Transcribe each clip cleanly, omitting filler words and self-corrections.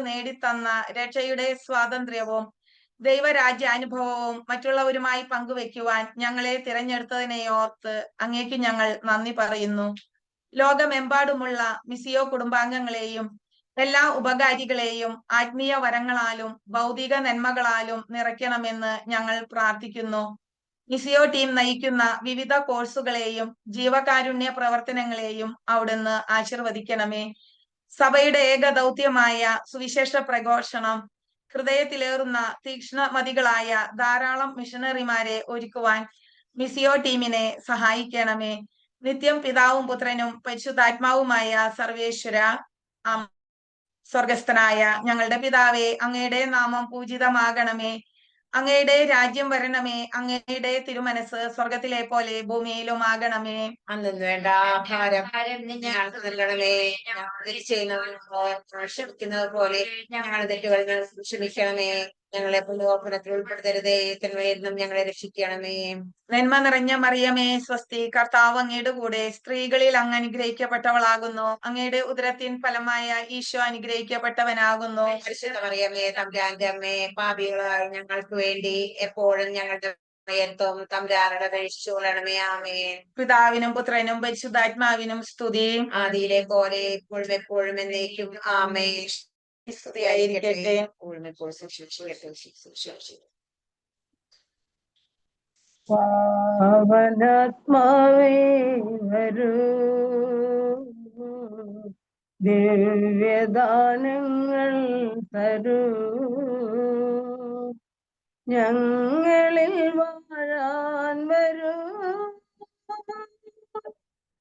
നേടിത്തന്ന രക്ഷയുടെ സ്വാതന്ത്ര്യവും ദൈവരാജ്യാനുഭവവും മറ്റുള്ളവരുമായി പങ്കുവെക്കുവാൻ ഞങ്ങളെ തിരഞ്ഞെടുത്തതിനെ ഓർത്ത് അങ്ങേക്ക് ഞങ്ങൾ നന്ദി പറയുന്നു. ലോകമെമ്പാടുമുള്ള മിസിയോ കുടുംബാംഗങ്ങളെയും എല്ലാ ഉപകാരികളെയും ആത്മീയ വരങ്ങളാലും ഭൗതിക നന്മകളാലും നിറയ്ക്കണമെന്ന് ഞങ്ങൾ പ്രാർത്ഥിക്കുന്നു. മിസിയോ ടീം നയിക്കുന്ന വിവിധ കോഴ്സുകളെയും ജീവകാരുണ്യ പ്രവർത്തനങ്ങളെയും അവിടുന്ന് ആശീർവദിക്കണമേ. സഭയുടെ ഏക ദൗത്യമായ സുവിശേഷ പ്രഘോഷണം ഹൃദയത്തിലേറുന്ന തീക്ഷ്ണമതികളായ ധാരാളം മിഷണറിമാരെ ഒരുക്കുവാൻ മിസിയോ ടീമിനെ സഹായിക്കണമേ. നിത്യം പിതാവും പുത്രനും പരിശുദ്ധാത്മാവുമായ സർവേശ്വര. സ്വർഗസ്ഥനായ ഞങ്ങളുടെ പിതാവേ, അങ്ങയുടെ നാമം പൂജിതമാകണമേ. അങ്ങയുടെ രാജ്യം വരണമേ. അങ്ങയുടെ തിരുമനസ് സ്വർഗത്തിലെ പോലെ ഭൂമിയിലും ആകണമേ. അന്നു വേണ്ട ആഹാരം ഞങ്ങൾക്ക് നൽകണമേ. ക്ഷമിക്കുന്നത് പോലെ ഞങ്ങളുടെ തെറ്റുകൾ ക്ഷമിക്കണമേ. ഞങ്ങളെ പ്രലോഭനത്തിൽ ഉൾപ്പെടുത്തരുതേ, തിന്മയെന്നും ഞങ്ങളെ രക്ഷിക്കണമേ. നന്മ നിറഞ്ഞ മറിയമേ സ്വസ്തി, കർത്താവ് അങ്ങയുടെ കൂടെ സ്ത്രീകളിൽ അങ്ങ് അനുഗ്രഹിക്കപ്പെട്ടവളാകുന്നു. അങ്ങയുടെ ഉദരത്തിൻ ഫലമായ ഈശോ അനുഗ്രഹിക്കപ്പെട്ടവനാകുന്നു. പരിശുദ്ധ മറിയമേ തമ്പുരാന്റെ അമ്മേ, പാപികളായ ഞങ്ങൾക്ക് വേണ്ടി എപ്പോഴും ഞങ്ങളുടെ തമ്പുരാനുടെ രക്ഷിച്ചുകൊള്ളണമേ. ആമേൻ. പിതാവിനും പുത്രനും പരിശുദ്ധാത്മാവിനും സ്തുതി, ആദിയിലെ പോലെ ഇപ്പോഴും എപ്പോഴും എന്നേക്കും. ആമേൻ. സ്തുതിയായിരിക്കട്ടെ. പാവനാത്മാവേ വരൂ, ദിവ്യദാനങ്ങൾ തരൂ, ഞങ്ങളിൽ വാഴാൻ വരൂ,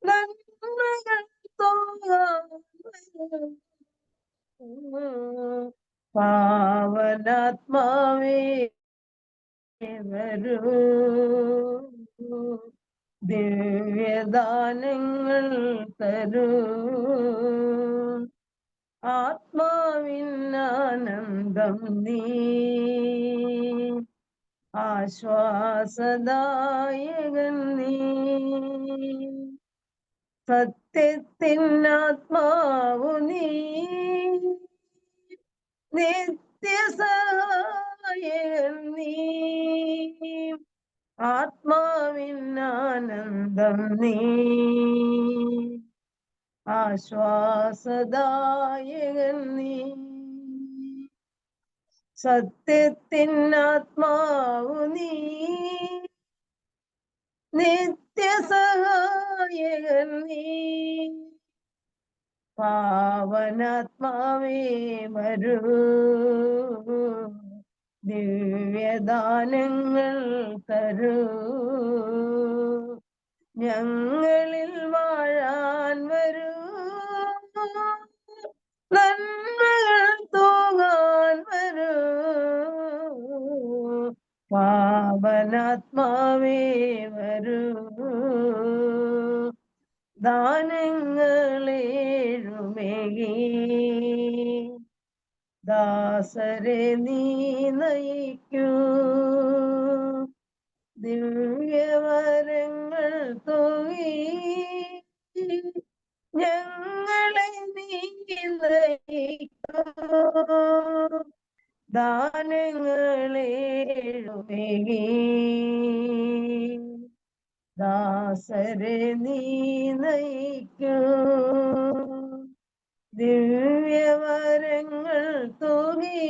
നന്മകൾ തോന്നാൻ വരൂ. പാവനാത്മാവേ വരൂ, ദിവ്യദാനങ്ങൾ തരൂ, ആത്മാവിനാനന്ദം നീ, ആശ്വാസദായകൻ നീ, സത്യത്തിനാത്മാവു നീ, നിത്യസഹായകൻ നീ, ആത്മാവിനാനന്ദം നീ, ആശ്വാസദായകൻ നീ, സത്യത്തിനാത്മാവു നീ, നിത്യസഹായകൻ നീ, പാവനാത്മാവേ വരൂ, ദിവ്യദാനങ്ങൾ തരൂ, ഞങ്ങളിൽ വാഴാൻ വരൂ, നന്മകൾ തൂകാൻ വരൂ, പാവനാത്മാവേ വരൂ, ദാനങ്ങളേഴുമേകി ദാസരെ നീ നയിക്കൂ, ദിവ്യവരങ്ങൾ തൂകി ഞങ്ങളെ നീ നയിക്കൂ, ദാനങ്ങളേഴുമേകി ദാസരെ നീ നയിക്കൂ, ദിവ്യവരങ്ങൾ തൂകി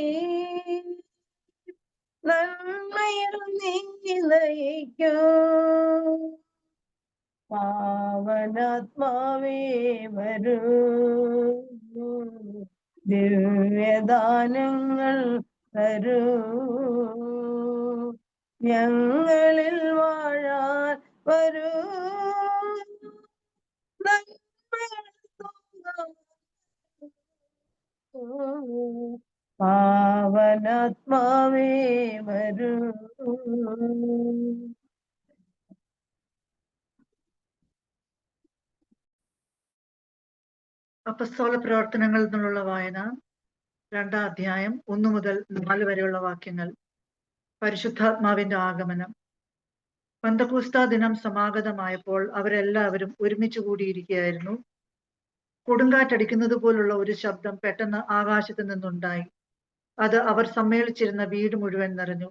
നന്മയിൽ നീ നയിക്കൂ, പാവനാത്മാവേ വരൂ, ദിവ്യദാനങ്ങൾ തരൂ, ഞങ്ങളിൽ വാഴാൻ വരൂ, പാവനാത്മാവേ വരൂ. അപ്പസ്തോല പ്രവർത്തനങ്ങളിൽ നിന്നുള്ള വായന 2-ാം അധ്യായം 1 മുതൽ 4 വരെയുള്ള വാക്യങ്ങൾ. പരിശുദ്ധാത്മാവിന്റെ ആഗമനം. പെന്തക്കോസ്താ ദിനം സമാഗതമായപ്പോൾ അവരെല്ലാവരും ഒരുമിച്ച് കൂടിയിരിക്കുകയായിരുന്നു. കൊടുങ്കാറ്റടിക്കുന്നത് പോലുള്ള ഒരു ശബ്ദം പെട്ടെന്ന് ആകാശത്ത് നിന്നുണ്ടായി. അത് അവർ സമ്മേളിച്ചിരുന്ന വീട് മുഴുവൻ നിറഞ്ഞു.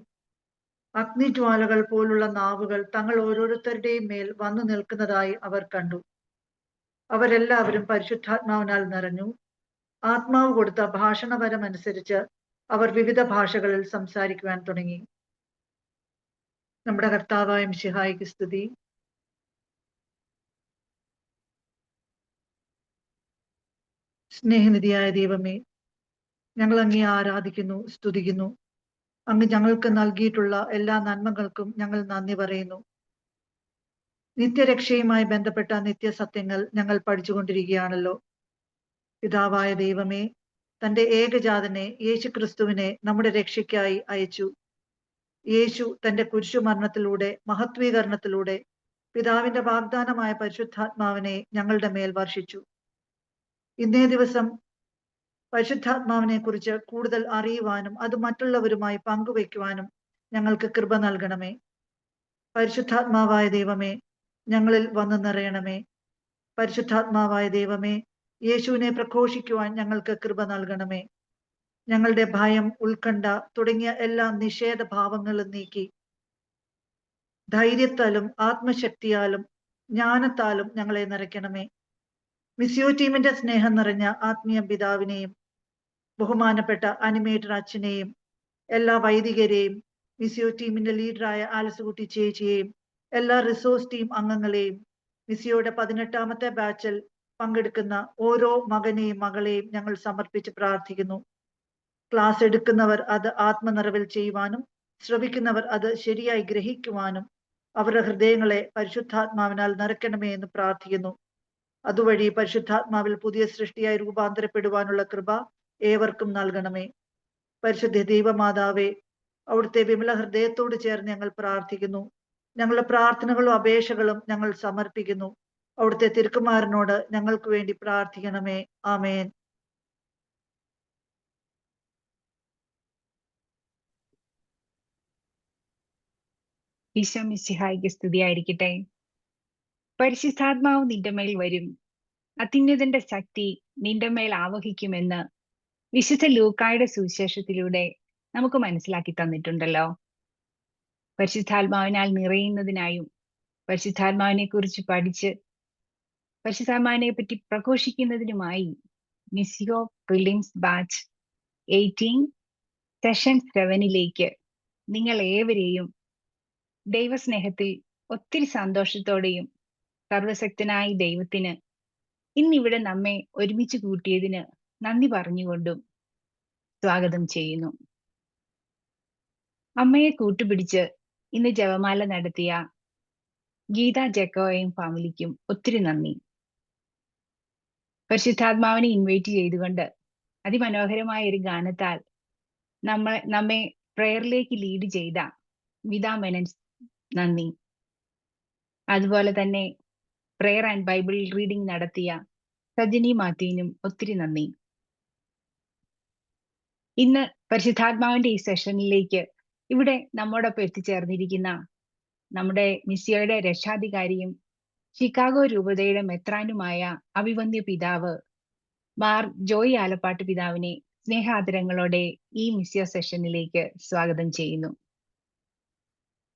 അഗ്നിജ്വാലകൾ പോലുള്ള നാവുകൾ തങ്ങൾ ഓരോരുത്തരുടെയും മേൽ വന്നു നിൽക്കുന്നതായി അവർ കണ്ടു. അവരെല്ലാവരും പരിശുദ്ധാത്മാവിനാൽ നിറഞ്ഞു. ആത്മാവ് കൊടുത്ത ഭാഷണവരമനുസരിച്ച് അവർ വിവിധ ഭാഷകളിൽ സംസാരിക്കുവാൻ തുടങ്ങി. നമ്മുടെ കർത്താവായ മിശിഹായിക്ക് സ്തുതി. സ്നേഹനിധിയായ ദൈവമേ, ഞങ്ങൾ അങ്ങയെ ആരാധിക്കുന്നു, സ്തുതിക്കുന്നു. അങ്ങ് ഞങ്ങൾക്ക് നൽകിയിട്ടുള്ള എല്ലാ നന്മകൾക്കും ഞങ്ങൾ നന്ദി പറയുന്നു. നിത്യരക്ഷയുമായി ബന്ധപ്പെട്ട നിത്യസത്യങ്ങൾ ഞങ്ങൾ പഠിച്ചുകൊണ്ടിരിക്കുകയാണല്ലോ. പിതാവായ ദൈവമേ, തന്റെ ഏകജാതനെ യേശുക്രിസ്തുവിനെ നമ്മുടെ രക്ഷയ്ക്കായി അയച്ചു. യേശു തന്റെ കുരിശുമരണത്തിലൂടെ, മഹത്വീകരണത്തിലൂടെ പിതാവിന്റെ വാഗ്ദാനമായ പരിശുദ്ധാത്മാവിനെ ഞങ്ങളുടെ മേൽ വർഷിച്ചു. ഇന്നേ ദിവസം പരിശുദ്ധാത്മാവിനെ കുറിച്ച് കൂടുതൽ അറിയുവാനും അത് മറ്റുള്ളവരുമായി പങ്കുവയ്ക്കുവാനും ഞങ്ങൾക്ക് കൃപ നൽകണമേ. പരിശുദ്ധാത്മാവായ ദൈവമേ, ഞങ്ങളിൽ വന്നു നിറയണമേ. പരിശുദ്ധാത്മാവായ ദൈവമേ, യേശുവിനെ പ്രഘോഷിക്കുവാൻ ഞങ്ങൾക്ക് കൃപ നൽകണമേ. ഞങ്ങളുടെ ഭയം, ഉത്കണ്ഠ തുടങ്ങിയ എല്ലാ നിഷേധ ഭാവങ്ങളും നീക്കി ധൈര്യത്താലും ആത്മശക്തിയാലും ജ്ഞാനത്താലും ഞങ്ങളെ നിറയ്ക്കണമേ. മിസിയോ ടീമിന്റെ സ്നേഹം നിറഞ്ഞ ആത്മീയ പിതാവിനെയും ബഹുമാനപ്പെട്ട അനിമേറ്റർ അച്ഛനെയും എല്ലാ വൈദികരെയും മിസിയോ ടീമിന്റെ ലീഡറായ ആലസുകുട്ടി ചേച്ചിയെയും എല്ലാ റിസോഴ്സ് ടീം അംഗങ്ങളെയും മിസിയോയുടെ 18ാമത്തെ ബാച്ചിൽ പങ്കെടുക്കുന്ന ഓരോ മകനെയും മകളെയും ഞങ്ങൾ സമർപ്പിച്ച് പ്രാർത്ഥിക്കുന്നു. ക്ലാസ് എടുക്കുന്നവർ അത് ആത്മനിറവിൽ ചെയ്യുവാനും ശ്രവിക്കുന്നവർ അത് ശരിയായി ഗ്രഹിക്കുവാനും അവരുടെ ഹൃദയങ്ങളെ പരിശുദ്ധാത്മാവിനാൽ നിറയ്ക്കണമേ എന്ന് പ്രാർത്ഥിക്കുന്നു. അതുവഴി പരിശുദ്ധാത്മാവിൽ പുതിയ സൃഷ്ടിയായി രൂപാന്തരപ്പെടുവാനുള്ള കൃപ ഏവർക്കും നൽകണമേ. പരിശുദ്ധ ദൈവമാതാവേ, അവിടുത്തെ വിമല ഹൃദയത്തോട് ചേർന്ന് ഞങ്ങൾ പ്രാർത്ഥിക്കുന്നു. ഞങ്ങളുടെ പ്രാർത്ഥനകളും അപേക്ഷകളും ഞങ്ങൾ സമർപ്പിക്കുന്നു. അവിടുത്തെ തിരുക്കുമാരനോട് ഞങ്ങൾക്ക് വേണ്ടി പ്രാർത്ഥിക്കണമേ. ആമേൻ. ഈശോ മിശിഹായ്ക്ക് സ്തുതിയായിരിക്കട്ടെ. പരിശുദ്ധാത്മാവ് നിന്റെ മേൽ വരും, അത്യുന്നതന്റെ ശക്തി നിന്റെ മേൽ ആവഹിക്കുമെന്ന് വിശുദ്ധ ലൂക്കായുടെ സുവിശേഷത്തിലൂടെ നമുക്ക് മനസ്സിലാക്കി തന്നിട്ടുണ്ടല്ലോ. പരിശുദ്ധാത്മാവിനാൽ നിറയുന്നതിനായും പരിശുദ്ധാത്മാവിനെ കുറിച്ച് പഠിച്ച് പരിശുദ്ധാത്മാവിനെ പറ്റി പ്രഘോഷിക്കുന്നതിനുമായി മിസിയോ പ്രിലിംസ് ബാച്ച് 18 സെഷൻ 7ലേക്ക് നിങ്ങൾ ഏവരെയും ദൈവസ്നേഹത്തിൽ ഒത്തിരി സന്തോഷത്തോടെയും സർവശക്തനായ ദൈവത്തിന് ഇന്നിവിടെ നമ്മെ ഒരുമിച്ച് കൂട്ടിയതിന് നന്ദി പറഞ്ഞുകൊണ്ടും സ്വാഗതം ചെയ്യുന്നു. അമ്മയെ കൂട്ടുപിടിച്ച് ഇന്ന് ജപമാല നടത്തിയ ഗീത ജക്കോയും ഫാമിലിക്കും ഒത്തിരി നന്ദി. പരിശുദ്ധാത്മാവിനെ ഇൻവൈറ്റ് ചെയ്തുകൊണ്ട് അതിമനോഹരമായ ഒരു ഗാനത്താൽ നമ്മെ പ്രയറിലേക്ക് ലീഡ് ചെയ്ത വിതാ മെനൻസ് നന്ദി. അതുപോലെ തന്നെ പ്രെയർ ആൻഡ് ബൈബിൾ റീഡിംഗ് നടത്തിയ സജനി മാത്യുവിനും ഒത്തിരി നന്ദി. ഇന്ന് പരിശുദ്ധാത്മാവിന്റെ ഈ സെഷനിലേക്ക് ഇവിടെ നമ്മോടൊപ്പം എത്തിച്ചേർന്നിരിക്കുന്ന നമ്മുടെ മിസിയോയുടെ രക്ഷാധികാരിയും ഷിക്കാഗോ രൂപതയുടെ മെത്രാനുമായ അഭിവന്യ പിതാവ് മാർ ജോയി ആലപ്പാട്ട് പിതാവിനെ സ്നേഹാദരങ്ങളോടെ ഈ മിസിയോ സെഷനിലേക്ക് സ്വാഗതം ചെയ്യുന്നു.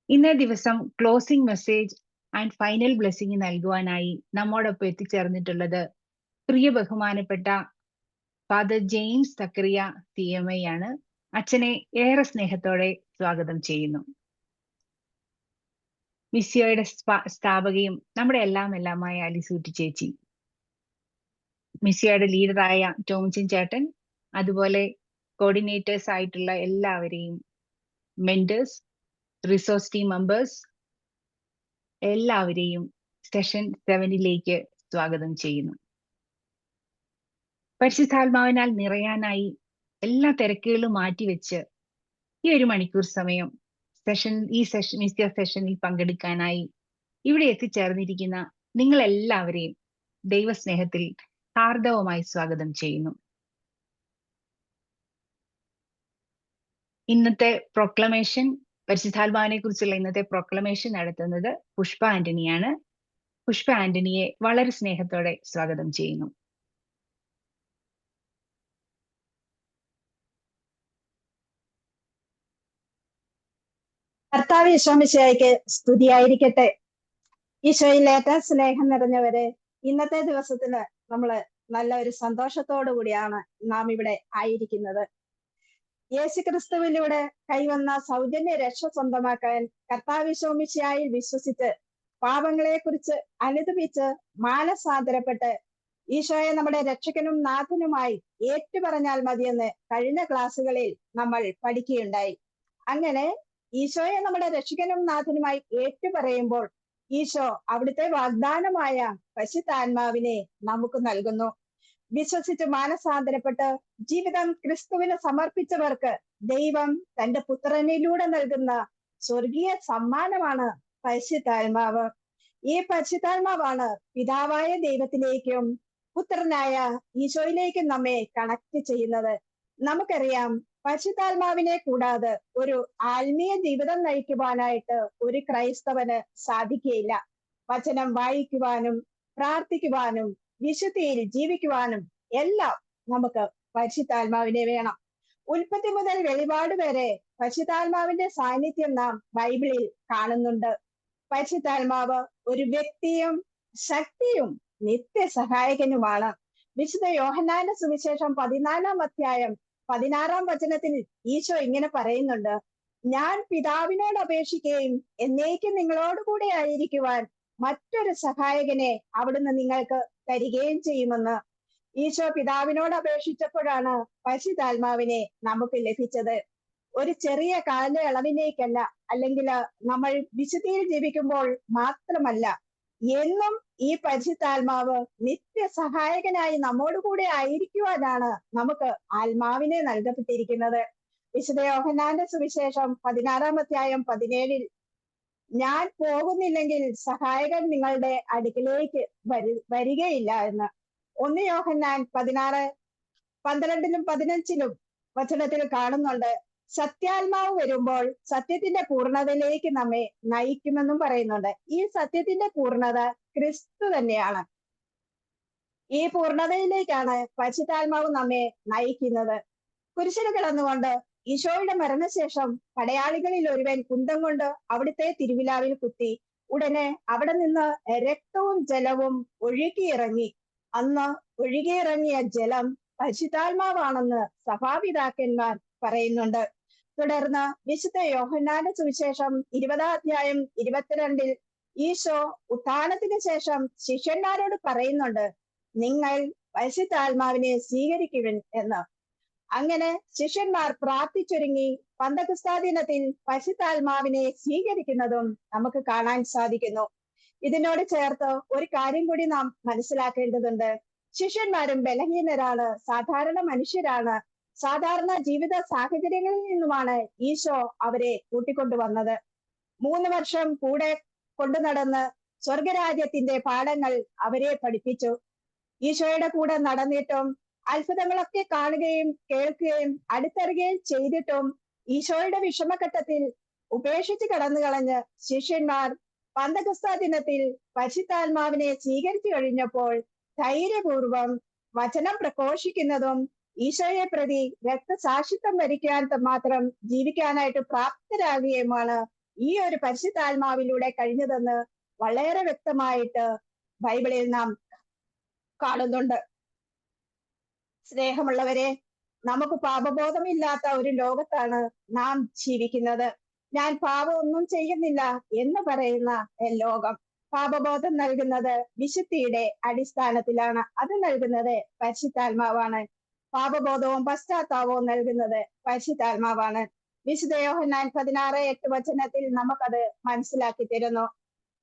ഇന്നേ ദിവസം closing message and final blessing നൽകുവാനായി നമ്മോടൊപ്പം എത്തിച്ചേർന്നിട്ടുള്ളത് പ്രിയ ബഹുമാനപ്പെട്ട ഫാദർ ജെയിംസ് സക്കറിയ CMI ആണ്. അച്ഛനെ ഏറെ സ്നേഹത്തോടെ സ്വാഗതം ചെയ്യുന്നു. മിസിയോയുടെ സ്ഥാപകയും നമ്മുടെ എല്ലാമായ അലിസൂട്ടി ചേച്ചി, മിസിയോയുടെ ലീഡറായ ടോമിച്ചൻ ചേട്ടൻ, അതുപോലെ കോർഡിനേറ്റേഴ്സ് ആയിട്ടുള്ള എല്ലാവരെയും, മെന്റേഴ്സ്, റിസോഴ്സ് ടീം മെമ്പേഴ്സ് എല്ലാവരെയും സെഷൻ 7ലേക്ക് സ്വാഗതം ചെയ്യുന്നു. പരിശുദ്ധാത്മാവിനാൽ നിറയാനായി എല്ലാ തിരക്കുകളും മാറ്റിവെച്ച് ഈ 1 മണിക്കൂർ സമയം മിസിയോ സെഷനിൽ പങ്കെടുക്കാനായി ഇവിടെ എത്തിച്ചേർന്നിരിക്കുന്ന നിങ്ങൾ എല്ലാവരെയും ദൈവസ്നേഹത്തിൽ ഹാർദവമായി സ്വാഗതം ചെയ്യുന്നു. ഇന്നത്തെ പ്രൊക്ലമേഷൻ, പരിശുദ്ധാത്മാവിനെ കുറിച്ചുള്ള ഇന്നത്തെ പ്രൊക്ലമേഷൻ നടത്തുന്നത് പുഷ്പ ആന്റണിയാണ്. പുഷ്പ ആന്റണിയെ വളരെ സ്നേഹത്തോടെ സ്വാഗതം ചെയ്യുന്നു. കർത്താവ് ഈശോമിശിഹായ്ക്ക് സ്തുതിയായിരിക്കട്ടെ. ഈശോയിൽ ഏറ്റവും സ്നേഹം നിറഞ്ഞവരെ, ഇന്നത്തെ ദിവസത്തിന് നമ്മള് നല്ല ഒരു സന്തോഷത്തോടു കൂടിയാണ് നാം ഇവിടെ ആയിരിക്കുന്നത്. യേശുക്രിസ്തുവിലൂടെ കൈവന്ന സൗജന്യ രക്ഷ സ്വന്തമാക്കാൻ കർത്താവ് ഈശോമിശിഹായിൽ വിശ്വസിച്ച് പാപങ്ങളെ കുറിച്ച് അനുദപിച്ച് മാനസാന്തരപ്പെട്ട് ഈശോയെ നമ്മുടെ രക്ഷകനും നാഥനുമായി ഏറ്റുപറഞ്ഞാൽ മതിയെന്ന് കഴിഞ്ഞ ക്ലാസ്സുകളിൽ നമ്മൾ പഠിക്കുകയുണ്ടായി. അങ്ങനെ ഈശോയെ നമ്മുടെ രക്ഷകനും നാഥനുമായി ഏറ്റുപറയുമ്പോൾ ഈശോ അവിടുത്തെ വാഗ്ദാനമായ പരിശുദ്ധാത്മാവിനെ നമുക്ക് നൽകുന്നു. വിശ്വസിച്ച് മാനസാന്തരപ്പെട്ട് ജീവിതം ക്രിസ്തുവിന് സമർപ്പിച്ചവർക്ക് ദൈവം തന്റെ പുത്രനിലൂടെ നൽകുന്ന സ്വർഗീയ സമ്മാനമാണ് പരിശുദ്ധാത്മാവ്. ഈ പരിശുദ്ധാത്മാവാണ് പിതാവായ ദൈവത്തിലേക്കും പുത്രനായ ഈശോയിലേക്കും നമ്മെ കണക്ട് ചെയ്യുന്നത്. നമുക്കറിയാം, പരിശുദ്ധാത്മാവിനെ കൂടാതെ ഒരു ആത്മീയ ജീവിതം നയിക്കുവാനായിട്ട് ഒരു ക്രൈസ്തവന് സാധിക്കുകയില്ല. വചനം വായിക്കുവാനും പ്രാർത്ഥിക്കുവാനും വിശുദ്ധിയിൽ ജീവിക്കുവാനും എല്ലാം നമുക്ക് പരിശുദ്ധാത്മാവിനെ വേണം. ഉൽപ്പത്തി മുതൽ വെളിപാട് വരെ പരിശുദ്ധാത്മാവിന്റെ സാന്നിധ്യം നാം ബൈബിളിൽ കാണുന്നുണ്ട്. പരിശുദ്ധാത്മാവ് ഒരു വ്യക്തിയും ശക്തിയും നിത്യസഹായകനുമാണ്. വിശുദ്ധ യോഹന്നാന്റെ സുവിശേഷം 14-ാം അധ്യായം 16-ാം വചനത്തിൽ ഈശോ ഇങ്ങനെ പറയുന്നുണ്ട്: ഞാൻ പിതാവിനോട് അപേക്ഷിക്കുകയും എന്നേക്കും നിങ്ങളോടുകൂടെ ആയിരിക്കുവാൻ മറ്റൊരു സഹായകനെ അവിടുന്ന് നിങ്ങൾക്ക് തരികയും ചെയ്യുമെന്ന്. ഈശോ പിതാവിനോട് അപേക്ഷിച്ചപ്പോഴാണ് പരിശുദ്ധാത്മാവിനെ നമുക്ക് ലഭിച്ചത്. ഒരു ചെറിയ കാലയളവിലേക്കല്ല, അല്ലെങ്കിൽ നമ്മൾ വിശുദ്ധിയിൽ ജീവിക്കുമ്പോൾ മാത്രമല്ല, എന്നും ഈ പരിശുദ്ധാത്മാവ് നിത്യസഹായകനായി നമ്മോടുകൂടെ ആയിരിക്കുവാനാണ് നമുക്ക് ആത്മാവിനെ നൽകപ്പെട്ടിരിക്കുന്നത്. വിശുദ്ധ യോഹന്നാന്റെ സുവിശേഷം 16-ാം അധ്യായം 17-ൽ ഞാൻ പോകുന്നില്ലെങ്കിൽ സഹായകൻ നിങ്ങളുടെ അടുക്കിലേക്ക് വരികയില്ല എന്ന്. 1 യോഹന്നാൻ 16:12-15 വചനത്തിൽ കാണുന്നുണ്ട്. സത്യാത്മാവ് വരുമ്പോൾ സത്യത്തിന്റെ പൂർണ്ണതയിലേക്ക് നമ്മെ നയിക്കുമെന്നും പറയുന്നുണ്ട്. ഈ സത്യത്തിന്റെ പൂർണ്ണത ക്രിസ്തു തന്നെയാണ്. ഈ പൂർണ്ണതയിലേക്കാണ് പരിശുദ്ധാത്മാവ് നമ്മെ നയിക്കുന്നത്. കുരിശിൽ കിടന്നുകൊണ്ട് ഈശോയുടെ മരണശേഷം പടയാളികളിൽ ഒരുവൻ കുന്തം കൊണ്ട് അവിടുത്തെ തിരുവിലാവിൽ കുത്തി. ഉടനെ അവിടെ നിന്ന് രക്തവും ജലവും ഒഴുകിയിറങ്ങി. അന്ന് ഒഴുകിയിറങ്ങിയ ജലം പരിശുദ്ധാത്മാവാണെന്ന് സഭാപിതാക്കന്മാർ പറയുന്നുണ്ട്. തുടർന്ന് വിശുദ്ധ യോഹന്നാന്റെ സുവിശേഷം 20-ാം അധ്യായം 22-ൽ ഈശോ ഉത്ഥാനത്തിന് ശേഷം ശിഷ്യന്മാരോട് പറയുന്നുണ്ട്: നിങ്ങൾ പരിശുദ്ധാത്മാവിനെ സ്വീകരിക്കുവിൻ എന്ന്. അങ്ങനെ ശിഷ്യന്മാർ പ്രാർത്ഥിച്ചൊരുങ്ങി പന്തക്കുസ്താ ദിനത്തിൽ പരിശുദ്ധാത്മാവിനെ സ്വീകരിക്കുന്നതും നമുക്ക് കാണാൻ സാധിക്കുന്നു. ഇതിനോട് ചേർത്ത് ഒരു കാര്യം കൂടി നാം മനസ്സിലാക്കേണ്ടതുണ്ട്. ശിഷ്യന്മാരും ബലഹീനരാണ്, സാധാരണ മനുഷ്യരാണ്. സാധാരണ ജീവിത സാഹചര്യങ്ങളിൽ നിന്നുമാണ് ഈശോ അവരെ കൂട്ടിക്കൊണ്ടുവന്നത്. 3 വർഷം കൂടെ കൊണ്ടു നടന്ന് സ്വർഗരാജ്യത്തിന്റെ പാഠങ്ങൾ അവരെ പഠിപ്പിച്ചു. ഈശോയുടെ കൂടെ നടന്നിട്ടും അത്ഭുതങ്ങളൊക്കെ കാണുകയും കേൾക്കുകയും അടുത്തറിയുകയും ചെയ്തിട്ടും ഈശോയുടെ വിഷമഘട്ടത്തിൽ ഉപേക്ഷിച്ച് കടന്നു കളഞ്ഞ് ശിഷ്യന്മാർ പന്തക്കുസ്താ ദിനത്തിൽ പരിശുദ്ധാത്മാവിനെ സ്വീകരിച്ചു കഴിഞ്ഞപ്പോൾ ധൈര്യപൂർവം വചനം പ്രഘോഷിക്കുന്നതും ഈശോയെ പ്രതി രക്തസാക്ഷിത്വം വരിക്കാൻ മാത്രം ജീവിക്കാനായിട്ട് പ്രാപ്തരാകുകയുമാണ് ഈ ഒരു പരിശുദ്ധാത്മാവിലൂടെ കഴിഞ്ഞതെന്ന് വളരെ വ്യക്തമായിട്ട് ബൈബിളിൽ നാം കാണുന്നുണ്ട്. സ്നേഹമുള്ളവരെ, നമുക്ക് പാപബോധമില്ലാത്ത ഒരു ലോകത്താണ് നാം ജീവിക്കുന്നത്. ഞാൻ പാപമൊന്നും ചെയ്യുന്നില്ല എന്ന് പറയുന്ന ലോകം. പാപബോധം നൽകുന്നത് വിശുദ്ധിയുടെ അടിസ്ഥാനത്തിലാണ്. അത് നൽകുന്നത് പരിശുദ്ധാത്മാവാണ്. പാപബോധവും പശ്ചാത്താപവും നൽകുന്നത് പരിശുദ്ധാത്മാവാണ്. വിശുദ്ധ യോഹന്നാൻ 16:8 വചനത്തിൽ നമുക്കത് മനസ്സിലാക്കി തരുന്നു.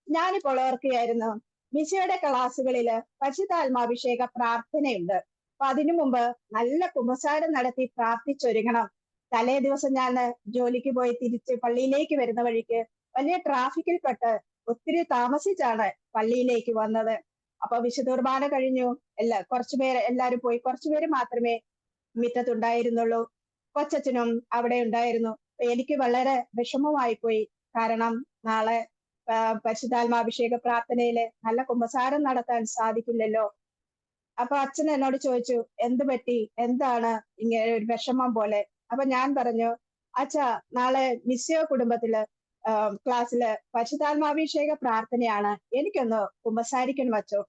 ഞാനിപ്പോൾ ഓർക്കുകയായിരുന്നു, മിശയുടെ ക്ലാസ്സുകളില് പരിശുദ്ധാത്മാഭിഷേക പ്രാർത്ഥനയുണ്ട്. അപ്പൊ അതിനു മുമ്പ് നല്ല കുമ്പസാരം നടത്തി പ്രാർത്ഥിച്ചൊരുങ്ങണം. തലേ ദിവസം ഞാൻ ജോലിക്ക് പോയി തിരിച്ച് പള്ളിയിലേക്ക് വരുന്ന വഴിക്ക് വലിയ ട്രാഫിക്കിൽ പെട്ട് ഒത്തിരി താമസിച്ചാണ് പള്ളിയിലേക്ക് വന്നത്. അപ്പൊ വിശുദ്ധ കുർബാന കഴിഞ്ഞു. എല്ലാവരും പോയി. കുറച്ചുപേര് മാത്രമേ മുറ്റത്തുണ്ടായിരുന്നുള്ളൂ. കൊച്ചച്ഛനും അവിടെ ഉണ്ടായിരുന്നു. എനിക്ക് വളരെ വിഷമമായി പോയി. കാരണം നാളെ പരിശുദ്ധാത്മാഭിഷേക പ്രാർത്ഥനയില് നല്ല കുമ്പസാരം നടത്താൻ സാധിക്കില്ലല്ലോ. അപ്പൊ അച്ഛൻ എന്നോട് ചോദിച്ചു, എന്ത് പറ്റി, എന്താണ് ഇങ്ങനെ ഒരു വിഷമം പോലെ? അപ്പൊ ഞാൻ പറഞ്ഞു, അച്ഛാ, നാളെ മിസ്യോ കുടുംബത്തില് ക്ലാസ്സില് പരിശുദ്ധാത്മാഭിഷേക പ്രാർത്ഥനയാണ്, എനിക്കൊന്ന് കുമ്പസാരിക്കണം അച്ചോ.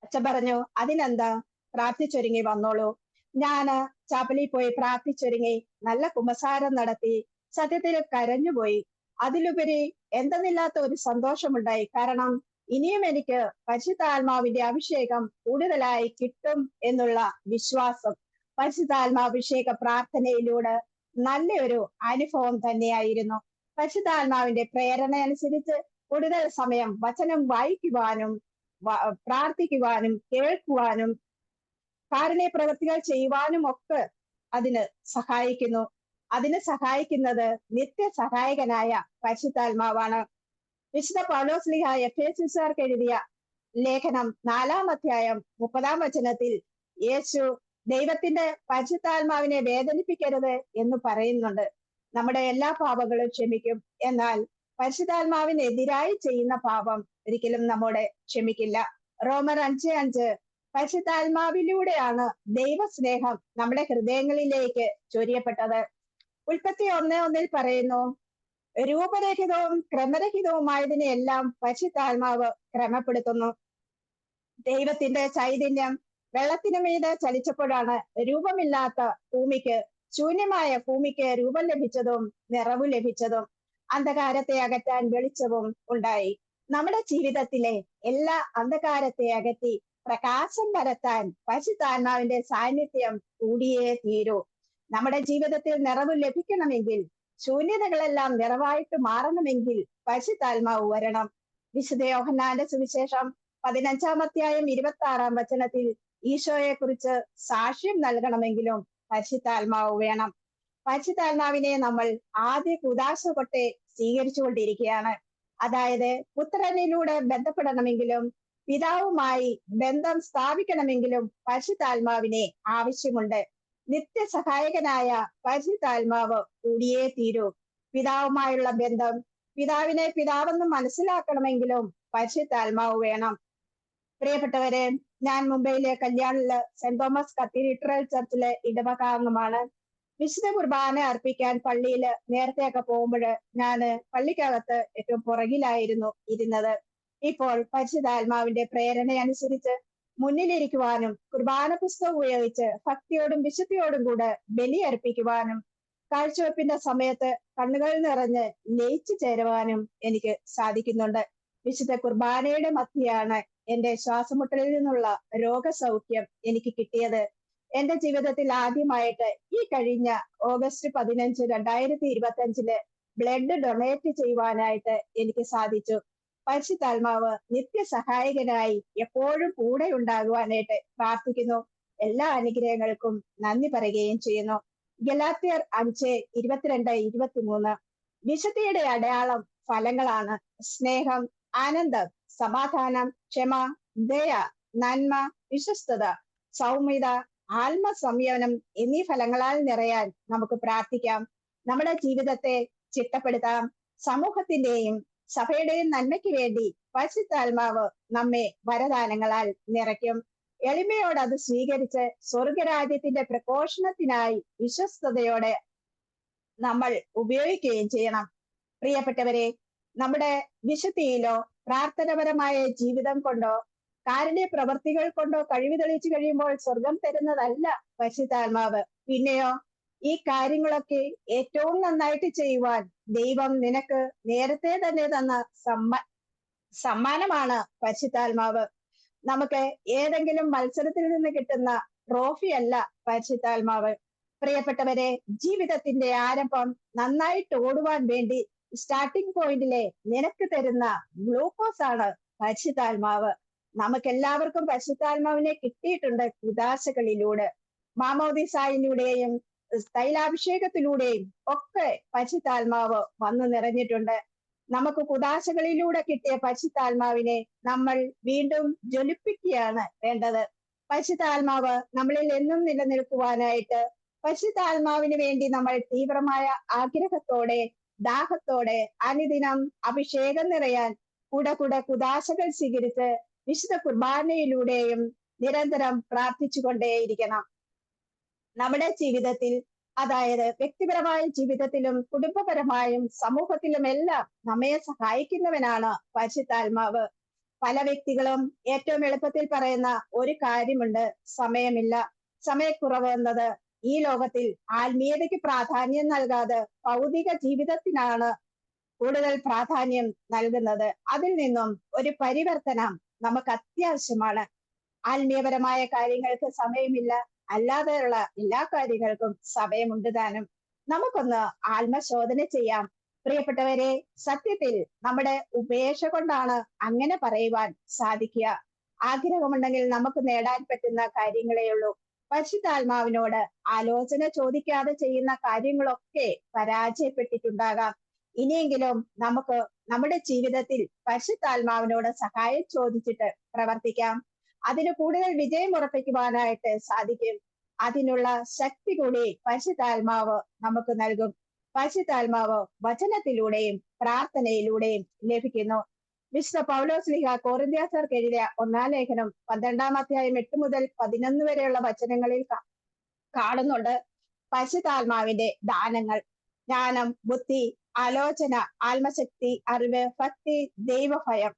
അച്ഛൻ പറഞ്ഞു അതിനെന്താ, പ്രാർത്ഥിച്ചൊരുങ്ങി വന്നോളൂ. ഞാന് ചാപ്പലിൽ പോയി പ്രാർത്ഥിച്ചൊരുങ്ങി നല്ല കുമ്പസാരം നടത്തി. സത്യത്തിൽ കരഞ്ഞുപോയി. അതിലുപരി എന്തെന്നില്ലാത്ത ഒരു സന്തോഷമുണ്ടായി. കാരണം ഇനിയും എനിക്ക് പരിശുദ്ധാത്മാവിന്റെ അഭിഷേകം കൂടുതലായി കിട്ടും എന്നുള്ള വിശ്വാസം പരിശുദ്ധാത്മാഭിഷേക പ്രാർത്ഥനയിലൂടെ നല്ലൊരു അനുഭവം തന്നെയായിരുന്നു. പരിശുദ്ധാത്മാവിന്റെ പ്രേരണ അനുസരിച്ച് കൂടുതൽ സമയം വചനം വായിക്കുവാനും പ്രാർത്ഥിക്കുവാനും കേൾക്കുവാനും കാരുണ്യ പ്രവൃത്തികൾ ചെയ്യുവാനും ഒക്കെ അതിന് സഹായിക്കുന്നു. അതിന് സഹായിക്കുന്നത് നിത്യസഹായകനായ പരിശുദ്ധാത്മാവാണ്. വിശുദ്ധ പൗലോസ്ലീഹ എഫേസ്യർക്ക് എഴുതിയ ലേഖനം 4-ാം അധ്യായം 30-ാം വചനത്തിൽ യേശു ദൈവത്തിന്റെ പരിശുദ്ധാത്മാവിനെ വേദനിപ്പിക്കരുത് എന്ന് പറയുന്നുണ്ട്. നമ്മുടെ എല്ലാ പാപങ്ങളും ക്ഷമിക്കും, എന്നാൽ പരിശുദ്ധാത്മാവിനെതിരായി ചെയ്യുന്ന പാപം ഒരിക്കലും നമ്മോട് ക്ഷമിക്കില്ല. റോമർ 5:5 പരിശുദ്ധാത്മാവിലൂടെയാണ് ദൈവസ്നേഹം നമ്മുടെ ഹൃദയങ്ങളിലേക്ക് ചൊരിയപ്പെട്ടത്. ഉൽപ്പത്തി 1:1 പറയുന്നു, രൂപരഹിതവും ക്രമരഹിതവുമായതിനെയെല്ലാം പരിശുദ്ധാത്മാവ് ക്രമപ്പെടുത്തുന്നു. ദൈവത്തിന്റെ ചൈതന്യം വെള്ളത്തിനു മീതെ ചലിച്ചപ്പോഴാണ് രൂപമില്ലാത്ത ഭൂമിക്ക്, ശൂന്യമായ ഭൂമിക്ക് രൂപം ലഭിച്ചതും നിറവ് ലഭിച്ചതും. അന്ധകാരത്തെ അകറ്റാൻ വെളിച്ചവും ഉണ്ടായി. നമ്മുടെ ജീവിതത്തിലെ എല്ലാ അന്ധകാരത്തെ അകറ്റി പ്രകാശം പരത്താൻ പരിശുദ്ധാത്മാവിന്റെ സാന്നിധ്യം കൂടിയേ തീരൂ. നമ്മുടെ ജീവിതത്തിൽ നിറവ് ലഭിക്കണമെങ്കിൽ, ശൂന്യതകളെല്ലാം നിറവായിട്ട് മാറണമെങ്കിൽ പരിശുദ്ധാത്മാവ് വരണം. വിശുദ്ധ യോഹന്നാന്റെ സുവിശേഷം 15-ാം അധ്യായം 26-ാം വചനത്തിൽ ഈശോയെ കുറിച്ച് സാക്ഷ്യം നൽകണമെങ്കിലും പരിശുദ്ധാത്മാവ് വേണം. പരിശുദ്ധാത്മാവിനെ നമ്മൾ ആദ്യ കുദാശ തൊട്ടേ സ്വീകരിച്ചുകൊണ്ടിരിക്കുകയാണ്. അതായത് പുത്രനിലൂടെ ബന്ധപ്പെടണമെങ്കിലും പിതാവുമായി ബന്ധം സ്ഥാപിക്കണമെങ്കിലും പരിശുദ്ധാത്മാവിനെ ആവശ്യമുണ്ട്. നിത്യസഹായകനായ പരിശുദ്ധാത്മാവ് കൂടിയേ തീരൂ. പിതാവുമായുള്ള ബന്ധം, പിതാവിനെ പിതാവെന്ന് മനസ്സിലാക്കണമെങ്കിലും പരിശുദ്ധാത്മാവ് വേണം. പ്രിയപ്പെട്ടവരെ, ഞാൻ മുംബൈയിലെ കല്യാണില് സെന്റ് തോമസ് കത്തീഡ്രൽ ചർച്ചിലെ ഇടവകാംഗമാണ്. വിശുദ്ധ കുർബാന അർപ്പിക്കാൻ പള്ളിയില് നേരത്തെയൊക്കെ പോകുമ്പോൾ ഞാന് പള്ളിക്കകത്ത് ഏറ്റവും പുറകിലായിരുന്നു ഇരുന്നത്. ഇപ്പോൾ പരിശുദ്ധാത്മാവിന്റെ പ്രേരണ അനുസരിച്ച് മുന്നിലിരിക്കുവാനും കുർബാന പുസ്തകം ഉപയോഗിച്ച് ഭക്തിയോടും വിശുദ്ധിയോടും കൂടെ ബലി അർപ്പിക്കുവാനും കാഴ്ചവെപ്പിന്റെ സമയത്ത് കണ്ണുകൾ നിറഞ്ഞ് ലയിച്ചു ചേരുവാനും എനിക്ക് സാധിക്കുന്നുണ്ട്. വിശുദ്ധ കുർബാനയുടെ മധ്യയാണ് എന്റെ ശ്വാസമുട്ടലിൽ നിന്നുള്ള രോഗസൗഖ്യം എനിക്ക് കിട്ടിയത്. എന്റെ ജീവിതത്തിൽ ആദ്യമായിട്ട് ഈ കഴിഞ്ഞ ഓഗസ്റ്റ് 15, 2025 ബ്ലഡ് ഡൊണേറ്റ് ചെയ്യുവാനായിട്ട് എനിക്ക് സാധിച്ചു. പരിശുദ്ധാത്മാവ് നിത്യസഹായകനായി എപ്പോഴും കൂടെ ഉണ്ടാകുവാനായിട്ട് പ്രാർത്ഥിക്കുന്നു. എല്ലാ അനുഗ്രഹങ്ങൾക്കും നന്ദി പറയുകയും ചെയ്യുന്നു. ഗലാത്യർ 5:22-23 വിശുദ്ധിയുടെ അടയാളം ഫലങ്ങളാണ്. സ്നേഹം, ആനന്ദം, സമാധാനം, ക്ഷമ, ദയ, നന്മ, വിശ്വസ്തത, സൗമ്യത, ആത്മസംയമനം എന്നീ ഫലങ്ങളാൽ നിറയാൻ നമുക്ക് പ്രാർത്ഥിക്കാം. നമ്മുടെ ജീവിതത്തെ ചിട്ടപ്പെടുത്താം. സമൂഹത്തിന്റെയും സഭയുടെയും നന്മയ്ക്ക് വേണ്ടി പരിശുദ്ധാത്മാവ് നമ്മെ വരദാനങ്ങളാൽ നിറയ്ക്കും. എളിമയോടെ അത് സ്വീകരിച്ച് സ്വർഗരാജ്യത്തിന്റെ പ്രഘോഷണത്തിനായി വിശ്വസ്തയോടെ നമ്മൾ ഉപയോഗിക്കുകയും ചെയ്യണം. പ്രിയപ്പെട്ടവരെ, നമ്മുടെ വിശുദ്ധിയിലോ പ്രാർത്ഥനാപരമായ ജീവിതം കൊണ്ടോ കാരുണ്യ പ്രവർത്തികൾ കൊണ്ടോ കഴിവ് തെളിയിച്ചു കഴിയുമ്പോൾ സ്വർഗം തരുന്നതല്ല പരിശുദ്ധാത്മാവ്. പിന്നെയോ ഈ കാര്യങ്ങളൊക്കെ ഏറ്റവും നന്നായിട്ട് ചെയ്യുവാൻ ദൈവം നിനക്ക് നേരത്തെ തന്നെ തന്ന സമ്മാനമാണ് പരിശുദ്ധാത്മാവ്. നമുക്ക് ഏതെങ്കിലും മത്സരത്തിൽ നിന്ന് കിട്ടുന്ന ട്രോഫി അല്ല പരിശുദ്ധാത്മാവ്. പ്രിയപ്പെട്ടവരെ, ജീവിതത്തിന്റെ ആരംഭം നന്നായിട്ട് ഓടുവാൻ വേണ്ടി സ്റ്റാർട്ടിംഗ് പോയിന്റിലെ നിനക്ക് തരുന്ന ഗ്ലൂക്കോസ് ആണ് പരിശുദ്ധാത്മാവ്. നമുക്കെല്ലാവർക്കും പരിശുദ്ധാത്മാവിനെ കിട്ടിയിട്ടുണ്ട് കുദാശകളിലൂടെ. മാമോദിസായിലൂടെയും തൈലാഭിഷേകത്തിലൂടെയും ഒക്കെ പരിശുദ്ധാത്മാവ് വന്നു നിറഞ്ഞിട്ടുണ്ട്. നമുക്ക് കുദാശകളിലൂടെ കിട്ടിയ പരിശുദ്ധാത്മാവിനെ നമ്മൾ വീണ്ടും ജ്വലിപ്പിക്കുകയാണ് വേണ്ടത്. പരിശുദ്ധാത്മാവ് നമ്മളിൽ എന്നും നിലനിൽക്കുവാനായിട്ട് പരിശുദ്ധാത്മാവിന് വേണ്ടി നമ്മൾ തീവ്രമായ ആഗ്രഹത്തോടെ ദാഹത്തോടെ അനുദിനം അഭിഷേകം നിറയാൻ കൂടെ കുദാശകൾ സ്വീകരിച്ച് വിശുദ്ധ കുർബാനയിലൂടെയും നിരന്തരം പ്രാർത്ഥിച്ചുകൊണ്ടേയിരിക്കണം. നമ്മുടെ ജീവിതത്തിൽ അതായത് വ്യക്തിപരമായ ജീവിതത്തിലും കുടുംബപരമായും സമൂഹത്തിലും എല്ലാം നമ്മെ സഹായിക്കുന്നവനാണ് പരിശുദ്ധാത്മാവ്. പല വ്യക്തികളും ഏറ്റവും എളുപ്പത്തിൽ പറയുന്ന ഒരു കാര്യമുണ്ട്: സമയമില്ല. സമയക്കുറവ് എന്നത് ഈ ലോകത്തിൽ ആത്മീയതയ്ക്ക് പ്രാധാന്യം നൽകാതെ ഭൗതിക ജീവിതത്തിനാണ് കൂടുതൽ പ്രാധാന്യം നൽകുന്നത്. അതിൽ നിന്നും ഒരു പരിവർത്തനം നമുക്ക് അത്യാവശ്യമാണ്. ആത്മീയപരമായ കാര്യങ്ങൾക്ക് സമയമില്ല, അല്ലാതെയുള്ള എല്ലാ കാര്യങ്ങൾക്കും സമയമുണ്ട് താനും. നമുക്കൊന്ന് ആത്മശോധന ചെയ്യാം. പ്രിയപ്പെട്ടവരെ, സത്യത്തിൽ നമ്മുടെ ഉപേക്ഷ കൊണ്ടാണ് അങ്ങനെ പറയുവാൻ സാധിക്കുക. ആഗ്രഹമുണ്ടെങ്കിൽ നമുക്ക് നേടാൻ പറ്റുന്ന കാര്യങ്ങളേ ഉള്ളൂ. പരിശുദ്ധാത്മാവിനോട് ആലോചന ചോദിക്കാതെ ചെയ്യുന്ന കാര്യങ്ങളൊക്കെ പരാജയപ്പെട്ടിട്ടുണ്ടാകാം. ഇനിയെങ്കിലും നമുക്ക് നമ്മുടെ ജീവിതത്തിൽ പരിശുദ്ധാത്മാവിനോട് സഹായം ചോദിച്ചിട്ട് പ്രവർത്തിക്കാം. അതിന് കൂടുതൽ വിജയം ഉറപ്പിക്കുവാനായിട്ട് സാധിക്കും. അതിനുള്ള ശക്തി കൂടി പരിശുദ്ധാത്മാവ് നമുക്ക് നൽകും. പരിശുദ്ധാത്മാവ് വചനത്തിലൂടെയും പ്രാർത്ഥനയിലൂടെയും ലഭിക്കുന്നു. വിശുദ്ധ പൗലോസ്ലീഹ കൊരിന്ത്യർക്ക് എഴുതിയ 1-ാം ലേഖനം 12-ാം അധ്യായം 8 മുതൽ 11 വരെയുള്ള വചനങ്ങളിൽ കാണുന്നുണ്ട് പരിശുദ്ധാത്മാവിന്റെ ദാനങ്ങൾ: ജ്ഞാനം, ബുദ്ധി, ആലോചന, ആത്മശക്തി, അറിവ്, ഭക്തി, ദൈവഭയം.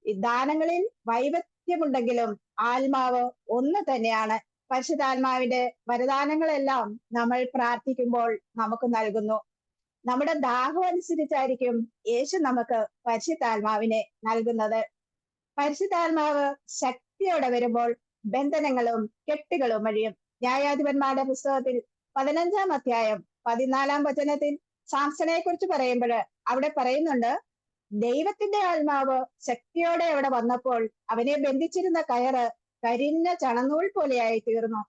ഈ ദാനങ്ങളിൽ വൈവിധ്യമുണ്ടെങ്കിലും ആത്മാവ് ഒന്ന് തന്നെയാണ്. പരിശുദ്ധാത്മാവിന്റെ വരദാനങ്ങളെല്ലാം നമ്മൾ പ്രാർത്ഥിക്കുമ്പോൾ നമുക്ക് നൽകുന്നു. നമ്മുടെ ദാഹം അനുസരിച്ചായിരിക്കും യേശു നമുക്ക് പരിശുദ്ധാത്മാവിനെ നൽകുന്നത്. പരിശുദ്ധാത്മാവ് ശക്തിയോടെ വരുമ്പോൾ ബന്ധനങ്ങളും കെട്ടുകളും അഴിയും. ന്യായാധിപന്മാരുടെ പുസ്തകത്തിൽ 15-ാം അധ്യായം 14-ാം വചനത്തിൽ സാംസനെ കുറിച്ച് പറയുമ്പോൾ അവിടെ പറയുന്നുണ്ട്: ദൈവത്തിന്റെ ആത്മാവ് ശക്തിയോടെ അവിടെ വന്നപ്പോൾ അവനെ ബന്ധിച്ചിരുന്ന കയറ് കരിഞ്ഞ ചണനൂൽ പോലെയായി തീർന്നു.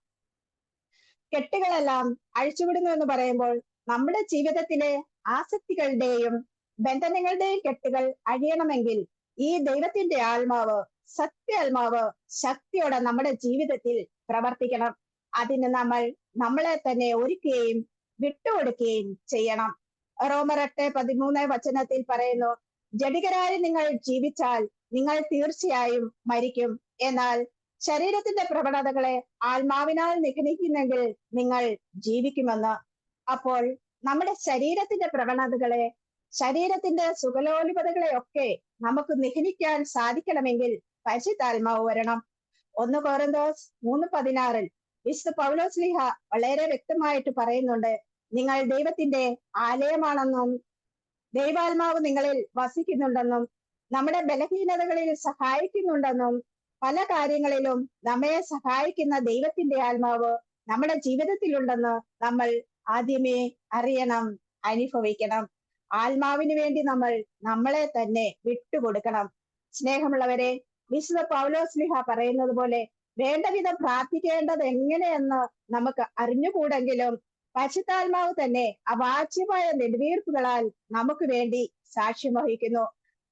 കെട്ടുകളെല്ലാം അഴിച്ചുവിടുന്നു എന്ന് പറയുമ്പോൾ നമ്മുടെ ജീവിതത്തിലെ ആസക്തികളുടെയും ബന്ധനങ്ങളുടെയും കെട്ടുകൾ അഴിയണമെങ്കിൽ ഈ ദൈവത്തിന്റെ ആത്മാവ്, സത്യാത്മാവ് ശക്തിയോടെ നമ്മുടെ ജീവിതത്തിൽ പ്രവർത്തിക്കണം. അതിന് നമ്മൾ നമ്മളെ തന്നെ ഒരുക്കുകയും വിട്ടുകൊടുക്കുകയും ചെയ്യണം. റോമർ 8:13 വചനത്തിൽ പറയുന്നു: ജഡികരായി നിങ്ങൾ ജീവിച്ചാൽ നിങ്ങൾ തീർച്ചയായും മരിക്കും. എന്നാൽ ശരീരത്തിന്റെ പ്രവണതകളെ ആത്മാവിനാൽ നിഗ്രഹിക്കുന്നെങ്കിൽ നിങ്ങൾ ജീവിക്കുമെന്ന്. അപ്പോൾ നമ്മുടെ ശരീരത്തിന്റെ പ്രവണതകളെ, ശരീരത്തിന്റെ സുഖലോലുപതകളെ ഒക്കെ നമുക്ക് നിഗ്രഹിക്കാൻ സാധിക്കണമെങ്കിൽ പരിശുദ്ധാത്മാവ് വരണം. 1 കൊരിന്തോസ് 3:16 വിശുദ്ധ പൗലോസ്ലീഹ വളരെ വ്യക്തമായിട്ട് പറയുന്നുണ്ട്: നിങ്ങൾ ദൈവത്തിന്റെ ആലയമാണെന്നും ദൈവാത്മാവ് നിങ്ങളിൽ വസിക്കുന്നുണ്ടെന്നും നമ്മുടെ ബലഹീനതകളിൽ സഹായിക്കുന്നുണ്ടെന്നും പല കാര്യങ്ങളിലും നമ്മെ സഹായിക്കുന്ന ദൈവത്തിന്റെ ആത്മാവ് നമ്മുടെ ജീവിതത്തിലുണ്ടെന്ന് നമ്മൾ ആദ്യമേ അറിയണം, അനുഭവിക്കണം. ആത്മാവിന് വേണ്ടി നമ്മൾ നമ്മളെ തന്നെ വിട്ടുകൊടുക്കണം. സ്നേഹമുള്ളവരെ, വിശുദ്ധ പൗലോസ്ലീഹ പറയുന്നത് പോലെ വേണ്ടവിധം പ്രാർത്ഥിക്കേണ്ടത് എങ്ങനെയെന്ന് നമുക്ക് അറിഞ്ഞുകൂടെങ്കിലും പരിശുദ്ധാത്മാവ് തന്നെ അവാച്യമായ നെടുവീർപ്പുകളാൽ നമുക്ക് വേണ്ടി സാക്ഷ്യം വഹിക്കുന്നു.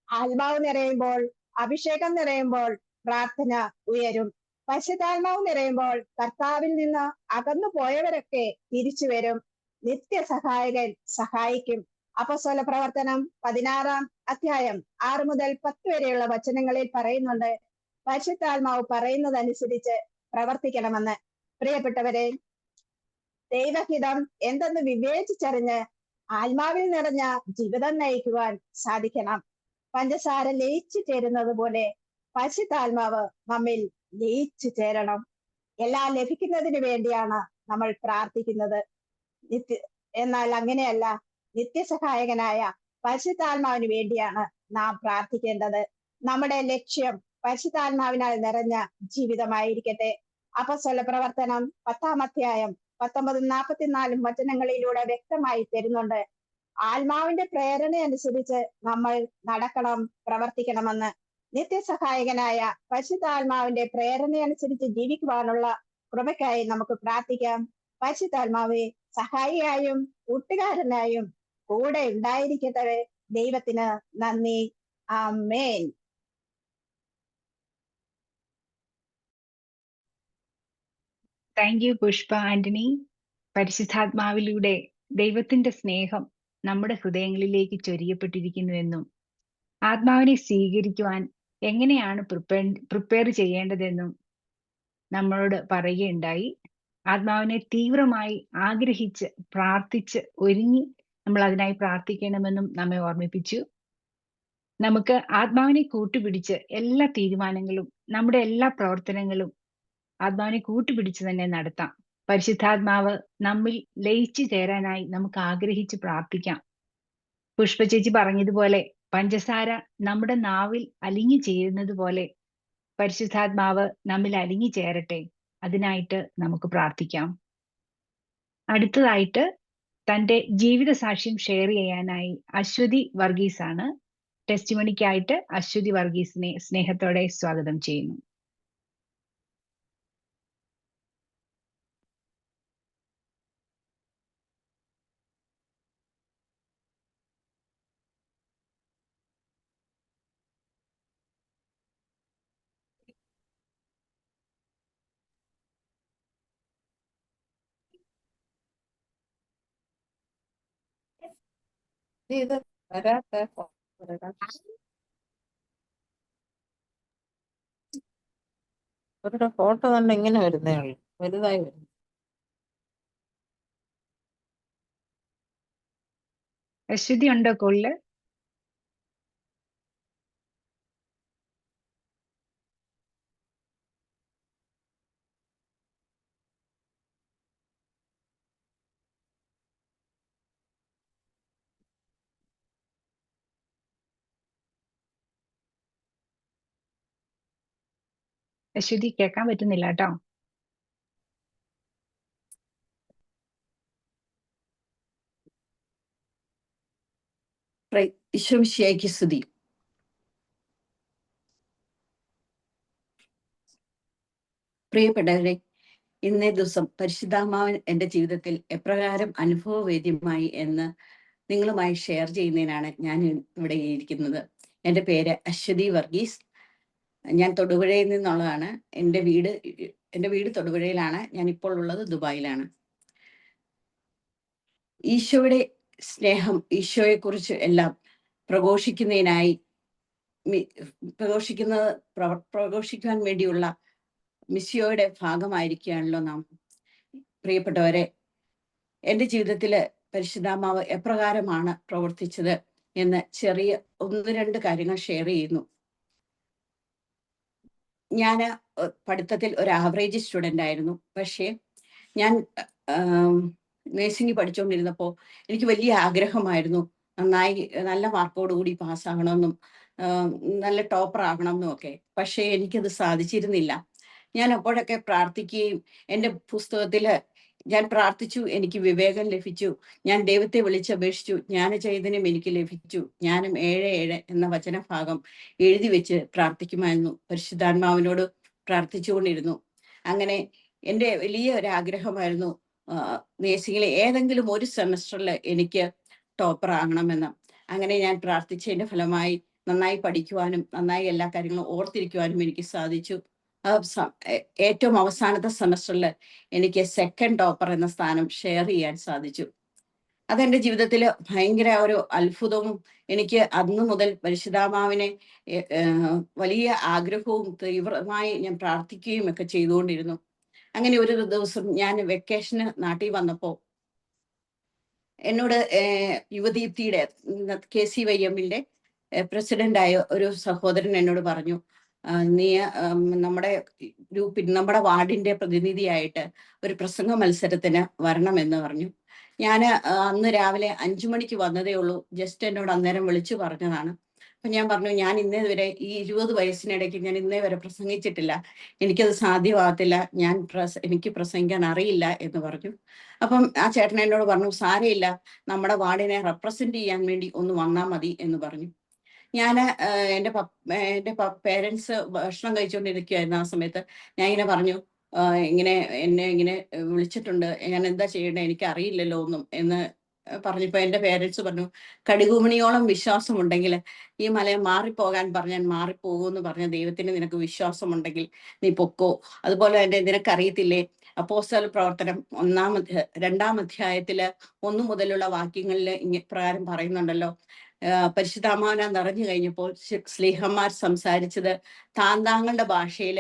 ആത്മാവ് നിറയുമ്പോൾ, അഭിഷേകം നിറയുമ്പോൾ പ്രാർത്ഥന ഉയരും. പരിശുദ്ധാത്മാവ് നിറയുമ്പോൾ കർത്താവിൽ നിന്ന് അകന്നു പോയവരൊക്കെ തിരിച്ചു വരും. നിത്യസഹായകൻ സഹായിക്കും. അപ്പോസ്തല പ്രവർത്തനം 16-ാം അധ്യായം 6 മുതൽ 10 വരെയുള്ള വചനങ്ങളിൽ പറയുന്നുണ്ട്: പരിശുദ്ധാത്മാവ് പറയുന്നതനുസരിച്ച് പ്രവർത്തിക്കണമെന്ന്. പ്രിയപ്പെട്ടവരെ, ദൈവഹിതം എന്തെന്ന് വിവേചിച്ചറിഞ്ഞ് ആത്മാവിൽ നിറഞ്ഞ ജീവിതം നയിക്കുവാൻ സാധിക്കണം. പഞ്ചസാര ലയിച്ചു ചേരുന്നത് പോലെ പരിശുദ്ധാത്മാവ് നമ്മിൽ ലയിച്ചു ചേരണം. എല്ലാം ലഭിക്കുന്നതിന് വേണ്ടിയാണ് നമ്മൾ പ്രാർത്ഥിക്കുന്നത്. എന്നാൽ അങ്ങനെയല്ല, നിത്യസഹായകനായ പരിശുദ്ധാത്മാവിന് വേണ്ടിയാണ് നാം പ്രാർത്ഥിക്കേണ്ടത്. നമ്മുടെ ലക്ഷ്യം പരിശുദ്ധാത്മാവിനാൽ നിറഞ്ഞ ജീവിതമായിരിക്കട്ടെ. അപ്പോസ്തല പ്രവർത്തനം 10-ാം അധ്യായം 19-44 വചനങ്ങളിലൂടെ വ്യക്തമായി തരുന്നുണ്ട്: ആത്മാവിന്റെ പ്രേരണ അനുസരിച്ച് നമ്മൾ നടക്കണം, പ്രവർത്തിക്കണമെന്ന്. നിത്യസഹായകനായ പരിശുദ്ധാത്മാവിന്റെ പ്രേരണ അനുസരിച്ച് ജീവിക്കുവാനുള്ള കൃപയ്ക്കായി നമുക്ക് പ്രാർത്ഥിക്കാം. പരിശുദ്ധാത്മാവെ, സഹായിയായും കൂട്ടുകാരനായും കൂടെ ഉണ്ടായിരിക്കട്ടെ. ദൈവത്തിന് നന്ദി. ആമേൻ. Thank you Pushpa Antony. പരിശുദ്ധാത്മാവിലൂടെ ദൈവത്തിന്റെ സ്നേഹം നമ്മുടെ ഹൃദയങ്ങളിലേക്ക് ചൊരിയപ്പെട്ടിരിക്കുന്നുവെന്നും ആത്മാവിനെ സ്വീകരിക്കുവാൻ എങ്ങനെയാണ് പ്രിപ്പയർ ചെയ്യേണ്ടതെന്നും നമ്മളോട് പറയുകയുണ്ടായി. ആത്മാവിനെ തീവ്രമായി ആഗ്രഹിച്ച് പ്രാർത്ഥിച്ച് ഒരുങ്ങി നമ്മൾ അതിനായി പ്രാർത്ഥിക്കണമെന്നും നമ്മെ ഓർമ്മിപ്പിച്ചു. നമുക്ക് ആത്മാവിനെ കൂട്ടുപിടിച്ച് എല്ലാ തീരുമാനങ്ങളും നമ്മുടെ എല്ലാ പ്രവർത്തനങ്ങളും ആത്മാവിനെ കൂട്ടുപിടിച്ച് തന്നെ നടത്താം. പരിശുദ്ധാത്മാവ് നമ്മിൽ ലയിച്ചു ചേരാനായി നമുക്ക് ആഗ്രഹിച്ച് പ്രാർത്ഥിക്കാം. പുഷ്പ ചേച്ചി പറഞ്ഞതുപോലെ പഞ്ചസാര നമ്മുടെ നാവിൽ അലിഞ്ഞു ചേരുന്നത് പോലെ പരിശുദ്ധാത്മാവ് നമ്മിൽ അലിഞ്ഞു ചേരട്ടെ. അതിനായിട്ട് നമുക്ക് പ്രാർത്ഥിക്കാം. അടുത്തതായിട്ട് തന്റെ ജീവിത സാക്ഷ്യം ഷെയർ ചെയ്യാനായി അശ്വതി വർഗീസ് ആണ്. ടെസ്റ്റിമണിക്കായിട്ട് അശ്വതി വർഗീസിനെ സ്നേഹത്തോടെ സ്വാഗതം ചെയ്യുന്നു. ഇത് വരാത്ത അവരുടെ ഫോട്ടോ തന്നെ ഇങ്ങനെ വരുന്നേ ഉള്ളൂ, വലുതായി വരുന്നു. അശ്വതി ഉണ്ടോ കോളില്? അശ്വതി കേൾക്കാൻ പറ്റുന്നില്ല കേട്ടോ. ഈശോമിശിഹായ്ക്ക് സ്തുതി. പ്രിയപ്പെട്ടവരെ, ഇന്നേ ദിവസം പരിശുദ്ധാത്മാവൻ എൻ്റെ ജീവിതത്തിൽ എപ്രകാരം അനുഭവവേദ്യമായി എന്ന് നിങ്ങളുമായി ഷെയർ ചെയ്യുന്നതിനാണ് ഞാൻ ഇവിടെ ഇരിക്കുന്നത്. എൻ്റെ പേര് അശ്വതി വർഗീസ്. ഞാൻ തൊടുപുഴയിൽ നിന്നുള്ളതാണ്. എൻ്റെ വീട് തൊടുപുഴയിലാണ്. ഞാൻ ഇപ്പോൾ ഉള്ളത് ദുബായിലാണ്. ഈശോയുടെ സ്നേഹം, ഈശോയെക്കുറിച്ച് എല്ലാം പ്രഘോഷിക്കുന്നതിനായി പ്രഘോഷിക്കാൻ വേണ്ടിയുള്ള മിസ്സിയോയുടെ ഭാഗമായിരിക്കുകയാണല്ലോ നാം. പ്രിയപ്പെട്ടവരെ, എൻ്റെ ജീവിതത്തില് പരിശുദ്ധാത്മാവ് എപ്രകാരമാണ് പ്രവർത്തിച്ചത് എന്ന് ചെറിയ 1-2 കാര്യങ്ങൾ ഷെയർ ചെയ്യുന്നു. ഞാൻ പഠിത്തത്തിൽ ഒരു ആവറേജ് സ്റ്റുഡൻ്റ് ആയിരുന്നു. പക്ഷേ ഞാൻ നേഴ്സിംഗ് പഠിച്ചുകൊണ്ടിരുന്നപ്പോൾ എനിക്ക് വലിയ ആഗ്രഹമായിരുന്നു നല്ല മാർക്കോടുകൂടി പാസ്സാകണമെന്നും നല്ല ടോപ്പർ ആകണമെന്നും ഒക്കെ. പക്ഷേ എനിക്കത് സാധിച്ചിരുന്നില്ല. ഞാൻ അപ്പോഴൊക്കെ പ്രാർത്ഥിക്കുകയും എൻ്റെ പുസ്തകത്തില് ഞാൻ പ്രാർത്ഥിച്ചു, എനിക്ക് വിവേകം ലഭിച്ചു, ഞാൻ ദൈവത്തെ വിളിച്ചപേക്ഷിച്ചു, ജ്ഞാനചൈതന്യം എനിക്ക് ലഭിച്ചു, ജ്ഞാനം 7:7 എന്ന വചനഭാഗം എഴുതി വെച്ച് പ്രാർത്ഥിക്കുമായിരുന്നു. പരിശുദ്ധാത്മാവിനോട് പ്രാർത്ഥിച്ചുകൊണ്ടിരുന്നു. അങ്ങനെ എൻ്റെ വലിയ ഒരു ആഗ്രഹമായിരുന്നു നേഴ്സിംഗിലെ ഏതെങ്കിലും ഒരു സെമസ്റ്ററിൽ എനിക്ക് ടോപ്പർ ആകണമെന്ന്. അങ്ങനെ ഞാൻ പ്രാർത്ഥിച്ചതിൻ്റെ ഫലമായി നന്നായി പഠിക്കുവാനും നന്നായി എല്ലാ കാര്യങ്ങളും ഓർത്തിരിക്കുവാനും എനിക്ക് സാധിച്ചു. ഏറ്റവും അവസാനത്തെ സെമസ്റ്ററിൽ എനിക്ക് സെക്കൻഡ് ടോപ്പർ എന്ന സ്ഥാനം ഷെയർ ചെയ്യാൻ സാധിച്ചു. അതെൻ്റെ ജീവിതത്തിൽ ഭയങ്കര ഒരു അത്ഭുതവും, എനിക്ക് അന്നു മുതൽ പരിശുദ്ധാത്മാവിനെ വലിയ ആഗ്രഹവും തീവ്രമായി ഞാൻ പ്രാർത്ഥിക്കുകയും ഒക്കെ ചെയ്തുകൊണ്ടിരുന്നു. അങ്ങനെ ഒരു ദിവസം ഞാൻ വെക്കേഷന് നാട്ടിൽ വന്നപ്പോൾ എന്നോട് യുവദീപ്തിയുടെ KCYM-ന്റെ പ്രസിഡന്റായ ഒരു സഹോദരൻ എന്നോട് പറഞ്ഞു, നീ നമ്മുടെ നമ്മുടെ വാർഡിന്റെ പ്രതിനിധിയായിട്ട് ഒരു പ്രസംഗ മത്സരത്തിന് വരണമെന്ന് പറഞ്ഞു. ഞാൻ അന്ന് രാവിലെ 5 മണിക്ക് വന്നതേ ഉള്ളൂ. ജസ്റ്റ് എന്നോട് അന്നേരം വിളിച്ചു പറഞ്ഞതാണ്. അപ്പൊ ഞാൻ പറഞ്ഞു, ഞാൻ ഇന്നേ വരെ ഈ 20 വയസ്സിനിടയ്ക്ക് ഞാൻ ഇന്നേ വരെ പ്രസംഗിച്ചിട്ടില്ല, എനിക്കത് സാധ്യമാകത്തില്ല, എനിക്ക് പ്രസംഗിക്കാൻ അറിയില്ല എന്ന് പറഞ്ഞു. അപ്പം ആ ചേട്ടൻ എന്നോട് പറഞ്ഞു, സാരമില്ല, നമ്മുടെ വാർഡിനെ റെപ്രസെന്റ് ചെയ്യാൻ വേണ്ടി ഒന്ന് വന്നാൽ മതി എന്ന് പറഞ്ഞു. ഞാൻ എൻ്റെ പേരൻസ് ഭക്ഷണം കഴിച്ചുകൊണ്ടിരിക്കുകയായിരുന്നു. ആ സമയത്ത് ഞാൻ ഇങ്ങനെ പറഞ്ഞു, എന്നെ ഇങ്ങനെ വിളിച്ചിട്ടുണ്ട്, ഞാൻ എന്താ ചെയ്യേണ്ടത്, എനിക്ക് അറിയില്ലല്ലോ ഒന്നും എന്ന് പറഞ്ഞപ്പോൾ എൻ്റെ പേരൻസ് പറഞ്ഞു, കടുകുമണിയോളം വിശ്വാസമുണ്ടെങ്കിൽ ഈ മലയെ മാറിപ്പോകാൻ പറഞ്ഞാൽ മാറിപ്പോകുമെന്ന് പറഞ്ഞ ദൈവത്തിന് നിനക്ക് വിശ്വാസമുണ്ടെങ്കിൽ നീ പൊക്കോ. അതുപോലെ തന്നെ നിനക്കറിയത്തില്ലേ, അപ്പോസ്തല പ്രവർത്തനം 2-ാം അധ്യായത്തില് 1 മുതലുള്ള വാക്യങ്ങളിൽ ഇപ്രകാരം പറയുന്നുണ്ടല്ലോ, പരിശുദ്ധാത്മാവിനെ നിറഞ്ഞു കഴിഞ്ഞപ്പോൾ സ്ലീഹന്മാർ സംസാരിച്ചത് താങ്കളുടെ ഭാഷയിൽ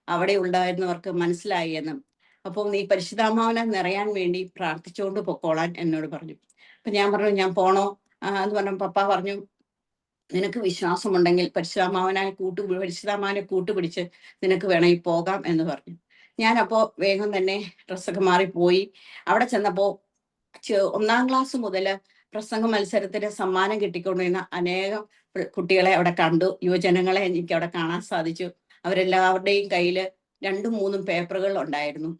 അവിടെ ഉണ്ടായിരുന്നവർക്ക് മനസ്സിലായി എന്ന്. അപ്പോൾ നീ പരിശുദ്ധാത്മാവിനാൽ നിറയാൻ വേണ്ടി പ്രാർത്ഥിച്ചുകൊണ്ട് പൊക്കോളാൻ എന്നോട് പറഞ്ഞു. അപ്പൊ ഞാൻ പറഞ്ഞു ഞാൻ പോണോ എന്ന് പറഞ്ഞു. പപ്പ പറഞ്ഞു നിനക്ക് വിശ്വാസമുണ്ടെങ്കിൽ പരിശുദ്ധാത്മാവിനെ കൂട്ടുപിടിച്ച് നിനക്ക് വേണമെങ്കിൽ പോകാം എന്ന് പറഞ്ഞു. ഞാൻ അപ്പോ വേഗം തന്നെ ഡ്രസ്സൊക്കെ മാറിപ്പോയി. അവിടെ ചെന്നപ്പോ 1-ാം ക്ലാസ് മുതൽ പ്രസംഗ മത്സരത്തിന് സമ്മാനം കിട്ടിക്കൊണ്ടിരുന്ന അനേകം കുട്ടികളെ അവിടെ കണ്ടു. യുവജനങ്ങളെ എനിക്ക് അവിടെ കാണാൻ സാധിച്ചു. അവരെല്ലാവരുടെയും കയ്യിൽ 2-3 പേപ്പറുകൾ ഉണ്ടായിരുന്നു.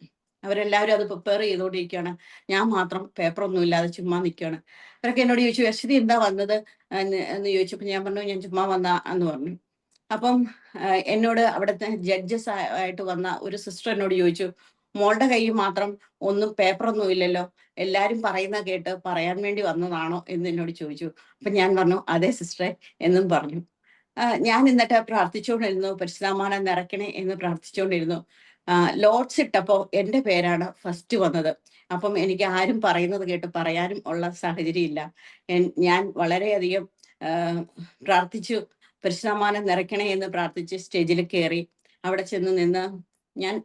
അവരെല്ലാവരും അത് പ്രിപ്പയർ ചെയ്തുകൊണ്ടിരിക്കുകയാണ്. ഞാൻ മാത്രം പേപ്പറൊന്നും ഇല്ലാതെ ചുമ്മാ നിൽക്കുകയാണ്. അവരൊക്കെ എന്നോട് ചോദിച്ചു, യശ്വതി എന്താ വന്നത് എന്ന് ചോദിച്ചപ്പോൾ ഞാൻ പറഞ്ഞു ഞാൻ ചുമ്മാ വന്ന എന്ന് പറഞ്ഞു. അപ്പം എന്നോട് അവിടുത്തെ ജഡ്ജസ് ആയിട്ട് വന്ന ഒരു സിസ്റ്റർ എന്നോട് ചോദിച്ചു, മോളുടെ കയ്യിൽ മാത്രം പേപ്പറൊന്നും ഇല്ലല്ലോ, എല്ലാരും പറയുന്ന കേട്ട് പറയാൻ വേണ്ടി വന്നതാണോ എന്ന് എന്നോട് ചോദിച്ചു. അപ്പൊ ഞാൻ പറഞ്ഞു അതെ സിസ്റ്ററെ എന്നും പറഞ്ഞു. ഞാൻ എന്നിട്ട് പ്രാർത്ഥിച്ചുകൊണ്ടിരുന്നു, പരിശുദ്ധാത്മാവിനെ നിറയ്ക്കണേ എന്ന് പ്രാർത്ഥിച്ചുകൊണ്ടിരുന്നു. ലോർഡ്സ് ഇട്ടപ്പോൾ എൻ്റെ പേരാണ് ഫസ്റ്റ് വന്നത്. അപ്പം എനിക്ക് ആരും പറയുന്നത് കേട്ട് പറയാനും ഉള്ള സാഹചര്യം ഇല്ല. ഞാൻ വളരെയധികം പ്രാർത്ഥിച്ചു, പരിശുദ്ധാത്മാവിനെ നിറയ്ക്കണേ എന്ന് പ്രാർത്ഥിച്ച് സ്റ്റേജിൽ കയറി. അവിടെ ചെന്ന് നിന്ന് ഞാൻ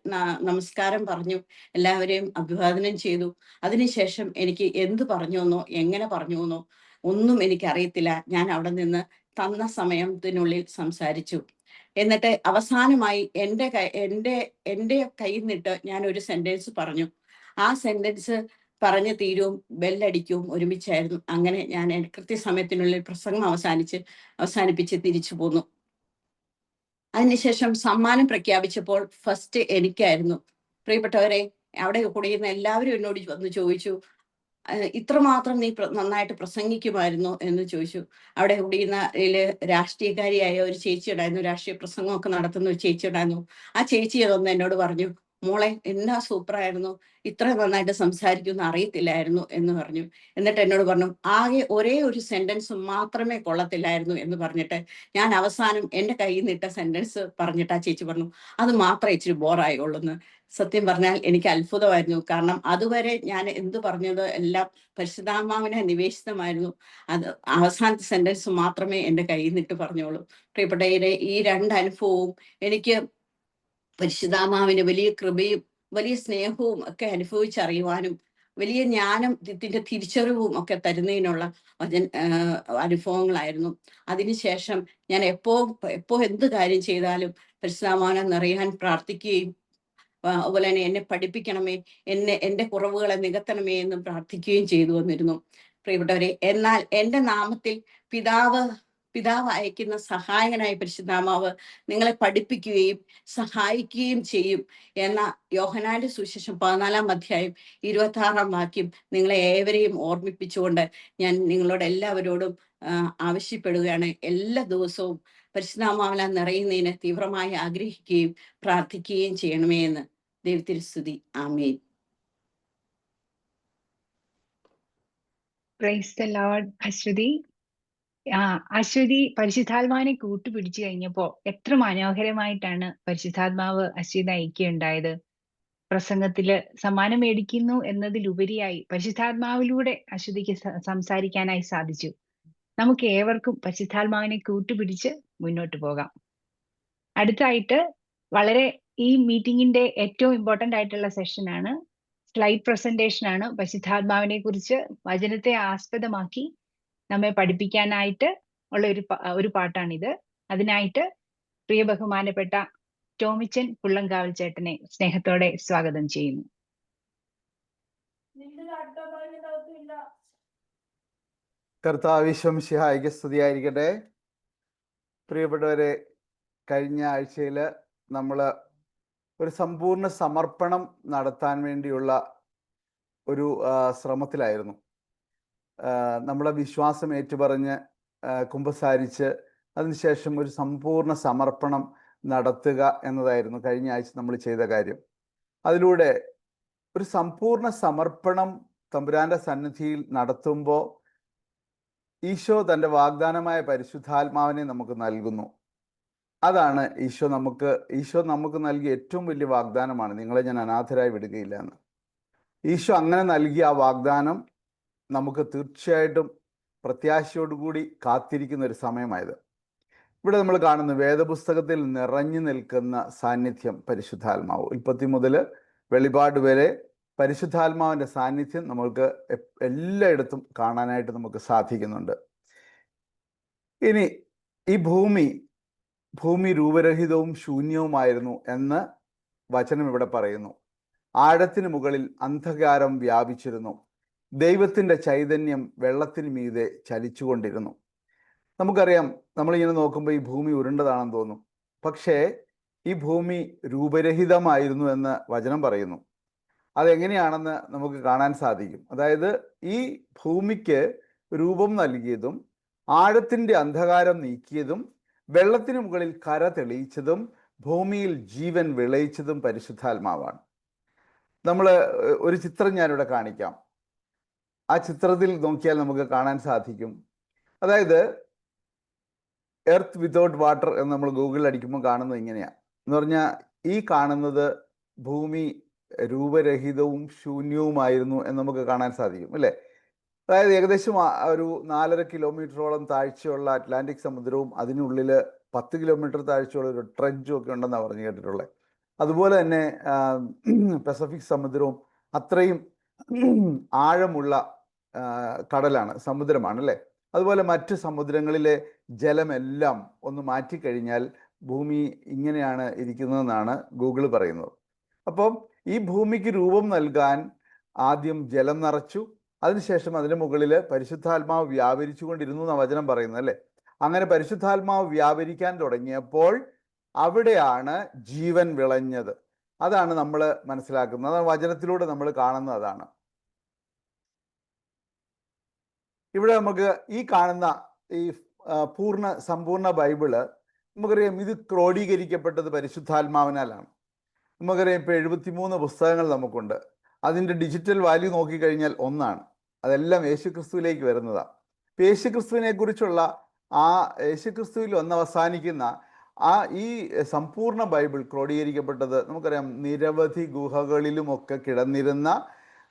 നമസ്കാരം പറഞ്ഞു, എല്ലാവരെയും അഭിവാദനം ചെയ്തു. അതിനുശേഷം എനിക്ക് എന്ത് പറഞ്ഞുവെന്നോ എങ്ങനെ പറഞ്ഞുവെന്നോ ഒന്നും എനിക്കറിയത്തില്ല. ഞാൻ അവിടെ നിന്ന് തന്ന സമയത്തിനുള്ളിൽ സംസാരിച്ചു. എന്നിട്ട് അവസാനമായി എൻ്റെ കയ്യിൽ നിന്നിട്ട് ഞാൻ ഒരു സെന്റൻസ് പറഞ്ഞു. ആ സെന്റൻസ് പറഞ്ഞു തീരും ബെല്ലടിക്കും ഒരുമിച്ചായിരുന്നു. അങ്ങനെ ഞാൻ കൃത്യസമയത്തിനുള്ളിൽ പ്രസംഗം അവസാനിപ്പിച്ച് തിരിച്ചു പോന്നു. അതിനുശേഷം സമ്മാനം പ്രഖ്യാപിച്ചപ്പോൾ ഫസ്റ്റ് എനിക്കായിരുന്നു. പ്രിയപ്പെട്ടവരെ, അവിടെ കൂടിയിരുന്ന എല്ലാവരും എന്നോട് വന്ന് ചോദിച്ചു, ഇത്രമാത്രം നീ നന്നായിട്ട് പ്രസംഗിക്കുമായിരുന്നു എന്ന് ചോദിച്ചു. അവിടെ കൂടിയിരുന്ന രാഷ്ട്രീയക്കാരിയായ ഒരു ചേച്ചി ഉണ്ടായിരുന്നു, രാഷ്ട്രീയ പ്രസംഗമൊക്കെ നടത്തുന്ന ഒരു ചേച്ചി ഉണ്ടായിരുന്നു. ആ ചേച്ചി അതൊന്ന് എന്നോട് പറഞ്ഞു, മോളെ എന്നാ സൂപ്പറായിരുന്നു, ഇത്ര നന്നായിട്ട് സംസാരിക്കുമെന്ന് അറിയത്തില്ലായിരുന്നു എന്ന് പറഞ്ഞു. എന്നിട്ട് എന്നോട് പറഞ്ഞു ആകെ ഒരേ ഒരു സെന്റൻസ് മാത്രമേ കൊള്ളത്തില്ലായിരുന്നു എന്ന് പറഞ്ഞിട്ട് ഞാൻ അവസാനം എൻ്റെ കയ്യിൽ നിന്നിട്ട സെന്റൻസ് പറഞ്ഞിട്ട് ആ ചേച്ചി പറഞ്ഞു അത് മാത്രമേ ഇച്ചിരി ബോറായുള്ളൂന്ന്. സത്യം പറഞ്ഞാൽ എനിക്ക് അത്ഭുതമായിരുന്നു. കാരണം അതുവരെ ഞാൻ എന്ത് പറഞ്ഞത് എല്ലാം പരിശുദ്ധാത്മാവിനെ നിവേശിതമായിരുന്നു. അത് അവസാനത്തെ സെന്റൻസ് മാത്രമേ എൻ്റെ കയ്യിൽ നിന്നിട്ട് പറഞ്ഞോളൂ. പ്രിയപ്പെട്ടവരെ, ഈ 2 അനുഭവവും എനിക്ക് പരിശുദ്ധാത്മാവിന്റെ വലിയ കൃപയും വലിയ സ്നേഹവും ഒക്കെ അനുഭവിച്ചറിയുവാനും വലിയ ജ്ഞാനം ഇതിന്റെ തിരിച്ചറിവും ഒക്കെ തരുന്നതിനുള്ള അനുഭവങ്ങളായിരുന്നു. അതിനുശേഷം ഞാൻ എപ്പോ എന്ത് കാര്യം ചെയ്താലും പരിശുദ്ധാത്മാവിനെ നിറയാൻ പ്രാർത്ഥിക്കുകയും അതുപോലെ തന്നെ എന്നെ പഠിപ്പിക്കണമേ, എൻ്റെ കുറവുകളെ നികത്തണമേ എന്നും പ്രാർത്ഥിക്കുകയും ചെയ്തു വന്നിരുന്നു. പ്രിയപ്പെട്ടവരെ, എന്നാൽ എൻ്റെ നാമത്തിൽ പിതാവ് അയക്കുന്ന സഹായകനായ പരിശുദ്ധാത്മാവ് നിങ്ങളെ പഠിപ്പിക്കുകയും സഹായിക്കുകയും ചെയ്യും എന്ന യോഹന്നാന്റെ സുവിശേഷം 14-ാം അധ്യായം 26-ാം വാക്യം നിങ്ങളെ ഏവരെയും ഓർമ്മിപ്പിച്ചുകൊണ്ട് ഞാൻ നിങ്ങളോട് എല്ലാവരോടും ആവശ്യപ്പെടുകയാണ്. എല്ലാ ദിവസവും പരിശുദ്ധാത്മാവിനാൽ നിറയുന്നതിന് തീവ്രമായി ആഗ്രഹിക്കുകയും പ്രാർത്ഥിക്കുകയും ചെയ്യണമേ എന്ന്. ദൈവത്തിന് സ്തുതി. ആമേൻ. Praise the lord. അശ്വതി പരിശുദ്ധാത്മാവിനെ കൂട്ടുപിടിച്ചു കഴിഞ്ഞപ്പോ എത്ര മനോഹരമായിട്ടാണ് പരിശുദ്ധാത്മാവ് അശ്വതി ഐക്യമുണ്ടായത്. പ്രസംഗത്തില് സമ്മാനം മേടിക്കുന്നു എന്നതിലുപരിയായി പരിശുദ്ധാത്മാവിലൂടെ അശ്വതിക്ക് സംസാരിക്കാനായി സാധിച്ചു. നമുക്ക് ഏവർക്കും പരിശുദ്ധാത്മാവിനെ കൂട്ടുപിടിച്ച് മുന്നോട്ട് പോകാം. അടുത്തായിട്ട് വളരെ ഈ മീറ്റിംഗിന്റെ ഏറ്റവും ഇമ്പോർട്ടന്റ് ആയിട്ടുള്ള സെഷനാണ് സ്ലൈഡ് പ്രസന്റേഷൻ ആണ്. പരിശുദ്ധാത്മാവിനെ കുറിച്ച് വചനത്തെ ആസ്പദമാക്കി നമ്മെ പഠിപ്പിക്കാനായിട്ട് ഉള്ള ഒരു പാട്ടാണിത്. അതിനായിട്ട് പ്രിയ ബഹുമാനപ്പെട്ട ടോമിച്ചൻ പുള്ളങ്കാവൽ ചേട്ടനെ സ്നേഹത്തോടെ സ്വാഗതം ചെയ്യുന്നു. കർത്താവിശ്വം ശിഹായിക്ക് സ്തുതിയായിരിക്കട്ടെ. പ്രിയപ്പെട്ടവരെ, കഴിഞ്ഞ ആഴ്ചയിൽ നമ്മൾ ഒരു സമ്പൂർണ്ണ സമർപ്പണം നടത്താൻ വേണ്ടിയുള്ള ഒരു ശ്രമത്തിലായിരുന്നു. നമ്മുടെ വിശ്വാസം ഏറ്റുപറഞ്ഞ് കുമ്പസാരിച്ച് അതിനുശേഷം ഒരു സമ്പൂർണ്ണ സമർപ്പണം നടത്തുക എന്നതായിരുന്നു കഴിഞ്ഞ ആഴ്ച നമ്മൾ ചെയ്ത കാര്യം. അതിലൂടെ ഒരു സമ്പൂർണ്ണ സമർപ്പണം തമ്പുരാന്റെ സന്നിധിയിൽ നടത്തുമ്പോൾ ഈശോ തൻ്റെ വാഗ്ദാനമായ പരിശുദ്ധാത്മാവിനെ നമുക്ക് നൽകുന്നു. അതാണ് ഈശോ നമുക്ക് നൽകിയ ഏറ്റവും വലിയ വാഗ്ദാനമാണ്, നിങ്ങളെ ഞാൻ അനാഥരായി വിടുകയില്ല എന്ന്. ഈശോ അങ്ങനെ നൽകിയ ആ വാഗ്ദാനം നമുക്ക് തീർച്ചയായിട്ടും പ്രത്യാശയോടുകൂടി കാത്തിരിക്കുന്ന ഒരു സമയമായത്. ഇവിടെ നമ്മൾ കാണുന്നു വേദപുസ്തകത്തിൽ നിറഞ്ഞു നിൽക്കുന്ന സാന്നിധ്യം പരിശുദ്ധാത്മാവ്. 1 മുതൽ വെളിപാട് വരെ പരിശുദ്ധാത്മാവിൻ്റെ സാന്നിധ്യം നമ്മൾക്ക് എല്ലായിടത്തും കാണാനായിട്ട് നമുക്ക് സാധിക്കുന്നുണ്ട്. ഇനി ഈ ഭൂമി രൂപരഹിതവും ശൂന്യവുമായിരുന്നു എന്ന് വചനം ഇവിടെ പറയുന്നു. ആഴത്തിന് മുകളിൽ അന്ധകാരം വ്യാപിച്ചിരുന്നു. ദൈവത്തിൻ്റെ ചൈതന്യം വെള്ളത്തിന് മീതെ ചലിച്ചുകൊണ്ടിരുന്നു. നമുക്കറിയാം, നമ്മളിങ്ങനെ നോക്കുമ്പോൾ ഈ ഭൂമി ഉരുണ്ടതാണെന്ന് തോന്നും. പക്ഷേ ഈ ഭൂമി രൂപരഹിതമായിരുന്നു എന്ന് വചനം പറയുന്നു. അതെങ്ങനെയാണെന്ന് നമുക്ക് കാണാൻ സാധിക്കും. അതായത് ഈ ഭൂമിക്ക് രൂപം നൽകിയതും ആഴത്തിൻ്റെ അന്ധകാരം നീക്കിയതും വെള്ളത്തിന് മുകളിൽ കര തെളിയിച്ചതും ഭൂമിയിൽ ജീവൻ വിളയിച്ചതും പരിശുദ്ധാത്മാവാണ്. നമ്മൾ ഒരു ചിത്രം ഞാനിവിടെ കാണിക്കാം. ആ ചിത്രത്തിൽ നോക്കിയാൽ നമുക്ക് കാണാൻ സാധിക്കും. അതായത് എർത്ത് വിതൗട്ട് വാട്ടർ എന്ന് നമ്മൾ ഗൂഗിളിൽ അടിക്കുമ്പോൾ കാണുന്നത് ഇങ്ങനെയാണ്. എന്ന് പറഞ്ഞാൽ ഈ കാണുന്നത് ഭൂമി രൂപരഹിതവും ശൂന്യവുമായിരുന്നു എന്ന് നമുക്ക് കാണാൻ സാധിക്കും, അല്ലേ? അതായത് ഏകദേശം ഒരു 4.5 കിലോമീറ്ററോളം താഴ്ചയുള്ള അറ്റ്ലാന്റിക് സമുദ്രവും അതിനുള്ളിൽ 10 കിലോമീറ്റർ താഴ്ചയുള്ള ഒരു ട്രെഞ്ചും ഒക്കെ ഉണ്ടെന്നാണ് പറഞ്ഞു കേട്ടിട്ടുള്ളത്. അതുപോലെ തന്നെ പസഫിക് സമുദ്രവും അത്രയും ആഴമുള്ള കടലാണ്, സമുദ്രമാണ്, അല്ലേ? അതുപോലെ മറ്റ് സമുദ്രങ്ങളിലെ ജലമെല്ലാം ഒന്ന് മാറ്റിക്കഴിഞ്ഞാൽ ഭൂമി ഇങ്ങനെയാണ് ഇരിക്കുന്നതെന്നാണ് ഗൂഗിൾ പറയുന്നത്. അപ്പം ഈ ഭൂമിക്ക് രൂപം നൽകാൻ ആദ്യം ജലം നിറച്ചു, അതിനുശേഷം അതിന് മുകളിൽ പരിശുദ്ധാത്മാവ് വ്യാപരിച്ചു കൊണ്ടിരുന്നു എന്നാണ് വചനം പറയുന്നത്, അല്ലേ? അങ്ങനെ പരിശുദ്ധാത്മാവ് വ്യാപരിക്കാൻ തുടങ്ങിയപ്പോൾ അവിടെയാണ് ജീവൻ വിളഞ്ഞത്. അതാണ് നമ്മൾ മനസ്സിലാക്കുന്നത്, അതാണ് വചനത്തിലൂടെ നമ്മൾ കാണുന്നത്. അതാണ് ഇവിടെ നമുക്ക് ഈ കാണുന്ന ഈ സമ്പൂർണ്ണ ബൈബിള് നമുക്കറിയാം, ഇത് ക്രോഡീകരിക്കപ്പെട്ടത് പരിശുദ്ധാത്മാവിനാലാണ്. നമുക്കറിയാം, ഇപ്പോൾ 73 പുസ്തകങ്ങൾ നമുക്കുണ്ട്. അതിൻ്റെ ഡിജിറ്റൽ വാല്യൂ നോക്കിക്കഴിഞ്ഞാൽ 1 അതെല്ലാം യേശുക്രിസ്തുവിലേക്ക് വരുന്നതാണ്. ഇപ്പം യേശുക്രിസ്തുവിനെ കുറിച്ചുള്ള യേശുക്രിസ്തുവിൽ അവസാനിക്കുന്ന ഈ സമ്പൂർണ്ണ ബൈബിൾ ക്രോഡീകരിക്കപ്പെട്ടത് നമുക്കറിയാം. നിരവധി ഗുഹകളിലുമൊക്കെ കിടന്നിരുന്ന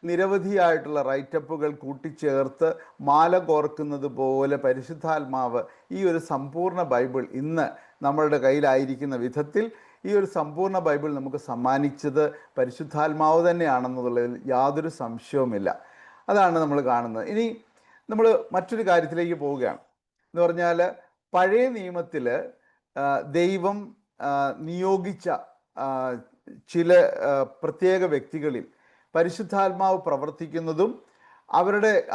നിരവധിയായിട്ടുള്ള റൈറ്റപ്പുകൾ കൂട്ടിച്ചേർത്ത് മാല കോർക്കുന്നത് പോലെ പരിശുദ്ധാത്മാവ് ഈ ഒരു സമ്പൂർണ്ണ ബൈബിൾ ഇന്ന് നമ്മളുടെ കയ്യിലായിരിക്കുന്ന വിധത്തിൽ ഈ ഒരു സമ്പൂർണ്ണ ബൈബിൾ നമുക്ക് സമ്മാനിച്ചത് പരിശുദ്ധാത്മാവ് തന്നെയാണെന്നുള്ളതിൽ യാതൊരു സംശയവുമില്ല. അതാണ് നമ്മൾ കാണുന്നത്. ഇനി നമ്മൾ മറ്റൊരു കാര്യത്തിലേക്ക് പോവുകയാണ്. എന്ന് പറഞ്ഞാൽ, പഴയ നിയമത്തിൽ ദൈവം നിയോഗിച്ച ചില പ്രത്യേക വ്യക്തികളിൽ പരിശുദ്ധാത്മാവ് പ്രവർത്തിക്കുന്നതും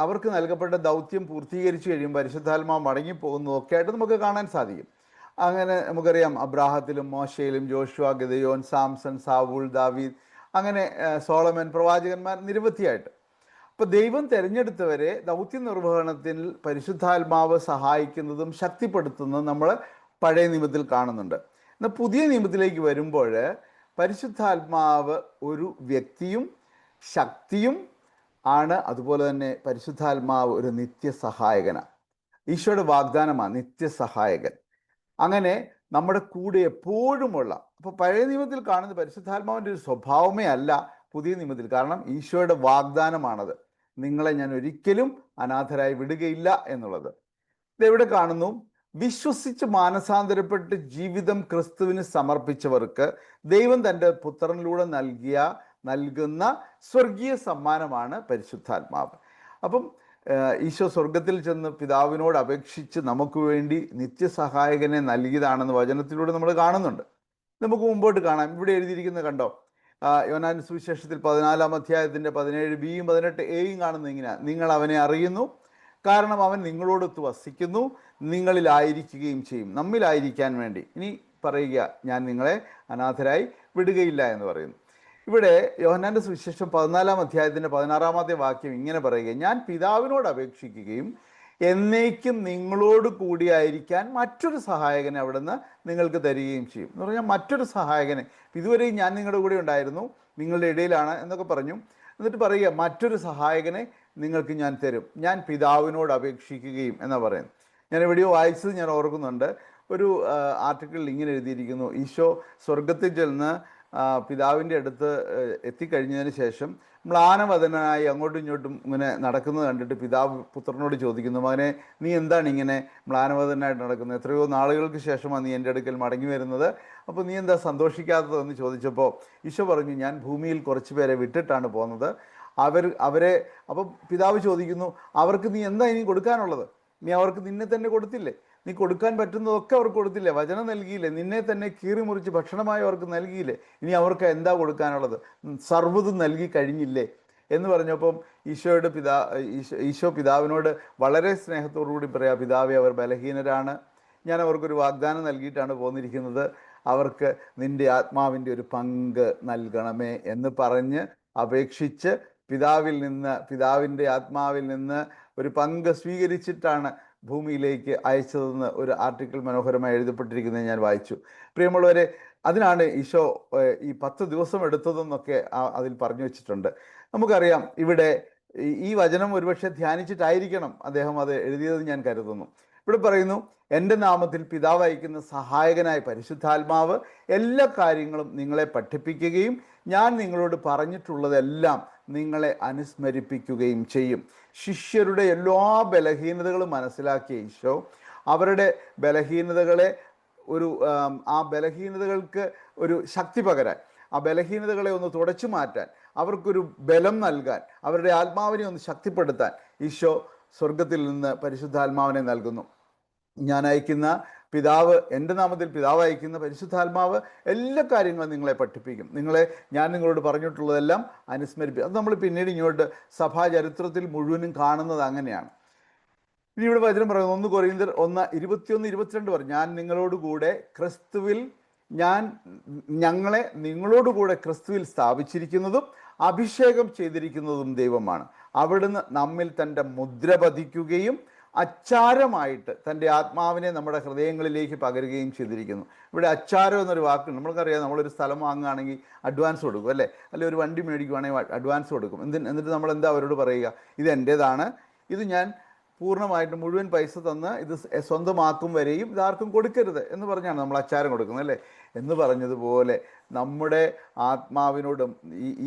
അവർക്ക് നൽകപ്പെട്ട ദൗത്യം പൂർത്തീകരിച്ചു കഴിയുമ്പോൾ പരിശുദ്ധാത്മാവ് മടങ്ങിപ്പോകുന്നതും ഒക്കെ ആയിട്ട് നമുക്ക് കാണാൻ സാധിക്കും. അങ്ങനെ നമുക്കറിയാം, അബ്രാഹത്തിലും മോശയിലും ജോഷുവ, ഗിദെയോൻ, സാംസൺ, സാവൂൾ, ദാവീദ്, അങ്ങനെ സോളമൻ, പ്രവാചകന്മാർ നിരവധിയായിട്ട്. അപ്പോൾ ദൈവം തിരഞ്ഞെടുത്തവരെ ദൗത്യ നിർവഹണത്തിൽ പരിശുദ്ധാത്മാവ് സഹായിക്കുന്നതും ശക്തിപ്പെടുത്തുന്നതും നമ്മൾ പഴയ നിയമത്തിൽ കാണുന്നുണ്ട്. എന്നാൽ പുതിയ നിയമത്തിലേക്ക് വരുമ്പോൾ പരിശുദ്ധാത്മാവ് ഒരു വ്യക്തിയും ശക്തിയും ആണ്. അതുപോലെ തന്നെ പരിശുദ്ധാത്മാവ് ഒരു നിത്യസഹായകനാണ്. ഈശോയുടെ വാഗ്ദാനമാണ് നിത്യസഹായകൻ. അങ്ങനെ നമ്മുടെ കൂടെ എപ്പോഴുമുള്ള. അപ്പോൾ പഴയ നിയമത്തിൽ കാണുന്ന പരിശുദ്ധാത്മാവിൻ്റെ ഒരു സ്വഭാവമേ അല്ല പുതിയ നിയമത്തിൽ. കാരണം ഈശോയുടെ വാഗ്ദാനമാണത്, നിങ്ങളെ ഞാൻ ഒരിക്കലും അനാഥരായി വിടുകയില്ല എന്നുള്ളത്. ഇതെവിടെ കാണുന്നു? വിശ്വസിച്ച് മാനസാന്തരപ്പെട്ട് ജീവിതം ക്രിസ്തുവിന് സമർപ്പിച്ചവർക്ക് ദൈവം തൻ്റെ പുത്രനിലൂടെ നൽകുന്ന സ്വർഗീയ സമ്മാനമാണ് പരിശുദ്ധാത്മാവ്. അപ്പം ഈശോ സ്വർഗത്തിൽ ചെന്ന് പിതാവിനോട് അപേക്ഷിച്ച് നമുക്ക് വേണ്ടി നിത്യസഹായകനെ നൽകിയതാണെന്ന് വചനത്തിലൂടെ നമ്മൾ കാണുന്നുണ്ട്. നമുക്ക് മുമ്പോട്ട് കാണാം. ഇവിടെ എഴുതിയിരിക്കുന്നത് കണ്ടോ? യോഹന്നാൻ സുവിശേഷത്തിൽ 14-ാം അധ്യായത്തിൻ്റെ 17b-യും 18a-യും കാണുന്നത് ഇങ്ങനെയാണ്: നിങ്ങൾ അവനെ അറിയുന്നു, കാരണം അവൻ നിങ്ങളോടൊത്ത് വസിക്കുന്നു, നിങ്ങളിലായിരിക്കുകയും ചെയ്യും. നമ്മിലായിരിക്കാൻ വേണ്ടി ഇനി പറയുക, ഞാൻ നിങ്ങളെ അനാഥരായി വിടുകയില്ല എന്ന് പറയുന്നു. ഇവിടെ യോഹന്നാന്റെ സുവിശേഷം 14-ാം അധ്യായത്തിൻ്റെ 16-ാമത്തെ വാക്യം ഇങ്ങനെ പറയുക: ഞാൻ പിതാവിനോട് അപേക്ഷിക്കുകയും എന്നേക്കും നിങ്ങളോട് കൂടിയായിരിക്കാൻ മറ്റൊരു സഹായകനെ അവിടുന്ന് നിങ്ങൾക്ക് തരികയും ചെയ്യും. എന്ന് പറഞ്ഞാൽ മറ്റൊരു സഹായകനെ, ഇതുവരെയും ഞാൻ നിങ്ങളുടെ കൂടെ ഉണ്ടായിരുന്നു, നിങ്ങളുടെ ഇടയിലാണ് എന്നൊക്കെ പറഞ്ഞു. എന്നിട്ട് പറയുക, മറ്റൊരു സഹായകനെ നിങ്ങൾക്ക് ഞാൻ തരും, ഞാൻ പിതാവിനോട് അപേക്ഷിക്കുകയും എന്നാ പറയുന്നത്. ഞാൻ എവിടെയോ വായിച്ചത് ഞാൻ ഓർക്കുന്നുണ്ട്. ഒരു ആർട്ടിക്കിളിൽ ഇങ്ങനെ എഴുതിയിരിക്കുന്നു: ഈശോ സ്വർഗത്തിൽ ചെന്ന് പിതാവിൻ്റെ അടുത്ത് എത്തിക്കഴിഞ്ഞതിന് ശേഷം മ്ലാനവദനായി അങ്ങോട്ടും ഇങ്ങോട്ടും ഇങ്ങനെ നടക്കുന്നത് കണ്ടിട്ട് പിതാവ് പുത്രനോട് ചോദിക്കുന്നു, മകനെ നീ എന്താണ് ഇങ്ങനെ മ്ലാനവദനായിട്ട് നടക്കുന്നത്? എത്രയോ നാളുകൾക്ക് ശേഷമാണ് നീ എൻ്റെ അടുക്കൽ മടങ്ങി വരുന്നത്, അപ്പോൾ നീ എന്താ സന്തോഷിക്കാത്തതെന്ന് ചോദിച്ചപ്പോൾ ഈശോ പറഞ്ഞു, ഞാൻ ഭൂമിയിൽ കുറച്ച് പേരെ വിട്ടിട്ടാണ് പോകുന്നത്. അവരെ അപ്പം പിതാവ് ചോദിക്കുന്നു, അവർക്ക് നീ എന്താ ഇനി കൊടുക്കാനുള്ളത്? നീ അവർക്ക് നിന്നെ തന്നെ കൊടുത്തില്ലേ? നീ കൊടുക്കാൻ പറ്റുന്നതൊക്കെ അവർക്ക് കൊടുത്തില്ലേ? വചനം നൽകിയില്ലേ? നിന്നെ തന്നെ കീറി മുറിച്ച് ഭക്ഷണമായി അവർക്ക് നൽകിയില്ലേ? ഇനി അവർക്ക് എന്താ കൊടുക്കാനുള്ളത്? സർവ്വതും നൽകി കഴിഞ്ഞില്ലേ എന്ന് പറഞ്ഞപ്പം ഈശോ പിതാവിനോട് വളരെ സ്നേഹത്തോടുകൂടി പറയാം, പിതാവേ, അവർ ബലഹീനരാണ്, ഞാൻ അവർക്കൊരു വാഗ്ദാനം നൽകിയിട്ടാണ് പോന്നിരിക്കുന്നത്, അവർക്ക് നിൻ്റെ ആത്മാവിൻ്റെ ഒരു പങ്ക് നൽകണമേ എന്ന് പറഞ്ഞ് അപേക്ഷിച്ച് പിതാവിൻ്റെ ആത്മാവിൽ നിന്ന് ഒരു പങ്ക് സ്വീകരിച്ചിട്ടാണ് ഭൂമിയിലേക്ക് അയച്ചതെന്ന് ഒരു ആർട്ടിക്കിൾ മനോഹരമായി എഴുതപ്പെട്ടിരിക്കുന്നത് ഞാൻ വായിച്ചു. പ്രിയമുള്ളവരെ, അതിനാണ് ഈശോ ഈ 10 ദിവസം എടുത്തതെന്നൊക്കെ അതിൽ പറഞ്ഞു വെച്ചിട്ടുണ്ട്. നമുക്കറിയാം, ഇവിടെ ഈ വചനം ഒരുപക്ഷെ ധ്യാനിച്ചിട്ടായിരിക്കണം അദ്ദേഹം അത് എഴുതിയത് ഞാൻ കരുതുന്നു. ഇവിടെ പറയുന്നു, എൻ്റെ നാമത്തിൽ പിതാവ് അയക്കുന്ന സഹായകനായ പരിശുദ്ധാത്മാവ് എല്ലാ കാര്യങ്ങളും നിങ്ങളെ പഠിപ്പിക്കുകയും ഞാൻ നിങ്ങളോട് പറഞ്ഞിട്ടുള്ളതെല്ലാം നിങ്ങളെ അനുസ്മരിപ്പിക്കുകയും ചെയ്യും. ശിഷ്യരുടെ എല്ലാ ബലഹീനതകളും മനസ്സിലാക്കിയ ഈശോ അവരുടെ ബലഹീനതകളെ ആ ബലഹീനതകൾക്ക് ഒരു ശക്തി പകരാൻ, ആ ബലഹീനതകളെ ഒന്ന് തുടച്ചു മാറ്റാൻ, അവർക്കൊരു ബലം നൽകാൻ, അവരുടെ ആത്മാവിനെ ഒന്ന് ശക്തിപ്പെടുത്താൻ ഈശോ സ്വർഗത്തിൽ നിന്ന് പരിശുദ്ധാത്മാവിനെ നൽകുന്നു. ഞാൻ അയക്കുന്ന പിതാവ്, എൻ്റെ നാമത്തിൽ പിതാവ് അയക്കുന്ന പരിശുദ്ധാത്മാവ് എല്ലാ കാര്യങ്ങളും നിങ്ങളെ പഠിപ്പിക്കും, ഞാൻ നിങ്ങളോട് പറഞ്ഞിട്ടുള്ളതെല്ലാം അനുസ്മരിപ്പിക്കും. അത് നമ്മൾ പിന്നീട് ഇങ്ങോട്ട് സഭാചരിത്രത്തിൽ മുഴുവനും കാണുന്നത് അങ്ങനെയാണ്. ഇനി ഇവിടെ വചനം പറയുന്നത് 1 കൊരിന്ത്യർ 1:21-22 പറയും, ഞാൻ നിങ്ങളോടുകൂടെ ക്രിസ്തുവിൽ ഞങ്ങളെ നിങ്ങളോടുകൂടെ ക്രിസ്തുവിൽ സ്ഥാപിച്ചിരിക്കുന്നതും അഭിഷേകം ചെയ്തിരിക്കുന്നതും ദൈവമാണ്. അവിടുന്ന് നമ്മിൽ തൻ്റെ മുദ്ര പതിക്കുകയും അച്ചാരമായിട്ട് തൻ്റെ ആത്മാവിനെ നമ്മുടെ ഹൃദയങ്ങളിലേക്ക് പകരുകയും ചെയ്തിരിക്കുന്നു. ഇവിടെ അച്ചാരം എന്നൊരു വാക്കുണ്ട്. നമ്മൾക്കറിയാം, നമ്മളൊരു സ്ഥലം വാങ്ങുകയാണെങ്കിൽ അഡ്വാൻസ് കൊടുക്കും അല്ലേ? അല്ലെങ്കിൽ ഒരു വണ്ടി മേടിക്കുകയാണെങ്കിൽ അഡ്വാൻസ് കൊടുക്കും. എന്നിട്ട് നമ്മൾ എന്താ അവരോട് പറയുക? ഇത് എൻ്റേതാണ്, ഇത് ഞാൻ പൂർണ്ണമായിട്ട് മുഴുവൻ പൈസ തന്ന് ഇത് സ്വന്തമാക്കും വരെയും ഇതാർക്കും കൊടുക്കരുത് എന്ന് പറഞ്ഞാണ് നമ്മൾ അച്ചാരം കൊടുക്കുന്നത് അല്ലേ? എന്ന് പറഞ്ഞതുപോലെ നമ്മുടെ ആത്മാവിനോടും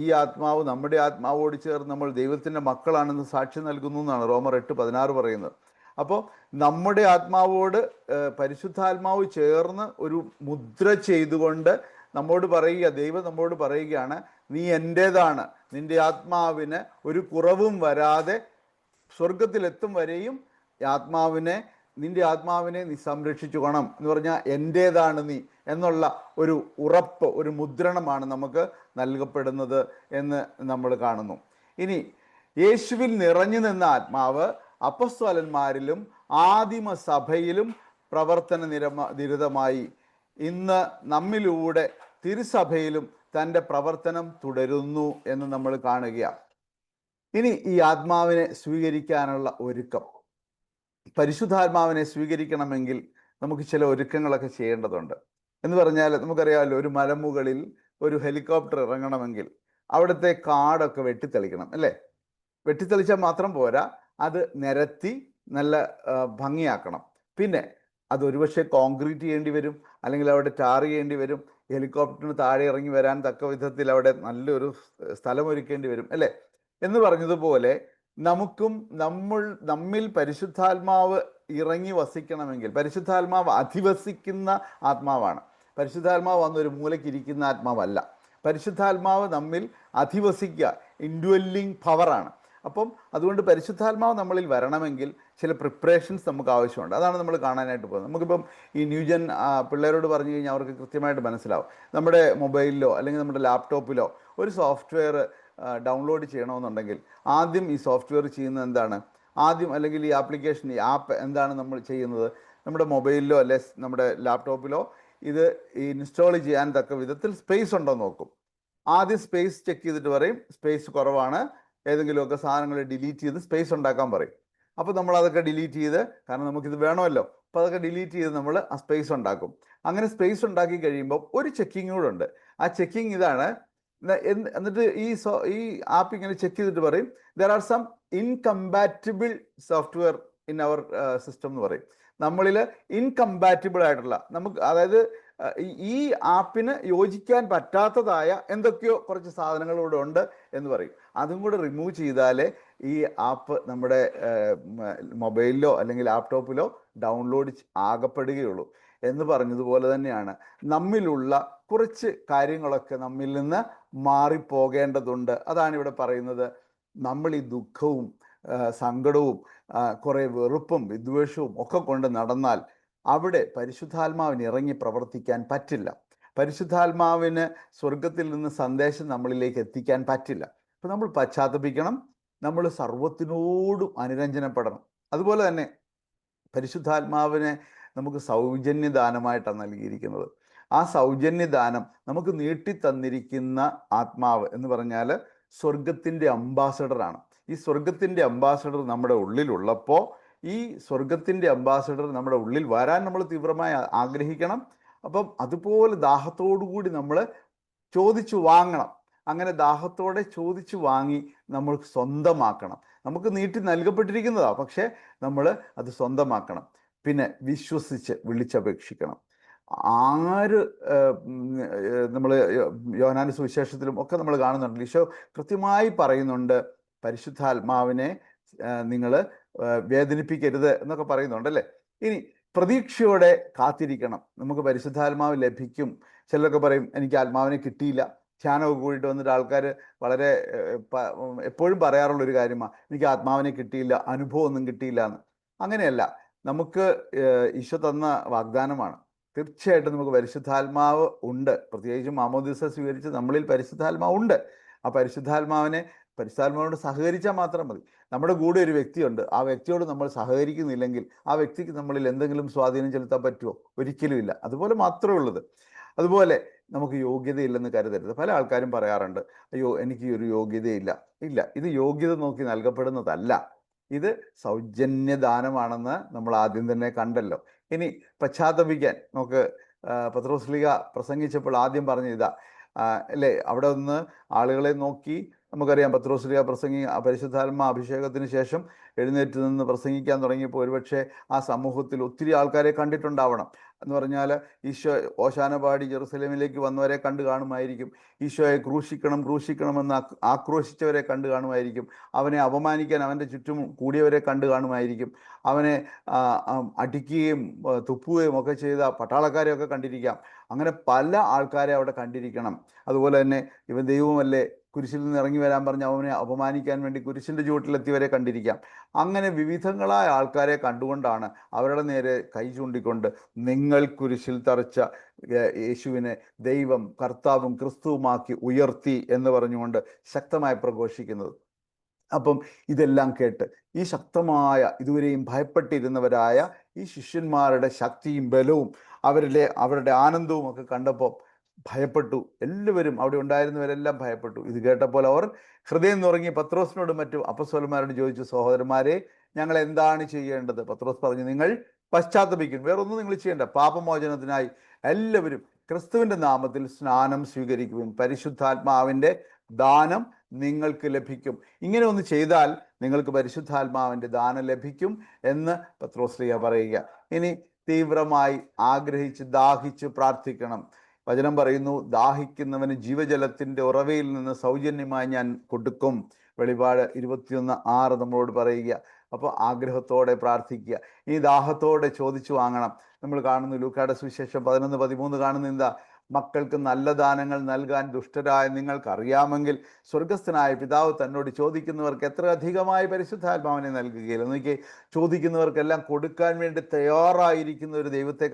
ഈ ആത്മാവ് നമ്മുടെ ആത്മാവോട് ചേർന്ന് നമ്മൾ ദൈവത്തിൻ്റെ മക്കളാണെന്ന് സാക്ഷ്യം നൽകുന്നു എന്നാണ് റോമർ 8:16 പറയുന്നത്. അപ്പോൾ നമ്മുടെ ആത്മാവോട് പരിശുദ്ധാത്മാവ് ചേർന്ന് ഒരു മുദ്ര ചെയ്തുകൊണ്ട് നമ്മോട് പറയുക, ദൈവം നമ്മോട് പറയുകയാണ്, നീ എൻ്റേതാണ്, നിൻ്റെ ആത്മാവിന് ഒരു കുറവും വരാതെ സ്വർഗത്തിലെത്തും വരെയും നിൻ്റെ ആത്മാവിനെ നീ സംരക്ഷിച്ചു കൊണം എന്ന് പറഞ്ഞാൽ എൻ്റേതാണ് നീ എന്നുള്ള ഒരു ഉറപ്പ്, ഒരു മുദ്രണമാണ് നമുക്ക് നൽകപ്പെടുന്നത് എന്ന് നമ്മൾ കാണുന്നു. ഇനി യേശുവിൽ നിറഞ്ഞു നിന്ന ആത്മാവ് അപ്പസ്തോലന്മാരിലും ആദിമ സഭയിലും നിരതമായി ഇന്ന് നമ്മിലൂടെ തിരുസഭയിലും തൻ്റെ പ്രവർത്തനം തുടരുന്നു എന്ന് നമ്മൾ കാണുകയാണ്. ഇനി ഈ ആത്മാവിനെ സ്വീകരിക്കാനുള്ള ഒരുക്കം, പരിശുദ്ധാത്മാവിനെ സ്വീകരിക്കണമെങ്കിൽ നമുക്ക് ചില ഒരുക്കങ്ങളൊക്കെ ചെയ്യേണ്ടതുണ്ട്. എന്ന് പറഞ്ഞാൽ നമുക്കറിയാമല്ലോ, ഒരു മലമുകളിൽ ഒരു ഹെലികോപ്റ്റർ ഇറങ്ങണമെങ്കിൽ അവിടുത്തെ കാടൊക്കെ വെട്ടിത്തെളിക്കണം അല്ലേ? വെട്ടിത്തെളിച്ചാൽ മാത്രം പോരാ, അത് നിരത്തി നല്ല ഭംഗിയാക്കണം. പിന്നെ അത് ഒരുപക്ഷെ കോൺക്രീറ്റ് ചെയ്യേണ്ടി വരും, അല്ലെങ്കിൽ അവിടെ ടാർ ചെയ്യേണ്ടി വരും. ഹെലികോപ്റ്ററിന് താഴെ ഇറങ്ങി വരാൻ തക്ക വിധത്തിൽ അവിടെ നല്ലൊരു സ്ഥലമൊരുക്കേണ്ടി വരും അല്ലേ? എന്ന് പറഞ്ഞതുപോലെ നമ്മിൽ പരിശുദ്ധാത്മാവ് ഇറങ്ങി വസിക്കണമെങ്കിൽ, പരിശുദ്ധാത്മാവ് അധിവസിക്കുന്ന ആത്മാവാണ്. പരിശുദ്ധാത്മാവ് വന്നൊരു മൂലയ്ക്കിരിക്കുന്ന ആത്മാവല്ല. പരിശുദ്ധാത്മാവ് നമ്മിൽ അധിവസിക്കുക, ഇൻഡ്വെല്ലിംഗ് പവറാണ്. അപ്പം അതുകൊണ്ട് പരിശുദ്ധാത്മാവ് നമ്മളിൽ വരണമെങ്കിൽ ചില പ്രിപ്പറേഷൻസ് നമുക്ക് ആവശ്യമുണ്ട്. അതാണ് നമ്മൾ കാണാനായിട്ട് പോകുന്നത്. നമുക്കിപ്പം ഈ ന്യൂജൻ പിള്ളേരോട് പറഞ്ഞു കഴിഞ്ഞാൽ അവർക്ക് കൃത്യമായിട്ട് മനസ്സിലാവും. നമ്മുടെ മൊബൈലിലോ അല്ലെങ്കിൽ നമ്മുടെ ലാപ്ടോപ്പിലോ ഒരു സോഫ്റ്റ്വെയർ ഡൗൺലോഡ് ചെയ്യണമെന്നുണ്ടെങ്കിൽ ആദ്യം ഈ സോഫ്റ്റ്വെയർ ചെയ്യുന്നത് എന്താണ്? അല്ലെങ്കിൽ ഈ ആപ്ലിക്കേഷൻ, ഈ ആപ്പ് എന്താണ് നമ്മൾ ചെയ്യുന്നത്? നമ്മുടെ മൊബൈലിലോ അല്ലെ നമ്മുടെ ലാപ്ടോപ്പിലോ ഇത് ഇൻസ്റ്റാൾ ചെയ്യാൻ തക്ക വിധത്തിൽ സ്പേസ് ഉണ്ടോ നോക്കും. ആദ്യം സ്പേസ് ചെക്ക് ചെയ്തിട്ട് പറയും സ്പേസ് കുറവാണ്, ഏതെങ്കിലുമൊക്കെ സാധനങ്ങൾ ഡിലീറ്റ് ചെയ്ത് സ്പേസ് ഉണ്ടാക്കാൻ പറയും. അപ്പോൾ നമ്മൾ അതൊക്കെ ഡിലീറ്റ് ചെയ്ത്, കാരണം നമുക്കിത് വേണമല്ലോ, അപ്പോൾ അതൊക്കെ ഡിലീറ്റ് ചെയ്ത് നമ്മൾ ആ സ്പേസ് ഉണ്ടാക്കും. അങ്ങനെ സ്പേസ് ഉണ്ടാക്കി കഴിയുമ്പോൾ ഒരു ചെക്കിങ് കൂടെ ഉണ്ട്. ആ ചെക്കിങ് ഇതാണ്. എന്നിട്ട് ഈ ആപ്പ് ഇങ്ങനെ ചെക്ക് ചെയ്തിട്ട് പറയും there are some incompatible software in our system എന്ന് പറയും. നമ്മളിൽ ഇൻകമ്പാറ്റിബിൾ ആയിട്ടുള്ള, നമുക്ക് അതായത് ഈ ആപ്പിന് യോജിക്കാൻ പറ്റാത്തതായ എന്തൊക്കെയോ കുറച്ച് സാധനങ്ങളിലൂടെ ഉണ്ട് എന്ന് പറയും. അതും കൂടെ റിമൂവ് ചെയ്താലേ ഈ ആപ്പ് നമ്മുടെ മൊബൈലിലോ അല്ലെങ്കിൽ ലാപ്ടോപ്പിലോ ഡൗൺലോഡ് ആകപ്പെടുകയുള്ളൂ. എന്ന് പറഞ്ഞതുപോലെ തന്നെയാണ് നമ്മിലുള്ള കുറച്ച് കാര്യങ്ങളൊക്കെ നമ്മിൽ നിന്ന് മാറിപ്പോകേണ്ടതുണ്ട്. അതാണ് ഇവിടെ പറയുന്നത്. നമ്മൾ ഈ ദുഃഖവും സങ്കടവും കുറെ വെറുപ്പും വിദ്വേഷവും ഒക്കെ കൊണ്ട് നടന്നാൽ അവിടെ പരിശുദ്ധാത്മാവിന് ഇറങ്ങി പ്രവർത്തിക്കാൻ പറ്റില്ല. പരിശുദ്ധാത്മാവിന് സ്വർഗത്തിൽ നിന്ന് സന്ദേശം നമ്മളിലേക്ക് എത്തിക്കാൻ പറ്റില്ല. അപ്പം നമ്മൾ പശ്ചാത്തപിക്കണം, നമ്മൾ സർവത്തിനോടും അനുരഞ്ജനപ്പെടണം. അതുപോലെ തന്നെ പരിശുദ്ധാത്മാവിനെ നമുക്ക് സൗജന്യദാനമായിട്ടാണ് നൽകിയിരിക്കുന്നത്. ആ സൗജന്യദാനം നമുക്ക് നീട്ടിത്തന്നിരിക്കുന്ന ആത്മാവ് എന്ന് പറഞ്ഞാൽ സ്വർഗത്തിൻ്റെ അംബാസഡറാണ്. ഈ സ്വർഗത്തിൻ്റെ അംബാസഡർ നമ്മുടെ ഉള്ളിലുള്ളപ്പോൾ ഈ സ്വർഗത്തിൻ്റെ അംബാസഡർ നമ്മുടെ ഉള്ളിൽ വരാൻ നമ്മൾ തീവ്രമായി ആഗ്രഹിക്കണം. അപ്പം അതുപോലെ ദാഹത്തോടുകൂടി നമ്മൾ ചോദിച്ചു വാങ്ങണം. അങ്ങനെ ദാഹത്തോടെ ചോദിച്ചു വാങ്ങി നമ്മൾ സ്വന്തമാക്കണം. നമുക്ക് നീട്ടി നൽകപ്പെട്ടിരിക്കുന്നതാണ്, പക്ഷേ നമ്മൾ അത് സ്വന്തമാക്കണം. പിന്നെ വിശ്വസിച്ച് വിളിച്ചപേക്ഷിക്കണം. ആര് നമ്മൾ യോഹന്നാന്റെ സുവിശേഷത്തിലും ഒക്കെ നമ്മൾ കാണുന്നുണ്ട്, ഈശോ കൃത്യമായി പറയുന്നുണ്ട് പരിശുദ്ധാത്മാവിനെ നിങ്ങൾ വേദനിപ്പിക്കരുത് എന്നൊക്കെ പറയുന്നുണ്ട് അല്ലേ. ഇനി പ്രതീക്ഷയോടെ കാത്തിരിക്കണം. നമുക്ക് പരിശുദ്ധാത്മാവ് ലഭിക്കും. ചിലരൊക്കെ പറയും എനിക്ക് ആത്മാവിനെ കിട്ടിയില്ല. ധ്യാനമൊക്കെ കൂടിയിട്ട് വന്നിട്ട് ആൾക്കാർ വളരെ എപ്പോഴും പറയാറുള്ളൊരു കാര്യമാണ്, എനിക്ക് ആത്മാവിനെ കിട്ടിയില്ല, അനുഭവം ഒന്നും കിട്ടിയില്ല എന്ന്. അങ്ങനെയല്ല, നമുക്ക് ഈശോ തന്ന വാഗ്ദാനമാണ്. തീർച്ചയായിട്ടും നമുക്ക് പരിശുദ്ധാത്മാവ് ഉണ്ട്. പ്രത്യേകിച്ചും മാമോദീസ സ്വീകരിച്ച് നമ്മളിൽ പരിശുദ്ധാത്മാവ് ഉണ്ട്. ആ പരിശുദ്ധാത്മാവിനോട് സഹകരിച്ചാൽ മാത്രം മതി. നമ്മുടെ കൂടെ ഒരു വ്യക്തിയുണ്ട്, ആ വ്യക്തിയോട് നമ്മൾ സഹകരിക്കുന്നില്ലെങ്കിൽ ആ വ്യക്തിക്ക് നമ്മളിൽ എന്തെങ്കിലും സ്വാധീനം ചെലുത്താൻ പറ്റുമോ? ഒരിക്കലും ഇല്ല. അതുപോലെ മാത്രമേ ഉള്ളത്. അതുപോലെ നമുക്ക് യോഗ്യതയില്ലെന്ന് കരുതരുത്. പല ആൾക്കാരും പറയാറുണ്ട്, അയ്യോ എനിക്ക് ഒരു യോഗ്യതയില്ല. ഇല്ല, ഇത് യോഗ്യത നോക്കി നൽകപ്പെടുന്നതല്ല, ഇത് സൗജന്യദാനമാണെന്ന് നമ്മൾ ആദ്യം തന്നെ കണ്ടല്ലോ. ഇനി പശ്ചാത്തപിക്കാൻ നമുക്ക് പത്രോസ്ലീഹ പ്രസംഗിച്ചപ്പോൾ ആദ്യം പറഞ്ഞ ഇതാ അല്ലേ, അവിടെ നിന്ന് ആളുകളെ നോക്കി. നമുക്കറിയാം പത്രോസ്ലീഹ പരിശുദ്ധാത്മ അഭിഷേകത്തിന് ശേഷം എഴുന്നേറ്റ് നിന്ന് പ്രസംഗിക്കാൻ തുടങ്ങിയപ്പോൾ ഒരുപക്ഷെ ആ സമൂഹത്തിൽ ഒത്തിരി ആൾക്കാരെ കണ്ടിട്ടുണ്ടാവണം. എന്ന് പറഞ്ഞാൽ ഈശോ ഓശാന പാടി ജെറുസലേമിലേക്ക് വന്നവരെ കണ്ടു കാണുമായിരിക്കും. ഈശോയെ ക്രൂശിക്കണമെന്ന് ആക്രോശിച്ചവരെ കണ്ടു കാണുമായിരിക്കും. അവനെ അപമാനിക്കാൻ അവൻ്റെ ചുറ്റും കൂടിയവരെ കണ്ടു കാണുമായിരിക്കും. അവനെ അടിക്കുകയും തുപ്പുകയും ഒക്കെ ചെയ്ത പട്ടാളക്കാരെയൊക്കെ കണ്ടിരിക്കാം. അങ്ങനെ പല ആൾക്കാരെ അവിടെ കണ്ടിരിക്കണം. അതുപോലെ തന്നെ ഇവൻ ദൈവമല്ലേ, കുരിശിൽ നിന്ന് ഇറങ്ങി വരാൻ പറഞ്ഞ് അവനെ അപമാനിക്കാൻ വേണ്ടി കുരിശിൻ്റെ ചുവട്ടിലെത്തിയവരെ കണ്ടിരിക്കാം. അങ്ങനെ വിവിധങ്ങളായ ആൾക്കാരെ കണ്ടുകൊണ്ടാണ് അവരുടെ നേരെ കൈ ചൂണ്ടിക്കൊണ്ട് നിങ്ങൾ കുരിശിൽ തറച്ച യേശുവിനെ ദൈവം കർത്താവും ക്രിസ്തുവുമാക്കി ഉയർത്തി എന്ന് പറഞ്ഞുകൊണ്ട് ശക്തമായി പ്രഘോഷിക്കുന്നത്. അപ്പം ഇതെല്ലാം കേട്ട് ഈ ശക്തമായ ഇതുവരെയും ഭയപ്പെട്ടിരുന്നവരായ ഈ ശിഷ്യന്മാരുടെ ശക്തിയും ബലവും അവരുടെ ആനന്ദവും ഒക്കെ കണ്ടപ്പോൾ ഭയപ്പെട്ടു. എല്ലാവരും അവിടെ ഉണ്ടായിരുന്നവരെല്ലാം ഭയപ്പെട്ടു. ഇത് കേട്ടപ്പോൾ അവർ ഹൃദയം നുറങ്ങി പത്രോസിനോടും മറ്റു അപ്പസ്തലന്മാരോട് ചോദിച്ചു, സഹോദരന്മാരെ, ഞങ്ങൾ എന്താണ് ചെയ്യേണ്ടത്? പത്രോസ് പറഞ്ഞു, നിങ്ങൾ പശ്ചാത്തപിക്കും, വേറൊന്നും നിങ്ങൾ ചെയ്യേണ്ട. പാപമോചനത്തിനായി എല്ലാവരും ക്രിസ്തുവിൻ്റെ നാമത്തിൽ സ്നാനം സ്വീകരിക്കും, പരിശുദ്ധാത്മാവിൻ്റെ ദാനം നിങ്ങൾക്ക് ലഭിക്കും. ഇങ്ങനെ ഒന്ന് ചെയ്താൽ നിങ്ങൾക്ക് പരിശുദ്ധാത്മാവിൻ്റെ ദാനം ലഭിക്കും എന്ന് പത്രോസ്ലീഹ പറയുക. ഇനി തീവ്രമായി ആഗ്രഹിച്ച് ദാഹിച്ച് പ്രാർത്ഥിക്കണം. വചനം പറയുന്നു, ദാഹിക്കുന്നവന് ജീവജലത്തിൻ്റെ ഉറവയിൽ നിന്ന് സൗജന്യമായി ഞാൻ കൊടുക്കും. വെളിപാട് 21:6 നമ്മളോട് പറയുക. അപ്പോൾ ആഗ്രഹത്തോടെ പ്രാർത്ഥിക്കുക. ഈ ദാഹത്തോടെ ചോദിച്ചു വാങ്ങണം. നമ്മൾ കാണുന്നു ലൂക്കായുടെ സുവിശേഷം 11:13 കാണുന്ന എന്താ, മക്കൾക്ക് നല്ല ദാനങ്ങൾ നൽകാൻ ദുഷ്ടരായ നിങ്ങൾക്കറിയാമെങ്കിൽ സ്വർഗസ്ഥനായ പിതാവ് തന്നോട് ചോദിക്കുന്നവർക്ക് എത്ര അധികമായി പരിശുദ്ധാത്മാവിനെ നൽകുകയില്ല. എന്നൊക്കെ ചോദിക്കുന്നവർക്കെല്ലാം കൊടുക്കാൻ വേണ്ടി തയ്യാറായിരിക്കുന്ന ഒരു ദൈവത്തെ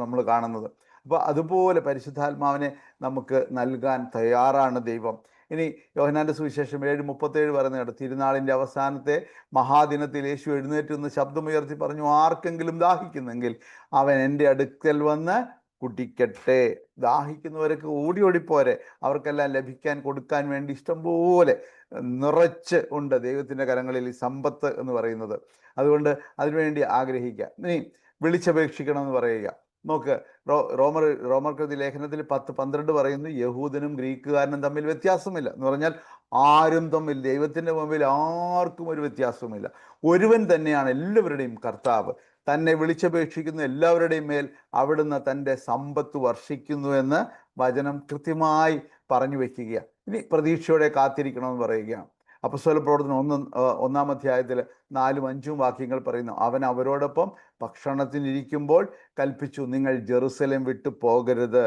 നമ്മൾ കാണുന്നത്. അപ്പോൾ അതുപോലെ പരിശുദ്ധാത്മാവിനെ നമുക്ക് നൽകാൻ തയ്യാറാണ് ദൈവം. ഇനി യോഹന്നാന്റെ സുവിശേഷം 7:37 പറയുന്നുണ്ട്, തിരുനാളിൻ്റെ അവസാനത്തെ മഹാദിനത്തിൽ യേശു എഴുന്നേറ്റ് നിന്ന് ശബ്ദമുയർത്തി പറഞ്ഞു, ആർക്കെങ്കിലും ദാഹിക്കുന്നെങ്കിൽ അവൻ എൻ്റെ അടുക്കൽ വന്ന് കുടിക്കട്ടെ. ദാഹിക്കുന്നവരൊക്കെ ഓടിപ്പോരെ, അവർക്കെല്ലാം ലഭിക്കാൻ കൊടുക്കാൻ വേണ്ടി ഇഷ്ടംപോലെ നിറച്ച് ഉണ്ട് ദൈവത്തിൻ്റെ കരങ്ങളിൽ ഈ സമ്പത്ത് എന്ന് പറയുന്നത്. അതുകൊണ്ട് അതിനുവേണ്ടി ആഗ്രഹിക്കുക. ഇനി വിളിച്ചപേക്ഷിക്കണം എന്ന് പറയുക. നോക്ക്, റോമർക്കെഴുതിയ ലേഖനത്തിൽ 10:12 പറയുന്നു, യഹൂദനും ഗ്രീക്കുകാരനും തമ്മിൽ വ്യത്യാസമില്ല എന്ന് പറഞ്ഞാൽ ആരും തമ്മിൽ ദൈവത്തിൻ്റെ മുമ്പിൽ ആർക്കും ഒരു വ്യത്യാസവുമില്ല. ഒരുവൻ തന്നെയാണ് എല്ലാവരുടെയും കർത്താവ്. തന്നെ വിളിച്ചപേക്ഷിക്കുന്ന എല്ലാവരുടെയും മേൽ അവിടുന്ന് തൻ്റെ സമ്പത്ത് വർഷിക്കുന്നു എന്ന് വചനം കൃത്യമായി പറഞ്ഞു വെക്കുകയാണ്. ഇനി പ്രതീക്ഷയോടെ കാത്തിരിക്കണമെന്ന് പറയുകയാണ്. അപ്പോസ്തല പ്രവർത്തനം 1-ാം അധ്യായത്തിൽ 4-5 വാക്യങ്ങൾ പറയുന്നു, അവൻ അവരോടൊപ്പം ഭക്ഷണത്തിനിരിക്കുമ്പോൾ കൽപ്പിച്ചു, നിങ്ങൾ ജെറുസലേം വിട്ടു പോകരുത്,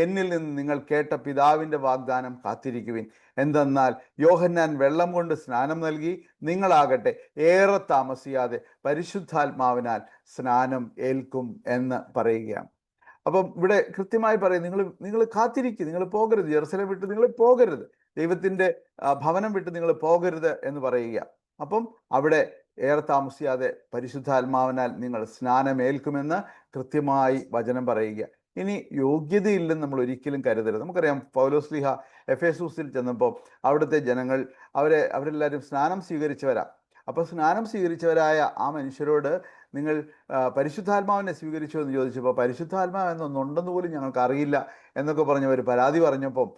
എന്നിൽ നിന്ന് നിങ്ങൾ കേട്ട പിതാവിൻ്റെ വാഗ്ദാനം കാത്തിരിക്കുവിൻ. എന്തെന്നാൽ യോഹന്നാൻ വെള്ളം കൊണ്ട് സ്നാനം നൽകി, നിങ്ങളാകട്ടെ ഏറെ താമസിയാതെ പരിശുദ്ധാത്മാവിനാൽ സ്നാനം ഏൽക്കും എന്ന് പറയുകയാണ്. അപ്പം ഇവിടെ കൃത്യമായി പറയും, നിങ്ങൾ കാത്തിരിക്കുക, നിങ്ങൾ പോകരുത്, ജെറുസലേം വിട്ട് നിങ്ങൾ പോകരുത്, ദൈവത്തിൻ്റെ ഭവനം വിട്ട് നിങ്ങൾ പോകരുത് എന്ന് പറയുക. അപ്പം അവിടെ ഏറെ താമസിയാതെ പരിശുദ്ധാത്മാവിനാൽ നിങ്ങൾ സ്നാനമേൽക്കുമെന്ന് കൃത്യമായി വചനം പറയുക. ഇനി യോഗ്യതയില്ലെന്ന് നമ്മൾ ഒരിക്കലും കരുതരുത്. നമുക്കറിയാം, പൗലോസ്ലീഹ എഫേസൂസിൽ ചെന്നപ്പോൾ അവിടുത്തെ ജനങ്ങൾ അവരെല്ലാവരും സ്നാനം സ്വീകരിച്ചവരാ. അപ്പോൾ സ്നാനം സ്വീകരിച്ചവരായ ആ മനുഷ്യരോട് നിങ്ങൾ പരിശുദ്ധാത്മാവിനെ സ്വീകരിച്ചോ എന്ന് ചോദിച്ചപ്പോൾ പരിശുദ്ധാത്മാവ് എന്നൊന്നുണ്ടെന്ന് പോലും ഞങ്ങൾക്ക് അറിയില്ല എന്നൊക്കെ പറഞ്ഞവർ പരാതി പറഞ്ഞപ്പോൾ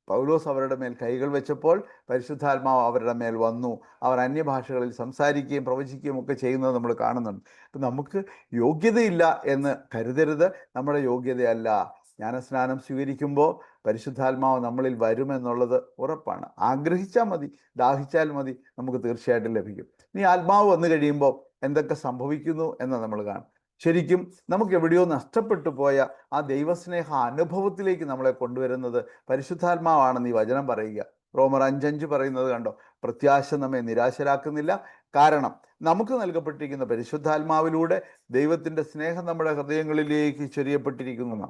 പൗലോസ് അവരുടെ മേൽ കൈകൾ വെച്ചപ്പോൾ പരിശുദ്ധാത്മാവ് അവരുടെ മേൽ വന്നു. അവർ അന്യഭാഷകളിൽ സംസാരിക്കുകയും പ്രവചിക്കുകയും ഒക്കെ ചെയ്യുന്നത് നമ്മൾ കാണുന്നുണ്ട്. അപ്പം നമുക്ക് യോഗ്യതയില്ല എന്ന് കരുതരുത്. നമ്മുടെ യോഗ്യതയല്ല. ജ്ഞാനസ്നാനം സ്വീകരിക്കുമ്പോൾ പരിശുദ്ധാത്മാവ് നമ്മളിൽ വരുമെന്നുള്ളത് ഉറപ്പാണ്. ആഗ്രഹിച്ചാൽ മതി, ദാഹിച്ചാൽ മതി, നമുക്ക് തീർച്ചയായിട്ടും ലഭിക്കും. ഇനി ആത്മാവ് വന്നു കഴിയുമ്പോൾ എന്തൊക്കെ സംഭവിക്കുന്നു എന്ന് നമ്മൾ കാണും. ശരിക്കും നമുക്ക് എവിടെയോ നഷ്ടപ്പെട്ടു പോയ ആ ദൈവസ്നേഹ അനുഭവത്തിലേക്ക് നമ്മളെ കൊണ്ടുവരുന്നത് പരിശുദ്ധാത്മാവാണെന്ന് ഈ വചനം പറയുക. റോമർ 5:5 പറയുന്നത് കണ്ടോ, പ്രത്യാശ നമ്മെ നിരാശരാക്കുന്നില്ല, കാരണം നമുക്ക് നൽകപ്പെട്ടിരിക്കുന്ന പരിശുദ്ധാത്മാവിലൂടെ ദൈവത്തിൻ്റെ സ്നേഹം നമ്മുടെ ഹൃദയങ്ങളിലേക്ക് ചൊരിയപ്പെട്ടിരിക്കുന്നു.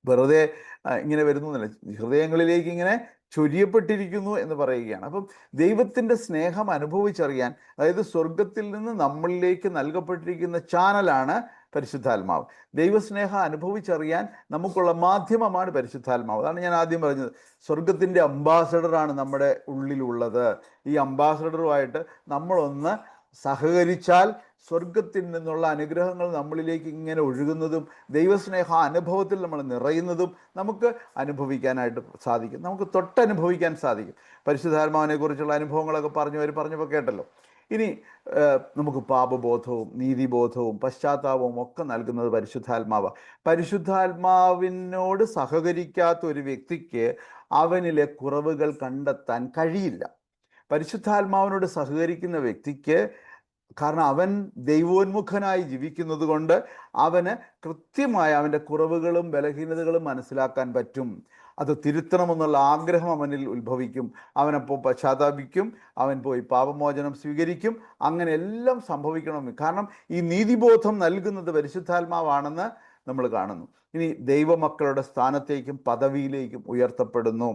വെറുതെ ഇങ്ങനെ വരുന്നു എന്നല്ല, ഹൃദയങ്ങളിലേക്ക് ഇങ്ങനെ ചൊരിയപ്പെട്ടിരിക്കുന്നു എന്ന് പറയുകയാണ്. അപ്പം ദൈവത്തിൻ്റെ സ്നേഹം അനുഭവിച്ചറിയാൻ, അതായത് സ്വർഗത്തിൽ നിന്ന് നമ്മളിലേക്ക് നൽകപ്പെട്ടിരിക്കുന്ന ചാനലാണ് പരിശുദ്ധാത്മാവ്. ദൈവസ്നേഹം അനുഭവിച്ചറിയാൻ നമുക്കുള്ള മാധ്യമമാണ് പരിശുദ്ധാത്മാവ്. അതാണ് ഞാൻ ആദ്യം പറഞ്ഞത്, സ്വർഗത്തിൻ്റെ അംബാസഡറാണ് നമ്മുടെ ഉള്ളിലുള്ളത്. ഈ അംബാസഡറുമായിട്ട് നമ്മളൊന്ന് സഹകരിച്ചാൽ സ്വർഗത്തിൽ നിന്നുള്ള അനുഗ്രഹങ്ങൾ നമ്മളിലേക്ക് ഇങ്ങനെ ഒഴുകുന്നതും ദൈവസ്നേഹ അനുഭവത്തിൽ നമ്മൾ നിറയുന്നതും നമുക്ക് അനുഭവിക്കാനായിട്ട് സാധിക്കും. നമുക്ക് തൊട്ടനുഭവിക്കാൻ സാധിക്കും. പരിശുദ്ധാത്മാവിനെ കുറിച്ചുള്ള അനുഭവങ്ങളൊക്കെ പറഞ്ഞപ്പോൾ കേട്ടല്ലോ. ഇനി നമുക്ക് പാപബോധവും നീതിബോധവും പശ്ചാത്താപവും ഒക്കെ നൽകുന്നത് പരിശുദ്ധാത്മാവ്. പരിശുദ്ധാത്മാവിനോട് സഹകരിക്കാത്ത ഒരു വ്യക്തിക്ക് അവനിലെ കുറവുകൾ കണ്ടെത്താൻ കഴിയില്ല. പരിശുദ്ധാത്മാവിനോട് സഹകരിക്കുന്ന വ്യക്തിക്ക്, കാരണം അവൻ ദൈവോന്മുഖനായി ജീവിക്കുന്നത് കൊണ്ട് അവന് കൃത്യമായ അവൻ്റെ കുറവുകളും ബലഹീനതകളും മനസ്സിലാക്കാൻ പറ്റും. അത് തിരുത്തണമെന്നുള്ള ആഗ്രഹം അവനിൽ ഉത്ഭവിക്കും. അവനപ്പോൾ പശ്ചാത്താപിക്കും, അവൻ പോയി പാപമോചനം സ്വീകരിക്കും. അങ്ങനെ എല്ലാം സംഭവിക്കണം. കാരണം ഈ നീതിബോധം നൽകുന്നത് പരിശുദ്ധാത്മാവാണെന്ന് നമ്മൾ കാണുന്നു. ഇനി ദൈവമക്കളുടെ സ്ഥാനത്തേക്കും പദവിയിലേക്കും ഉയർത്തപ്പെടുന്നു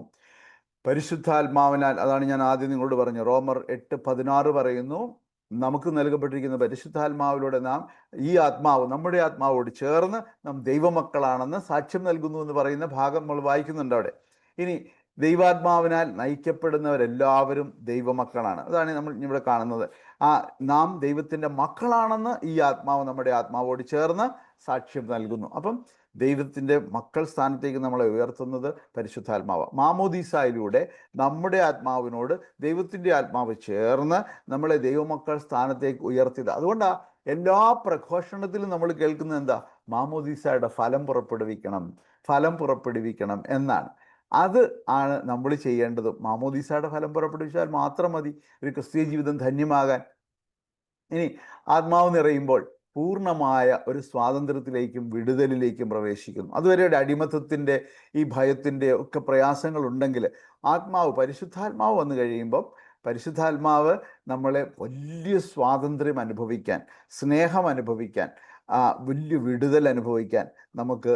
പരിശുദ്ധാത്മാവിനാൽ. അതാണ് ഞാൻ ആദ്യം നിങ്ങളോട് പറഞ്ഞു, റോമർ 8:16 പറയുന്നു, നമുക്ക് നൽകപ്പെട്ടിരിക്കുന്ന പരിശുദ്ധാത്മാവിലൂടെ നാം ഈ ആത്മാവ് നമ്മുടെ ആത്മാവോട് ചേർന്ന് നാം ദൈവമക്കളാണെന്ന് സാക്ഷ്യം നൽകുന്നു എന്ന് പറയുന്ന ഭാഗം നമ്മൾ വായിക്കുന്നുണ്ട് അവിടെ. ഇനി ദൈവാത്മാവിനാൽ നയിക്കപ്പെടുന്നവരെല്ലാവരും ദൈവമക്കളാണ്. അതാണ് നമ്മൾ ഇവിടെ കാണുന്നത്. നാം ദൈവത്തിൻ്റെ മക്കളാണെന്ന് ഈ ആത്മാവ് നമ്മുടെ ആത്മാവോട് ചേർന്ന് സാക്ഷ്യം നൽകുന്നു. അപ്പം ദൈവത്തിൻ്റെ മക്കൾ സ്ഥാനത്തേക്ക് നമ്മളെ ഉയർത്തുന്നത് പരിശുദ്ധാത്മാവ്. മാമോദീസായിലൂടെ നമ്മുടെ ആത്മാവിനോട് ദൈവത്തിൻ്റെ ആത്മാവ് ചേർന്ന് നമ്മളെ ദൈവമക്കൾ സ്ഥാനത്തേക്ക് ഉയർത്തിയത്. അതുകൊണ്ടാണ് എല്ലാ പ്രഘോഷണത്തിലും നമ്മൾ കേൾക്കുന്നത് എന്താ, മാമോദീസയുടെ ഫലം പുറപ്പെടുവിക്കണം എന്നാണ്. അത് ആണ് നമ്മൾ ചെയ്യേണ്ടത്. മാമോദീസയുടെ ഫലം പുറപ്പെടുവിച്ചാൽ മാത്രം മതി ഒരു ക്രിസ്തീയ ജീവിതം ധന്യമാകാൻ. ഇനി ആത്മാവ് നിറയുമ്പോൾ പൂർണ്ണമായ ഒരു സ്വാതന്ത്ര്യത്തിലേക്കും വിടുതലിലേക്കും പ്രവേശിക്കുന്നു. അതുവരെ അടിമത്തത്തിൻ്റെ ഈ ഭയത്തിൻ്റെ ഒക്കെ പ്രയാസങ്ങളുണ്ടെങ്കിൽ പരിശുദ്ധാത്മാവ് വന്നു കഴിയുമ്പം പരിശുദ്ധാത്മാവ് നമ്മളെ വലിയ സ്വാതന്ത്ര്യം അനുഭവിക്കാൻ, സ്നേഹം അനുഭവിക്കാൻ, വലിയ വിടുതൽ അനുഭവിക്കാൻ നമുക്ക്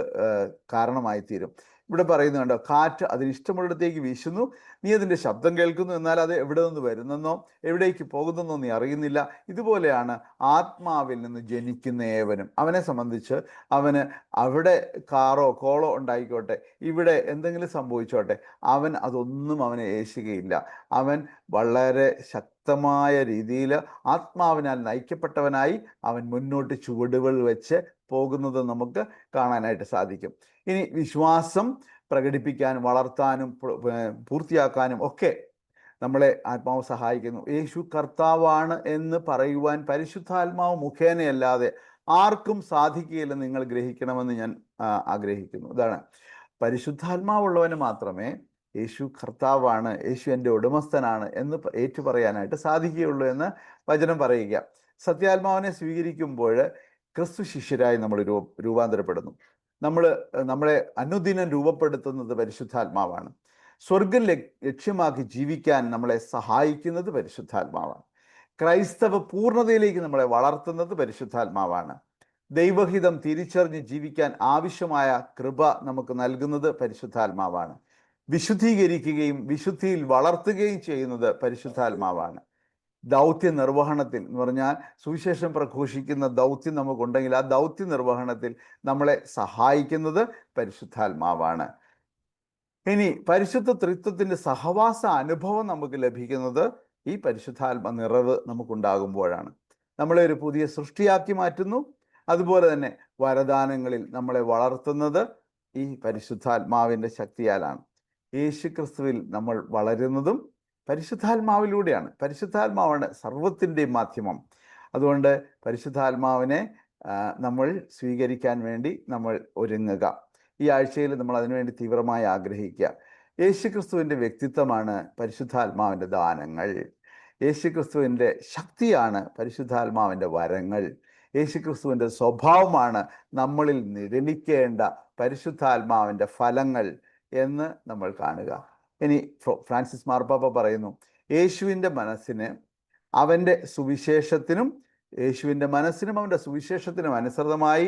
കാരണമായി തീരും. ഇവിടെ പറയുന്നുണ്ടോ, കാറ്റ് അതിനിഷ്ടമുള്ളിടത്തേക്ക് വീശുന്നു, നീ അതിൻ്റെ ശബ്ദം കേൾക്കുന്നു, എന്നാൽ അത് എവിടെ നിന്ന് വരുന്നെന്നോ എവിടേക്ക് പോകുന്നെന്നോ നീ അറിയുന്നില്ല. ഇതുപോലെയാണ് ആത്മാവിൽ നിന്ന് ജനിക്കുന്ന ഏവനും. അവനെ സംബന്ധിച്ച് അവന് അവിടെ കാറോ കോളോ ഉണ്ടായിക്കോട്ടെ, ഇവിടെ എന്തെങ്കിലും സംഭവിച്ചോട്ടെ, അതൊന്നും അവനെ ഏശുകയില്ല. അവൻ വളരെ ശക്തമായ രീതിയിൽ ആത്മാവിനാൽ നയിക്കപ്പെട്ടവനായി അവൻ മുന്നോട്ട് ചുവടുകൾ വെച്ച് പോകുന്നത് നമുക്ക് കാണാനായിട്ട് സാധിക്കും. ഇനി വിശ്വാസം പ്രകടിപ്പിക്കാനും വളർത്താനും പൂർത്തിയാക്കാനും ഒക്കെ നമ്മളെ ആത്മാവ് സഹായിക്കുന്നു. യേശു കർത്താവാണ് എന്ന് പറയുവാൻ പരിശുദ്ധാത്മാവ് മുഖേനയല്ലാതെ ആർക്കും സാധിക്കുകയില്ലെന്ന് നിങ്ങൾ ഗ്രഹിക്കണമെന്ന് ഞാൻ ആഗ്രഹിക്കുന്നു. ഇതാണ്, പരിശുദ്ധാത്മാവുള്ളവന് മാത്രമേ യേശു കർത്താവാണ്, യേശു എൻ്റെ ഉടമസ്ഥനാണ് എന്ന് ഏറ്റു പറയാനായിട്ട് സാധിക്കുകയുള്ളൂ എന്ന് വചനം പറയുക. സത്യാത്മാവിനെ സ്വീകരിക്കുമ്പോൾ ക്രിസ്തു ശിഷ്യരായി നമ്മൾ രൂപാന്തരപ്പെടുന്നു. നമ്മളെ അനുദിനം രൂപപ്പെടുത്തുന്നത് പരിശുദ്ധാത്മാവാണ്. സ്വർഗം ലക്ഷ്യമാക്കി ജീവിക്കാൻ നമ്മളെ സഹായിക്കുന്നത് പരിശുദ്ധാത്മാവാണ്. ക്രൈസ്തവ പൂർണ്ണതയിലേക്ക് നമ്മളെ വളർത്തുന്നത് പരിശുദ്ധാത്മാവാണ്. ദൈവഹിതം തിരിച്ചറിഞ്ഞ് ജീവിക്കാൻ ആവശ്യമായ കൃപ നമുക്ക് നൽകുന്നത് പരിശുദ്ധാത്മാവാണ്. വിശുദ്ധീകരിക്കുകയും വിശുദ്ധിയിൽ വളർത്തുകയും ചെയ്യുന്നത് പരിശുദ്ധാത്മാവാണ്. ദൗത്യ നിർവഹണത്തിൽ എന്ന് പറഞ്ഞാൽ സുവിശേഷം പ്രഘോഷിക്കുന്ന ദൗത്യം നമുക്കുണ്ടെങ്കിൽ ആ ദൗത്യ നിർവഹണത്തിൽ നമ്മളെ സഹായിക്കുന്നത് പരിശുദ്ധാത്മാവാണ്. ഇനി പരിശുദ്ധ ത്രിത്വത്തിന്റെ സഹവാസ അനുഭവം നമുക്ക് ലഭിക്കുന്നത് ഈ പരിശുദ്ധാത്മ നിറവ് നമുക്കുണ്ടാകുമ്പോഴാണ്. നമ്മളെ ഒരു പുതിയ സൃഷ്ടിയാക്കി മാറ്റുന്നു. അതുപോലെ തന്നെ വരദാനങ്ങളിൽ നമ്മളെ വളർത്തുന്നത് ഈ പരിശുദ്ധാത്മാവിൻ്റെ ശക്തിയാലാണ്. യേശു ക്രിസ്തുവിൽ നമ്മൾ വളരുന്നതും പരിശുദ്ധാത്മാവിലൂടെയാണ്. പരിശുദ്ധാത്മാവാണ് സർവത്തിൻ്റെയും മാധ്യമം. അതുകൊണ്ട് പരിശുദ്ധാത്മാവിനെ നമ്മൾ സ്വീകരിക്കാൻ വേണ്ടി നമ്മൾ ഒരുങ്ങുക. ഈ ആഴ്ചയിൽ നമ്മൾ അതിനുവേണ്ടി തീവ്രമായി ആഗ്രഹിക്കുക. യേശുക്രിസ്തുവിൻ്റെ വ്യക്തിത്വമാണ് പരിശുദ്ധാത്മാവിൻ്റെ ദാനങ്ങൾ. യേശുക്രിസ്തുവിൻ്റെ ശക്തിയാണ് പരിശുദ്ധാത്മാവിൻ്റെ വരങ്ങൾ. യേശുക്രിസ്തുവിൻ്റെ സ്വഭാവമാണ് നമ്മളിൽ നിഴലിക്കേണ്ട പരിശുദ്ധാത്മാവിൻ്റെ ഫലങ്ങൾ എന്ന് നമ്മൾ കാണുക. ഇനി ഫ്രാൻസിസ് മാർപ്പാപ്പ പറയുന്നു, യേശുവിൻ്റെ മനസ്സിന് അവൻ്റെ സുവിശേഷത്തിനും അവൻ്റെ സുവിശേഷത്തിനും അനുസൃതമായി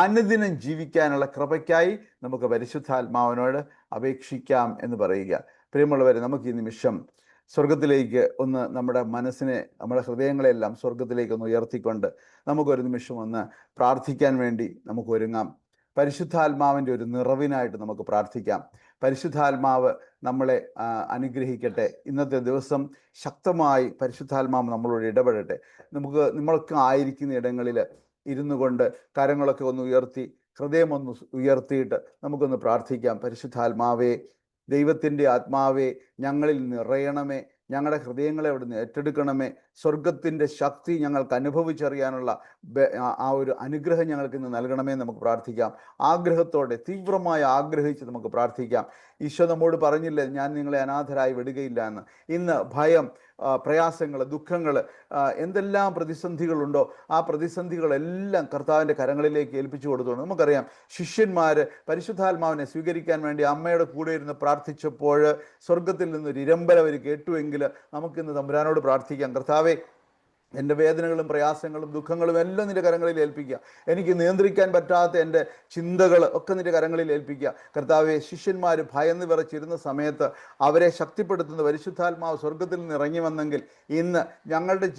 അനുദിനം ജീവിക്കാനുള്ള കൃപയ്ക്കായി നമുക്ക് പരിശുദ്ധാത്മാവിനോട് അപേക്ഷിക്കാം എന്ന് പറയുക. പ്രിയമുള്ളവരെ, നമുക്ക് ഈ നിമിഷം സ്വർഗത്തിലേക്ക് ഒന്ന് നമ്മുടെ മനസ്സിനെ, നമ്മുടെ ഹൃദയങ്ങളെല്ലാം സ്വർഗത്തിലേക്ക് ഒന്ന് ഉയർത്തിക്കൊണ്ട് നമുക്കൊരു നിമിഷം ഒന്ന് പ്രാർത്ഥിക്കാൻ വേണ്ടി നമുക്ക് ഒരുങ്ങാം. പരിശുദ്ധാത്മാവിൻ്റെ ഒരു നിറവിനായിട്ട് നമുക്ക് പ്രാർത്ഥിക്കാം. പരിശുദ്ധാത്മാവ് നമ്മളെ അനുഗ്രഹിക്കട്ടെ. ഇന്നത്തെ ദിവസം ശക്തമായി പരിശുദ്ധാത്മാവ് നമ്മളോട് ഇടപെടട്ടെ. നമ്മൾക്ക് ആയിരിക്കുന്ന ഇടങ്ങളിൽ ഇരുന്നു കൊണ്ട് കരങ്ങളൊക്കെ ഒന്ന് ഉയർത്തി, ഹൃദയമൊന്ന് ഉയർത്തിയിട്ട് നമുക്കൊന്ന് പ്രാർത്ഥിക്കാം. പരിശുദ്ധാത്മാവേ, ദൈവത്തിൻ്റെ ആത്മാവേ, ഞങ്ങളിൽ നിറയണമേ. ഞങ്ങളുടെ ഹൃദയങ്ങളെ അവിടുന്ന് ഏറ്റെടുക്കണമേ. സ്വർഗത്തിൻ്റെ ശക്തി ഞങ്ങൾക്ക് അനുഭവിച്ചറിയാനുള്ള ആ ഒരു അനുഗ്രഹം ഞങ്ങൾക്ക് ഇന്ന് നൽകണമേ നമുക്ക് പ്രാർത്ഥിക്കാം. ആഗ്രഹത്തോടെ, തീവ്രമായി ആഗ്രഹിച്ച് നമുക്ക് പ്രാർത്ഥിക്കാം. ഈശോ നമ്മോട് പറഞ്ഞില്ലേ, ഞാൻ നിങ്ങളെ അനാഥരായി വിടുകയില്ല എന്ന്. ഇന്ന് ഭയം, പ്രയാസങ്ങൾ, ദുഃഖങ്ങൾ, എന്തെല്ലാം പ്രതിസന്ധികളുണ്ടോ ആ പ്രതിസന്ധികളെല്ലാം കർത്താവിൻ്റെ കരങ്ങളിലേക്ക് ഏൽപ്പിച്ചു കൊടുത്തോണ്ട് നമുക്കറിയാം, ശിഷ്യന്മാർ പരിശുദ്ധാത്മാവിനെ സ്വീകരിക്കാൻ വേണ്ടി അമ്മയുടെ കൂടെ ഇരുന്ന് പ്രാർത്ഥിച്ചപ്പോൾ സ്വർഗത്തിൽ നിന്നൊരു ഇരമ്പൽ അവർ കേട്ടുവെങ്കിൽ നമുക്കിന്ന് തമ്പുരാനോട് പ്രാർത്ഥിക്കാം. കർത്താവേ, എൻ്റെ വേദനകളും പ്രയാസങ്ങളും ദുഃഖങ്ങളും എല്ലാം നിൻ്റെ കരങ്ങളിൽ ഏൽപ്പിക്കുക. എനിക്ക് നിയന്ത്രിക്കാൻ പറ്റാത്ത എൻ്റെ ചിന്തകൾ ഒക്കെ നിൻ്റെ കരങ്ങളിൽ ഏൽപ്പിക്കുക. കർത്താവെ, ശിഷ്യന്മാർ ഭയന്ന് വിറച്ചിരുന്ന സമയത്ത് അവരെ ശക്തിപ്പെടുത്തുന്ന പരിശുദ്ധാത്മാവ് സ്വർഗത്തിൽ നിന്ന് ഇറങ്ങി വന്നെങ്കിൽ ഇന്ന് ഞങ്ങളുടെ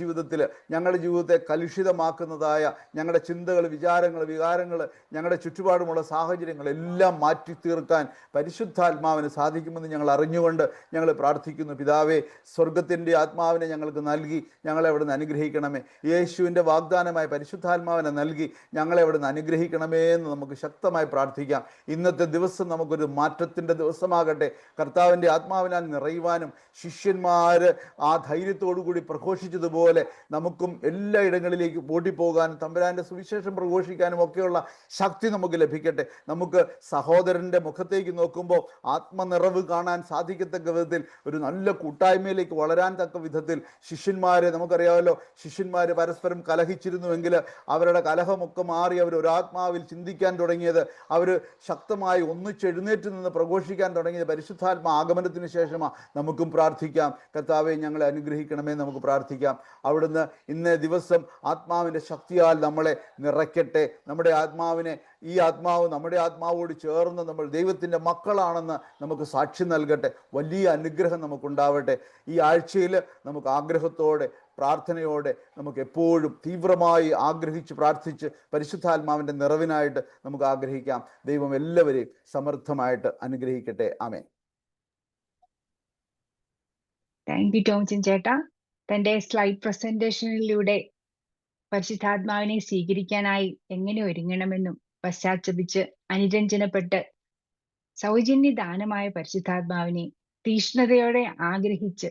ജീവിതത്തെ കലുഷിതമാക്കുന്നതായ ഞങ്ങളുടെ ചിന്തകൾ, വിചാരങ്ങൾ, വികാരങ്ങൾ, ഞങ്ങളുടെ ചുറ്റുപാടുമുള്ള സാഹചര്യങ്ങൾ എല്ലാം മാറ്റി തീർക്കാൻ പരിശുദ്ധാത്മാവിന് സാധിക്കുമെന്ന് ഞങ്ങൾ അറിഞ്ഞുകൊണ്ട് ഞങ്ങൾ പ്രാർത്ഥിക്കുന്നു. പിതാവേ, സ്വർഗത്തിൻ്റെ ആത്മാവിനെ ഞങ്ങൾക്ക് നൽകി ഞങ്ങളെ അവിടുന്ന് അനുഗ്രഹിക്കണമേ. യേശുവിൻ്റെ വാഗ്ദാനമായ പരിശുദ്ധാത്മാവിനെ നൽകി ഞങ്ങളെ അവിടുന്ന് അനുഗ്രഹിക്കണമേ എന്ന് നമുക്ക് ശക്തമായി പ്രാർത്ഥിക്കാം. ഇന്നത്തെ ദിവസം നമുക്കൊരു മാറ്റത്തിൻ്റെ ദിവസമാകട്ടെ. കർത്താവിൻ്റെ ആത്മാവിനാൽ നിറയുവാനും ശിഷ്യന്മാർ ആ ധൈര്യത്തോടുകൂടി പ്രഘോഷിച്ചതുപോലെ നമുക്കും എല്ലാ ഇടങ്ങളിലേക്കും ഓടിപ്പോകാനും തമ്പുരാൻ്റെ സുവിശേഷം പ്രഘോഷിക്കാനും ഒക്കെയുള്ള ശക്തി നമുക്ക് ലഭിക്കട്ടെ. നമുക്ക് സഹോദരൻ്റെ മുഖത്തേക്ക് നോക്കുമ്പോൾ ആത്മനിറവ് കാണാൻ സാധിക്കത്തക്ക വിധത്തിൽ ഒരു നല്ല കൂട്ടായ്മയിലേക്ക് വളരാൻ തക്ക വിധത്തിൽ ശിഷ്യന്മാരെ നമുക്കറിയാമല്ലോ, ശിഷ്യന്മാർ പരസ്പരം കലഹിച്ചിരുന്നുവെങ്കിൽ അവരുടെ കലഹമൊക്കെ മാറി അവർ ഒരാത്മാവിൽ ചിന്തിക്കാൻ തുടങ്ങിയത്, അവർ ശക്തമായി ഒന്നിച്ചെഴുന്നേറ്റ് നിന്ന് പ്രഘോഷിക്കാൻ തുടങ്ങിയത് പരിശുദ്ധാത്മ ആഗമനത്തിന് ശേഷമാണ്. നമുക്കും പ്രാർത്ഥിക്കാം. കർത്താവെ, ഞങ്ങളെ അനുഗ്രഹിക്കണമേ നമുക്ക് പ്രാർത്ഥിക്കാം. അവിടുന്ന് ഇന്നേ ദിവസം ആത്മാവിൻ്റെ ശക്തിയാൽ നമ്മളെ നിറയ്ക്കട്ടെ. നമ്മുടെ ആത്മാവിനെ, ഈ ആത്മാവ് നമ്മുടെ ആത്മാവോട് ചേർന്ന് നമ്മൾ ദൈവത്തിൻ്റെ മക്കളാണെന്ന് നമുക്ക് സാക്ഷി നൽകട്ടെ. വലിയ അനുഗ്രഹം നമുക്കുണ്ടാവട്ടെ. ഈ ആഴ്ചയിൽ നമുക്ക് ആഗ്രഹത്തോടെ, പ്രാർത്ഥനയോടെ നമുക്ക് എപ്പോഴും തീവ്രമായി ആഗ്രഹിച്ച് പ്രാർത്ഥിച്ച് പരിശുദ്ധാത്മാവിൻ്റെ നിറവിനായിട്ട് നമുക്ക് ആഗ്രഹിക്കാം. ദൈവം എല്ലാവരെയും സമൃദ്ധമായിട്ട് അനുഗ്രഹിക്കട്ടെ. ആമേൻ. താങ്ക് യു ടോംചൻ ചേട്ടാ. തന്റെ സ്ലൈഡ് പ്രസന്റേഷനിലൂടെ പരിശുദ്ധാത്മാവിനെ സ്വീകരിക്കാനായി എങ്ങനെ ഒരുങ്ങണമെന്നും പശ്ചാത്തപിച്ച് അനുരഞ്ജനപ്പെട്ട് സൗജന്യ ദാനമായ പരിശുദ്ധാത്മാവിനെ തീഷ്ണതയോടെ ആഗ്രഹിച്ച്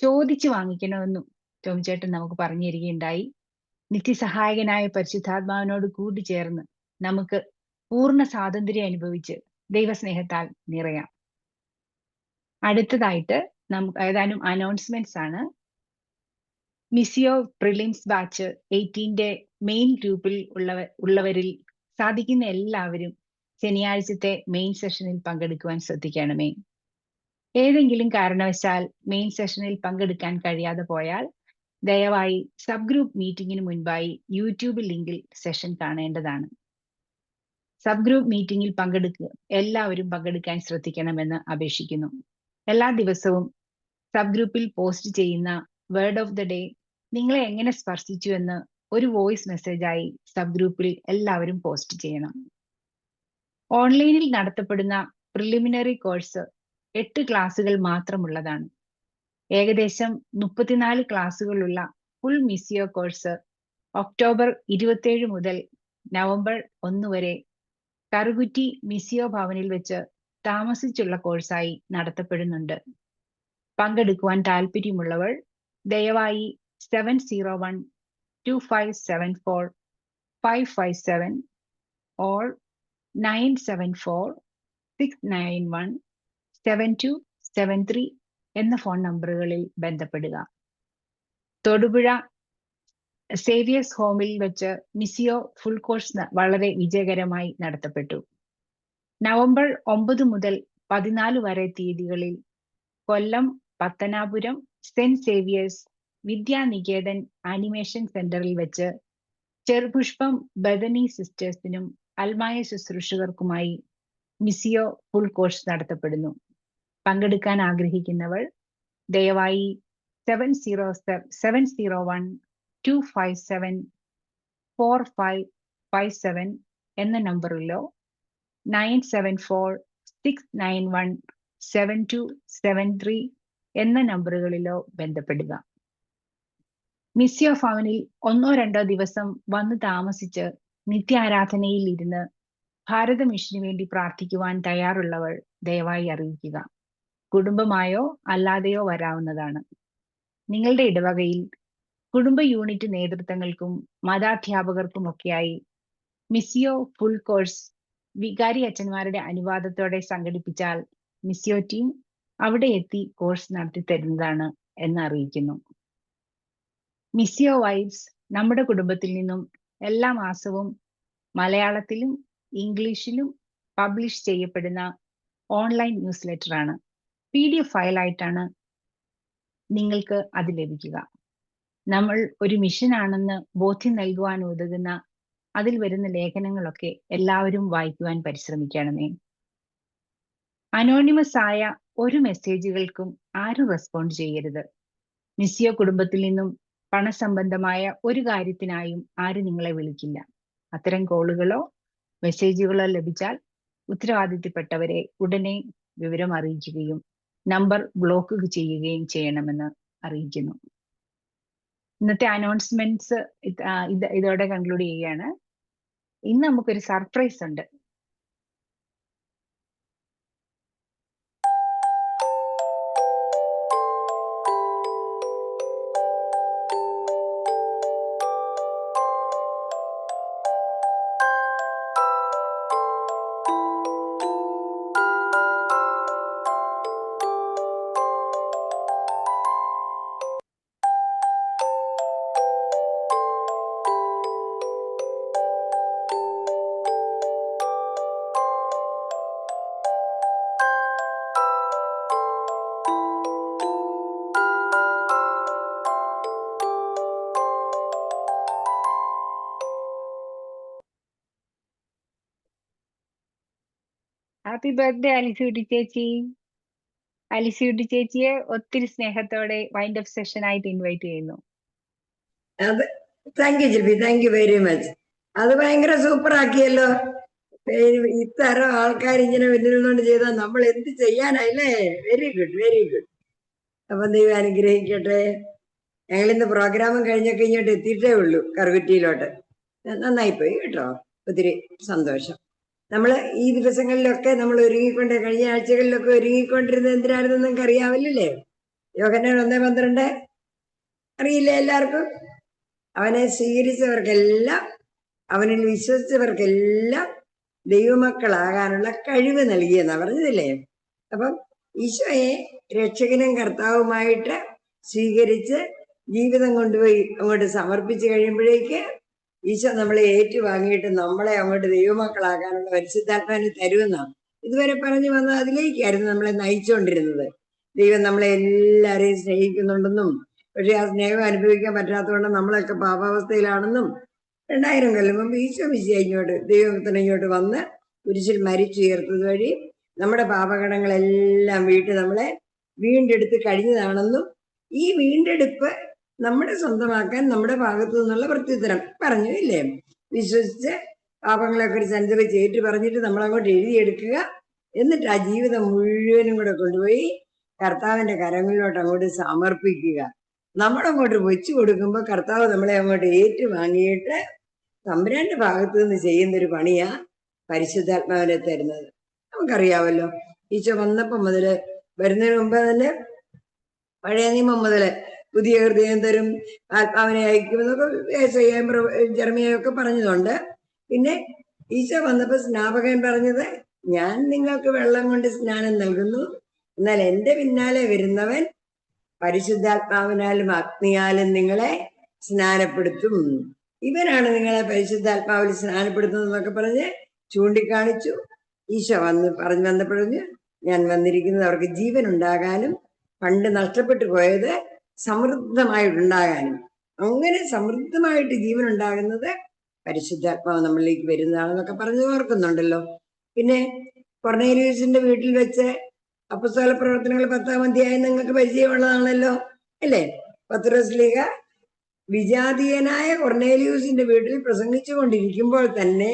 ചോദിച്ചു വാങ്ങിക്കണമെന്നും ടോമിച്ചേട്ടൻ നമുക്ക് പറഞ്ഞു തരികയുണ്ടായി. നിത്യസഹായകനായ പരിശുദ്ധാത്മാവിനോട് കൂടിച്ചേർന്ന് നമുക്ക് പൂർണ്ണ സ്വാതന്ത്ര്യം അനുഭവിച്ച് ദൈവസ്നേഹത്താൽ നിറയാം. അടുത്തതായിട്ട് നമുക്ക് ഏതാനും അനൗൺസ്മെന്റ്സ് ആണ്. മിസിയോ പ്രിലിംസ് ബാച്ച് 18 മെയിൻ ഗ്രൂപ്പിൽ ഉള്ളവരിൽ സാധിക്കുന്ന എല്ലാവരും ശനിയാഴ്ചത്തെ മെയിൻ സെഷനിൽ പങ്കെടുക്കുവാൻ ശ്രദ്ധിക്കണമേ. ഏതെങ്കിലും കാരണവശാൽ മെയിൻ സെഷനിൽ പങ്കെടുക്കാൻ കഴിയാതെ പോയാൽ ദയവായി സബ് ഗ്രൂപ്പ് മീറ്റിംഗിന് മുൻപായി യൂട്യൂബ് ലിങ്കിൽ സെഷൻ കാണേണ്ടതാണ്. സബ് ഗ്രൂപ്പ് മീറ്റിംഗിൽ എല്ലാവരും പങ്കെടുക്കാൻ ശ്രദ്ധിക്കണമെന്ന് അപേക്ഷിക്കുന്നു. എല്ലാ ദിവസവും സബ് ഗ്രൂപ്പിൽ പോസ്റ്റ് ചെയ്യുന്ന വേർഡ് ഓഫ് ദ ഡേ നിങ്ങളെ എങ്ങനെ സ്പർശിച്ചു എന്ന് ഒരു വോയിസ് മെസ്സേജായി സബ് ഗ്രൂപ്പിൽ എല്ലാവരും പോസ്റ്റ് ചെയ്യണം. ഓൺലൈനിൽ നടത്തപ്പെടുന്ന പ്രിലിമിനറി കോഴ്സ് 8 ക്ലാസ്സുകൾ മാത്രമുള്ളതാണ്. ഏകദേശം 34 ക്ലാസ്സുകളുള്ള ഫുൾ മിസിയോ കോഴ്സ് ഒക്ടോബർ 27 മുതൽ നവംബർ 1 വരെ കറുകുറ്റി മിസിയോ ഭവനിൽ വെച്ച് താമസിച്ചുള്ള കോഴ്സായി നടത്തപ്പെടുന്നുണ്ട്. പങ്കെടുക്കുവാൻ താല്പര്യമുള്ളവർ ദയവായി 701-2574-557 or 974-691-7273 എന്ന ഫോൺ നമ്പറുകളിൽ ബന്ധപ്പെടുക. തൊടുപുഴ സേവിയേഴ്സ് ഹോമിൽ വെച്ച് മിസിയോ ഫുൾ കോഴ്സ് വളരെ വിജയകരമായി നടത്തപ്പെട്ടു. നവംബർ 9 മുതൽ 14 വരെ തീയതികളിൽ Kollam, Pathanapuram saint Xavier's Vidyaniketan animation സെന്ററിൽ വെച്ച് ചെറുപുഷ്പം ബദനി സിസ്റ്റേഴ്സിനും അൽമായ ശുശ്രൂഷകർക്കുമായി മിസിയോ ഫുൾ കോഴ്സ് നടത്തപ്പെടുന്നു. പങ്കെടുക്കാൻ ആഗ്രഹിക്കുന്നവർ ദയവായി 701-257-4557 എന്ന നമ്പറിലോ 974-691-7273 എന്ന നമ്പറുകളിലോ ബന്ധപ്പെടുക. മിസിയോ ഭവനിൽ 1-2 ദിവസം വന്ന് താമസിച്ച് നിത്യാരാധനയിൽ ഇരുന്ന് ഭാരത മിഷന് വേണ്ടി പ്രാർത്ഥിക്കുവാൻ തയ്യാറുള്ളവർ ദയവായി അറിയിക്കുക. കുടുംബമായോ അല്ലാതെയോ വരാവുന്നതാണ്. നിങ്ങളുടെ ഇടവകയിൽ കുടുംബ യൂണിറ്റ് നേതൃത്വങ്ങൾക്കും മതാധ്യാപകർക്കുമൊക്കെയായി മിസിയോ ഫുൾ കോഴ്സ് വികാരി അച്ഛന്മാരുടെ അനുവാദത്തോടെ സംഘടിപ്പിച്ചാൽ മിസിയോ ടീം അവിടെ എത്തി കോഴ്സ് നടത്തി തരുന്നതാണ് എന്ന് അറിയിക്കുന്നു. മിസിയോ വൈബ്സ് നമ്മുടെ കുടുംബത്തിൽ നിന്നും എല്ലാ മാസവും മലയാളത്തിലും ഇംഗ്ലീഷിലും പബ്ലിഷ് ചെയ്യപ്പെടുന്ന ഓൺലൈൻ ന്യൂസ് ലെറ്റർ ആണ്. PDF ഫയലായിട്ടാണ് നിങ്ങൾക്ക് അത് ലഭിക്കുക. നമ്മൾ ഒരു മിഷൻ ആണെന്ന് ബോധ്യം നൽകുവാൻ ഉതകുന്ന അതിൽ വരുന്ന ലേഖനങ്ങളൊക്കെ എല്ലാവരും വായിക്കുവാൻ പരിശ്രമിക്കണമേ. അനോണിമസ് ആയ ഒരു മെസ്സേജുകൾക്കും ആരും റെസ്പോണ്ട് ചെയ്യരുത്. മിസിയോ കുടുംബത്തിൽ നിന്നും പണസംബന്ധമായ ഒരു കാര്യത്തിനായും ആരും നിങ്ങളെ വിളിക്കില്ല. അത്തരം കോളുകളോ മെസ്സേജുകളോ ലഭിച്ചാൽ ഉത്തരവാദിത്തപ്പെട്ടവരെ ഉടനെ വിവരം അറിയിക്കുകയും നമ്പർ ബ്ലോക്ക് ചെയ്യുകയും ചെയ്യണമെന്ന് അറിയിക്കുന്നു. ഇന്നത്തെ അനൗൺസ്മെന്റ്സ് ഇതോടെ കൺക്ലൂഡ് ചെയ്യുകയാണ്. ഇന്ന് നമുക്കൊരു സർപ്രൈസ് ഉണ്ട്. ഹാപ്പി ബർത്ത്ഡേ അലിസൂട്ടി ചേച്ചി. അലിസൂട്ടി ചേച്ചിയെ ഒത്തിരി സ്നേഹത്തോടെ വൈൻഡ് അപ്പ് സെഷൻ ആയിട്ട് ഇൻവൈറ്റ് ചെയ്യുന്നു. അത് thank you Jilby, thank you very much. അത് ഭയങ്കര സൂപ്പർ ആക്കിയല്ലോ. ഇത്തരം ആൾക്കാർ ഇങ്ങനെ വെല്ലുവിളിക്കൊണ്ട് ചെയ്താൽ നമ്മൾ എന്ത് ചെയ്യാനല്ലേ? Very good, very good. അപ്പൊ ദൈവം അനുഗ്രഹിക്കട്ടെ. ഞങ്ങളിന്ന് പ്രോഗ്രാമും കഴിഞ്ഞൊക്കെ ഇങ്ങോട്ട് എത്തിയിട്ടേ ഉള്ളൂ കറുകുറ്റിയിലോട്ട്. നന്നായിപ്പോയി കേട്ടോ, ഒത്തിരി സന്തോഷം. നമ്മൾ ഈ ദിവസങ്ങളിലൊക്കെ നമ്മൾ ഒരുങ്ങിക്കൊണ്ട് കഴിഞ്ഞ ആഴ്ചകളിലൊക്കെ ഒരുങ്ങിക്കൊണ്ടിരുന്നത് എന്തിനാണെന്ന് നിങ്ങൾക്ക് അറിയാവില്ലേ? യോഹന്നാൻ 1:12 അറിയില്ല എല്ലാവർക്കും? അവനെ സ്വീകരിച്ചവർക്കെല്ലാം, അവനിൽ വിശ്വസിച്ചവർക്കെല്ലാം ദൈവമക്കളാകാനുള്ള കഴിവ് നൽകിയെന്നാ പറഞ്ഞതില്ലേ? അപ്പം ഈശോയെ രക്ഷകനും കർത്താവുമായിട്ട് സ്വീകരിച്ച് ജീവിതം കൊണ്ടുപോയി അങ്ങോട്ട് സമർപ്പിച്ചു കഴിയുമ്പോഴേക്ക് ഈശോ നമ്മളെ ഏറ്റുവാങ്ങിയിട്ട് നമ്മളെ അങ്ങോട്ട് ദൈവമക്കളാക്കാനുള്ള പരിശുദ്ധാത്മാവിനെ തരുമെന്നാണ് ഇതുവരെ പറഞ്ഞു വന്നത്. അതിലേക്കായിരുന്നു നമ്മളെ നയിച്ചുകൊണ്ടിരുന്നത്. ദൈവം നമ്മളെ എല്ലാവരെയും സ്നേഹിക്കുന്നുണ്ടെന്നും പക്ഷെ ആ സ്നേഹം അനുഭവിക്കാൻ പറ്റാത്തതുകൊണ്ട് നമ്മളൊക്കെ പാപാവസ്ഥയിലാണെന്നും 2000 കൊല്ലം മുമ്പ് ഈശോ മിശിഹാ ഇങ്ങോട്ട് ദൈവത്തിന് ഇങ്ങോട്ട് വന്ന് കുരിശിൽ മരിച്ചുയർത്തത് വഴി നമ്മുടെ പാപകടങ്ങളെല്ലാം വീട്ടിൽ നമ്മളെ വീണ്ടെടുത്ത് കഴിഞ്ഞതാണെന്നും ഈ വീണ്ടെടുപ്പ് നമ്മുടെ സ്വന്തമാക്കാൻ നമ്മുടെ ഭാഗത്തു നിന്നുള്ള പ്രത്യുത്തരം പറഞ്ഞു ഇല്ലേ? വിശ്വസിച്ച് പാപങ്ങളെ കുറിച്ച് അനുഭവിച്ച് ഏറ്റു പറഞ്ഞിട്ട് നമ്മളങ്ങോട്ട് എഴുതിയെടുക്കുക, എന്നിട്ട് ആ ജീവിതം മുഴുവനും കൂടെ കൊണ്ടുപോയി കർത്താവിന്റെ കരങ്ങളിലോട്ട് അങ്ങോട്ട് സമർപ്പിക്കുക. നമ്മളങ്ങോട്ട് വെച്ചു കൊടുക്കുമ്പോൾ കർത്താവ് നമ്മളെ അങ്ങോട്ട് ഏറ്റുവാങ്ങിയിട്ട് തമ്പുരാന്റെ ഭാഗത്ത് നിന്ന് ചെയ്യുന്നൊരു പണിയാ പരിശുദ്ധാത്മാവിനെ തരുന്നത്. നമുക്കറിയാമല്ലോ, ഈശോ വന്നപ്പം മുതല് വരുന്നതിന് മുമ്പ് തന്നെ പഴയ നിയമം മുതല് പുതിയ ഹൃദയം തരും, ആത്മാവിനെ അയക്കുമെന്നൊക്കെ ജെറമിയൊക്കെ പറഞ്ഞതുണ്ട്. പിന്നെ ഈശോ വന്നപ്പോ സ്നാപകൻ പറഞ്ഞത്, ഞാൻ നിങ്ങൾക്ക് വെള്ളം കൊണ്ട് സ്നാനം നൽകുന്നു, എന്നാൽ എന്റെ പിന്നാലെ വരുന്നവൻ പരിശുദ്ധാത്മാവിനാലും അഗ്നിയാലും നിങ്ങളെ സ്നാനപ്പെടുത്തും. ഇവനാണ് നിങ്ങളെ പരിശുദ്ധാത്മാവിൽ സ്നാനപ്പെടുത്തുന്നതെന്നൊക്കെ പറഞ്ഞ് ചൂണ്ടിക്കാണിച്ചു. ഈശോ പറഞ്ഞു വന്നപ്പോഴഞ്ഞ്, ഞാൻ വന്നിരിക്കുന്നത് അവർക്ക് ജീവൻ ഉണ്ടാകാനും പണ്ട് നഷ്ടപ്പെട്ടു പോയത് സമൃദ്ധമായിട്ടുണ്ടാകാനും. അങ്ങനെ സമൃദ്ധമായിട്ട് ജീവൻ ഉണ്ടാകുന്നത് പരിശുദ്ധാത്മാവ് നമ്മളിലേക്ക് വരുന്നതാണെന്നൊക്കെ പറഞ്ഞ് ഓർക്കുന്നുണ്ടല്ലോ. പിന്നെ കൊർന്നേലിയൂസിന്റെ വീട്ടിൽ വെച്ച് അപ്പസ്തോല പ്രവർത്തനങ്ങൾ 10-ാം അധ്യായം നിങ്ങൾക്ക് പരിചയമുള്ളതാണല്ലോ അല്ലേ? പത്രോസ്ലീഹ വിജാതീയനായ കൊർന്നേലിയൂസിന്റെ വീട്ടിൽ പ്രസംഗിച്ചു കൊണ്ടിരിക്കുമ്പോൾ തന്നെ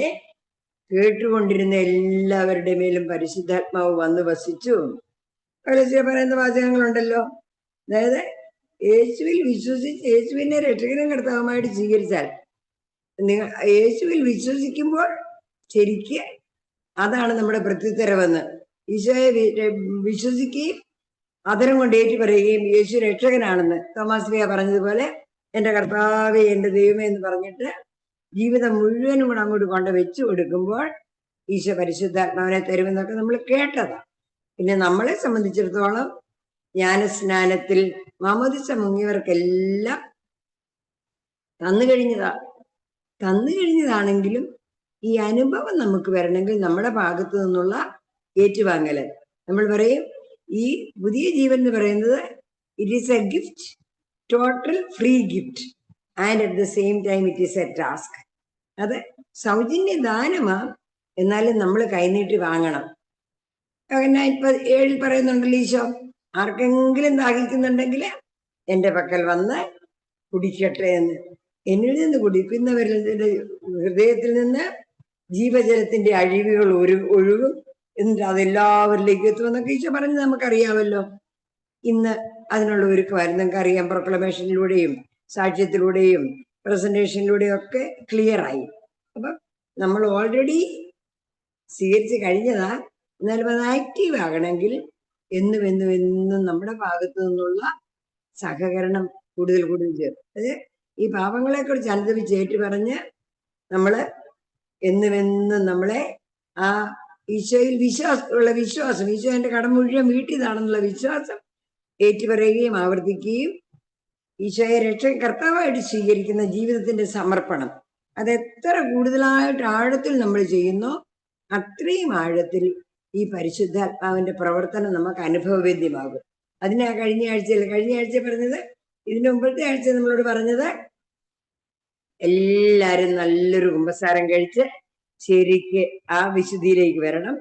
കേട്ടുകൊണ്ടിരുന്ന എല്ലാവരുടെ മേലും പരിശുദ്ധാത്മാവ് വന്ന് വസിച്ചു. പൗലോസ് പറയുന്ന വാചകങ്ങളുണ്ടല്ലോ. അതായത് യേശുവിൽ വിശ്വസിച്ച് യേശുവിനെ രക്ഷകനും കർത്താവുമായിട്ട് സ്വീകരിച്ചാൽ, നിങ്ങൾ യേശുവിൽ വിശ്വസിക്കുമ്പോൾ ശരിക്ക് അതാണ് നമ്മുടെ പ്രത്യുത്തരവെന്ന്. ഈശോയെ വിശ്വസിക്കുകയും അതരം കൊണ്ട് ഏറ്റു പറയുകയും യേശു രക്ഷകനാണെന്ന് തോമാശ്ലീഹ പറഞ്ഞതുപോലെ എന്റെ കർത്താവേ എന്റെ ദൈവമേ എന്ന് പറഞ്ഞിട്ട് ജീവിതം മുഴുവനും കൂടെ അങ്ങോട്ട് കൊണ്ട് വെച്ചു കൊടുക്കുമ്പോൾ ഈശോ പരിശുദ്ധാത്മാവിനെ തരുമെന്നൊക്കെ നമ്മൾ കേട്ടതാ. പിന്നെ നമ്മളെ സംബന്ധിച്ചിടത്തോളം ജ്ഞാനസ്നാനത്തിൽ മാമോദിസ മുങ്ങിയവർക്കെല്ലാം തന്നു കഴിഞ്ഞതാണെങ്കിലും ഈ അനുഭവം നമുക്ക് വരണമെങ്കിൽ നമ്മുടെ ഭാഗത്തു നിന്നുള്ള ഏറ്റുവാങ്ങല്. നമ്മൾ പറയും ഈ പുതിയ ജീവൻ എന്ന് പറയുന്നത് it is A gift, total free gift, and at the same time it is A task. അത് സൗജന്യ ദാനമാ, എന്നാലും നമ്മൾ കൈനീട്ടി വാങ്ങണം. 7 പറയുന്നുണ്ടല്ലോ ഈശോ, ആർക്കെങ്കിലും ദാഹിക്കുന്നുണ്ടെങ്കിൽ എന്റെ പക്കൽ വന്ന് കുടിക്കട്ടെ എന്ന്. എന്നിൽ നിന്ന് കുടിക്കുന്നവരുടെ ഹൃദയത്തിൽ നിന്ന് ജീവജലത്തിന്റെ അഴിവുകൾ ഒഴുകും, എന്നിട്ട് അതെല്ലാവരിലേക്ക് എത്തുമെന്നൊക്കെ ഈശോ പറഞ്ഞ് നമുക്കറിയാമല്ലോ. ഇന്ന് അതിനുള്ള ഒരുക്കമായിരുന്നു. നിങ്ങൾക്ക് അറിയാം, പ്രൊക്ലമേഷനിലൂടെയും സാക്ഷ്യത്തിലൂടെയും പ്രസന്റേഷനിലൂടെയും ഒക്കെ ക്ലിയർ ആയി. അപ്പൊ നമ്മൾ ഓൾറെഡി സ്വീകരിച്ച് കഴിഞ്ഞതാ. എന്നാലും അത് ആക്റ്റീവ് ആകണമെങ്കിൽ എന്നും നമ്മുടെ ഭാഗത്തു നിന്നുള്ള സഹകരണം കൂടുതൽ ചേർത്ത്, അത് ഈ പാപങ്ങളെ കുറിച്ച് അനുഭവിച്ച് ഏറ്റു പറഞ്ഞ് നമ്മള് എന്നും നമ്മളെ ആ ഈശോയിൽ വിശ്വാസം ഈശോ എന്റെ കടം മുഴുവൻ വീട്ടിയതാണെന്നുള്ള വിശ്വാസം ഏറ്റുപറയുകയും ആവർത്തിക്കുകയും ഈശോയെ കർത്താവായിട്ട് സ്വീകരിക്കുന്ന ജീവിതത്തിന്റെ സമർപ്പണം, അത് എത്ര കൂടുതലായിട്ട് ആഴത്തിൽ നമ്മൾ ചെയ്യുന്നോ അത്രയും ആഴത്തിൽ ഈ പരിശുദ്ധാത്മാവിന്റെ പ്രവർത്തനം നമുക്ക് അനുഭവവേദ്യമാകും. അതിനാ കഴിഞ്ഞ ആഴ്ച പറഞ്ഞത്, ഇതിന് മുമ്പത്തെ ആഴ്ച നമ്മളോട് പറഞ്ഞത് എല്ലാരും നല്ലൊരു കുമ്പസാരം കഴിച്ച് ശരിക്ക് ആ വിശുദ്ധിയിലേക്ക് വരണം.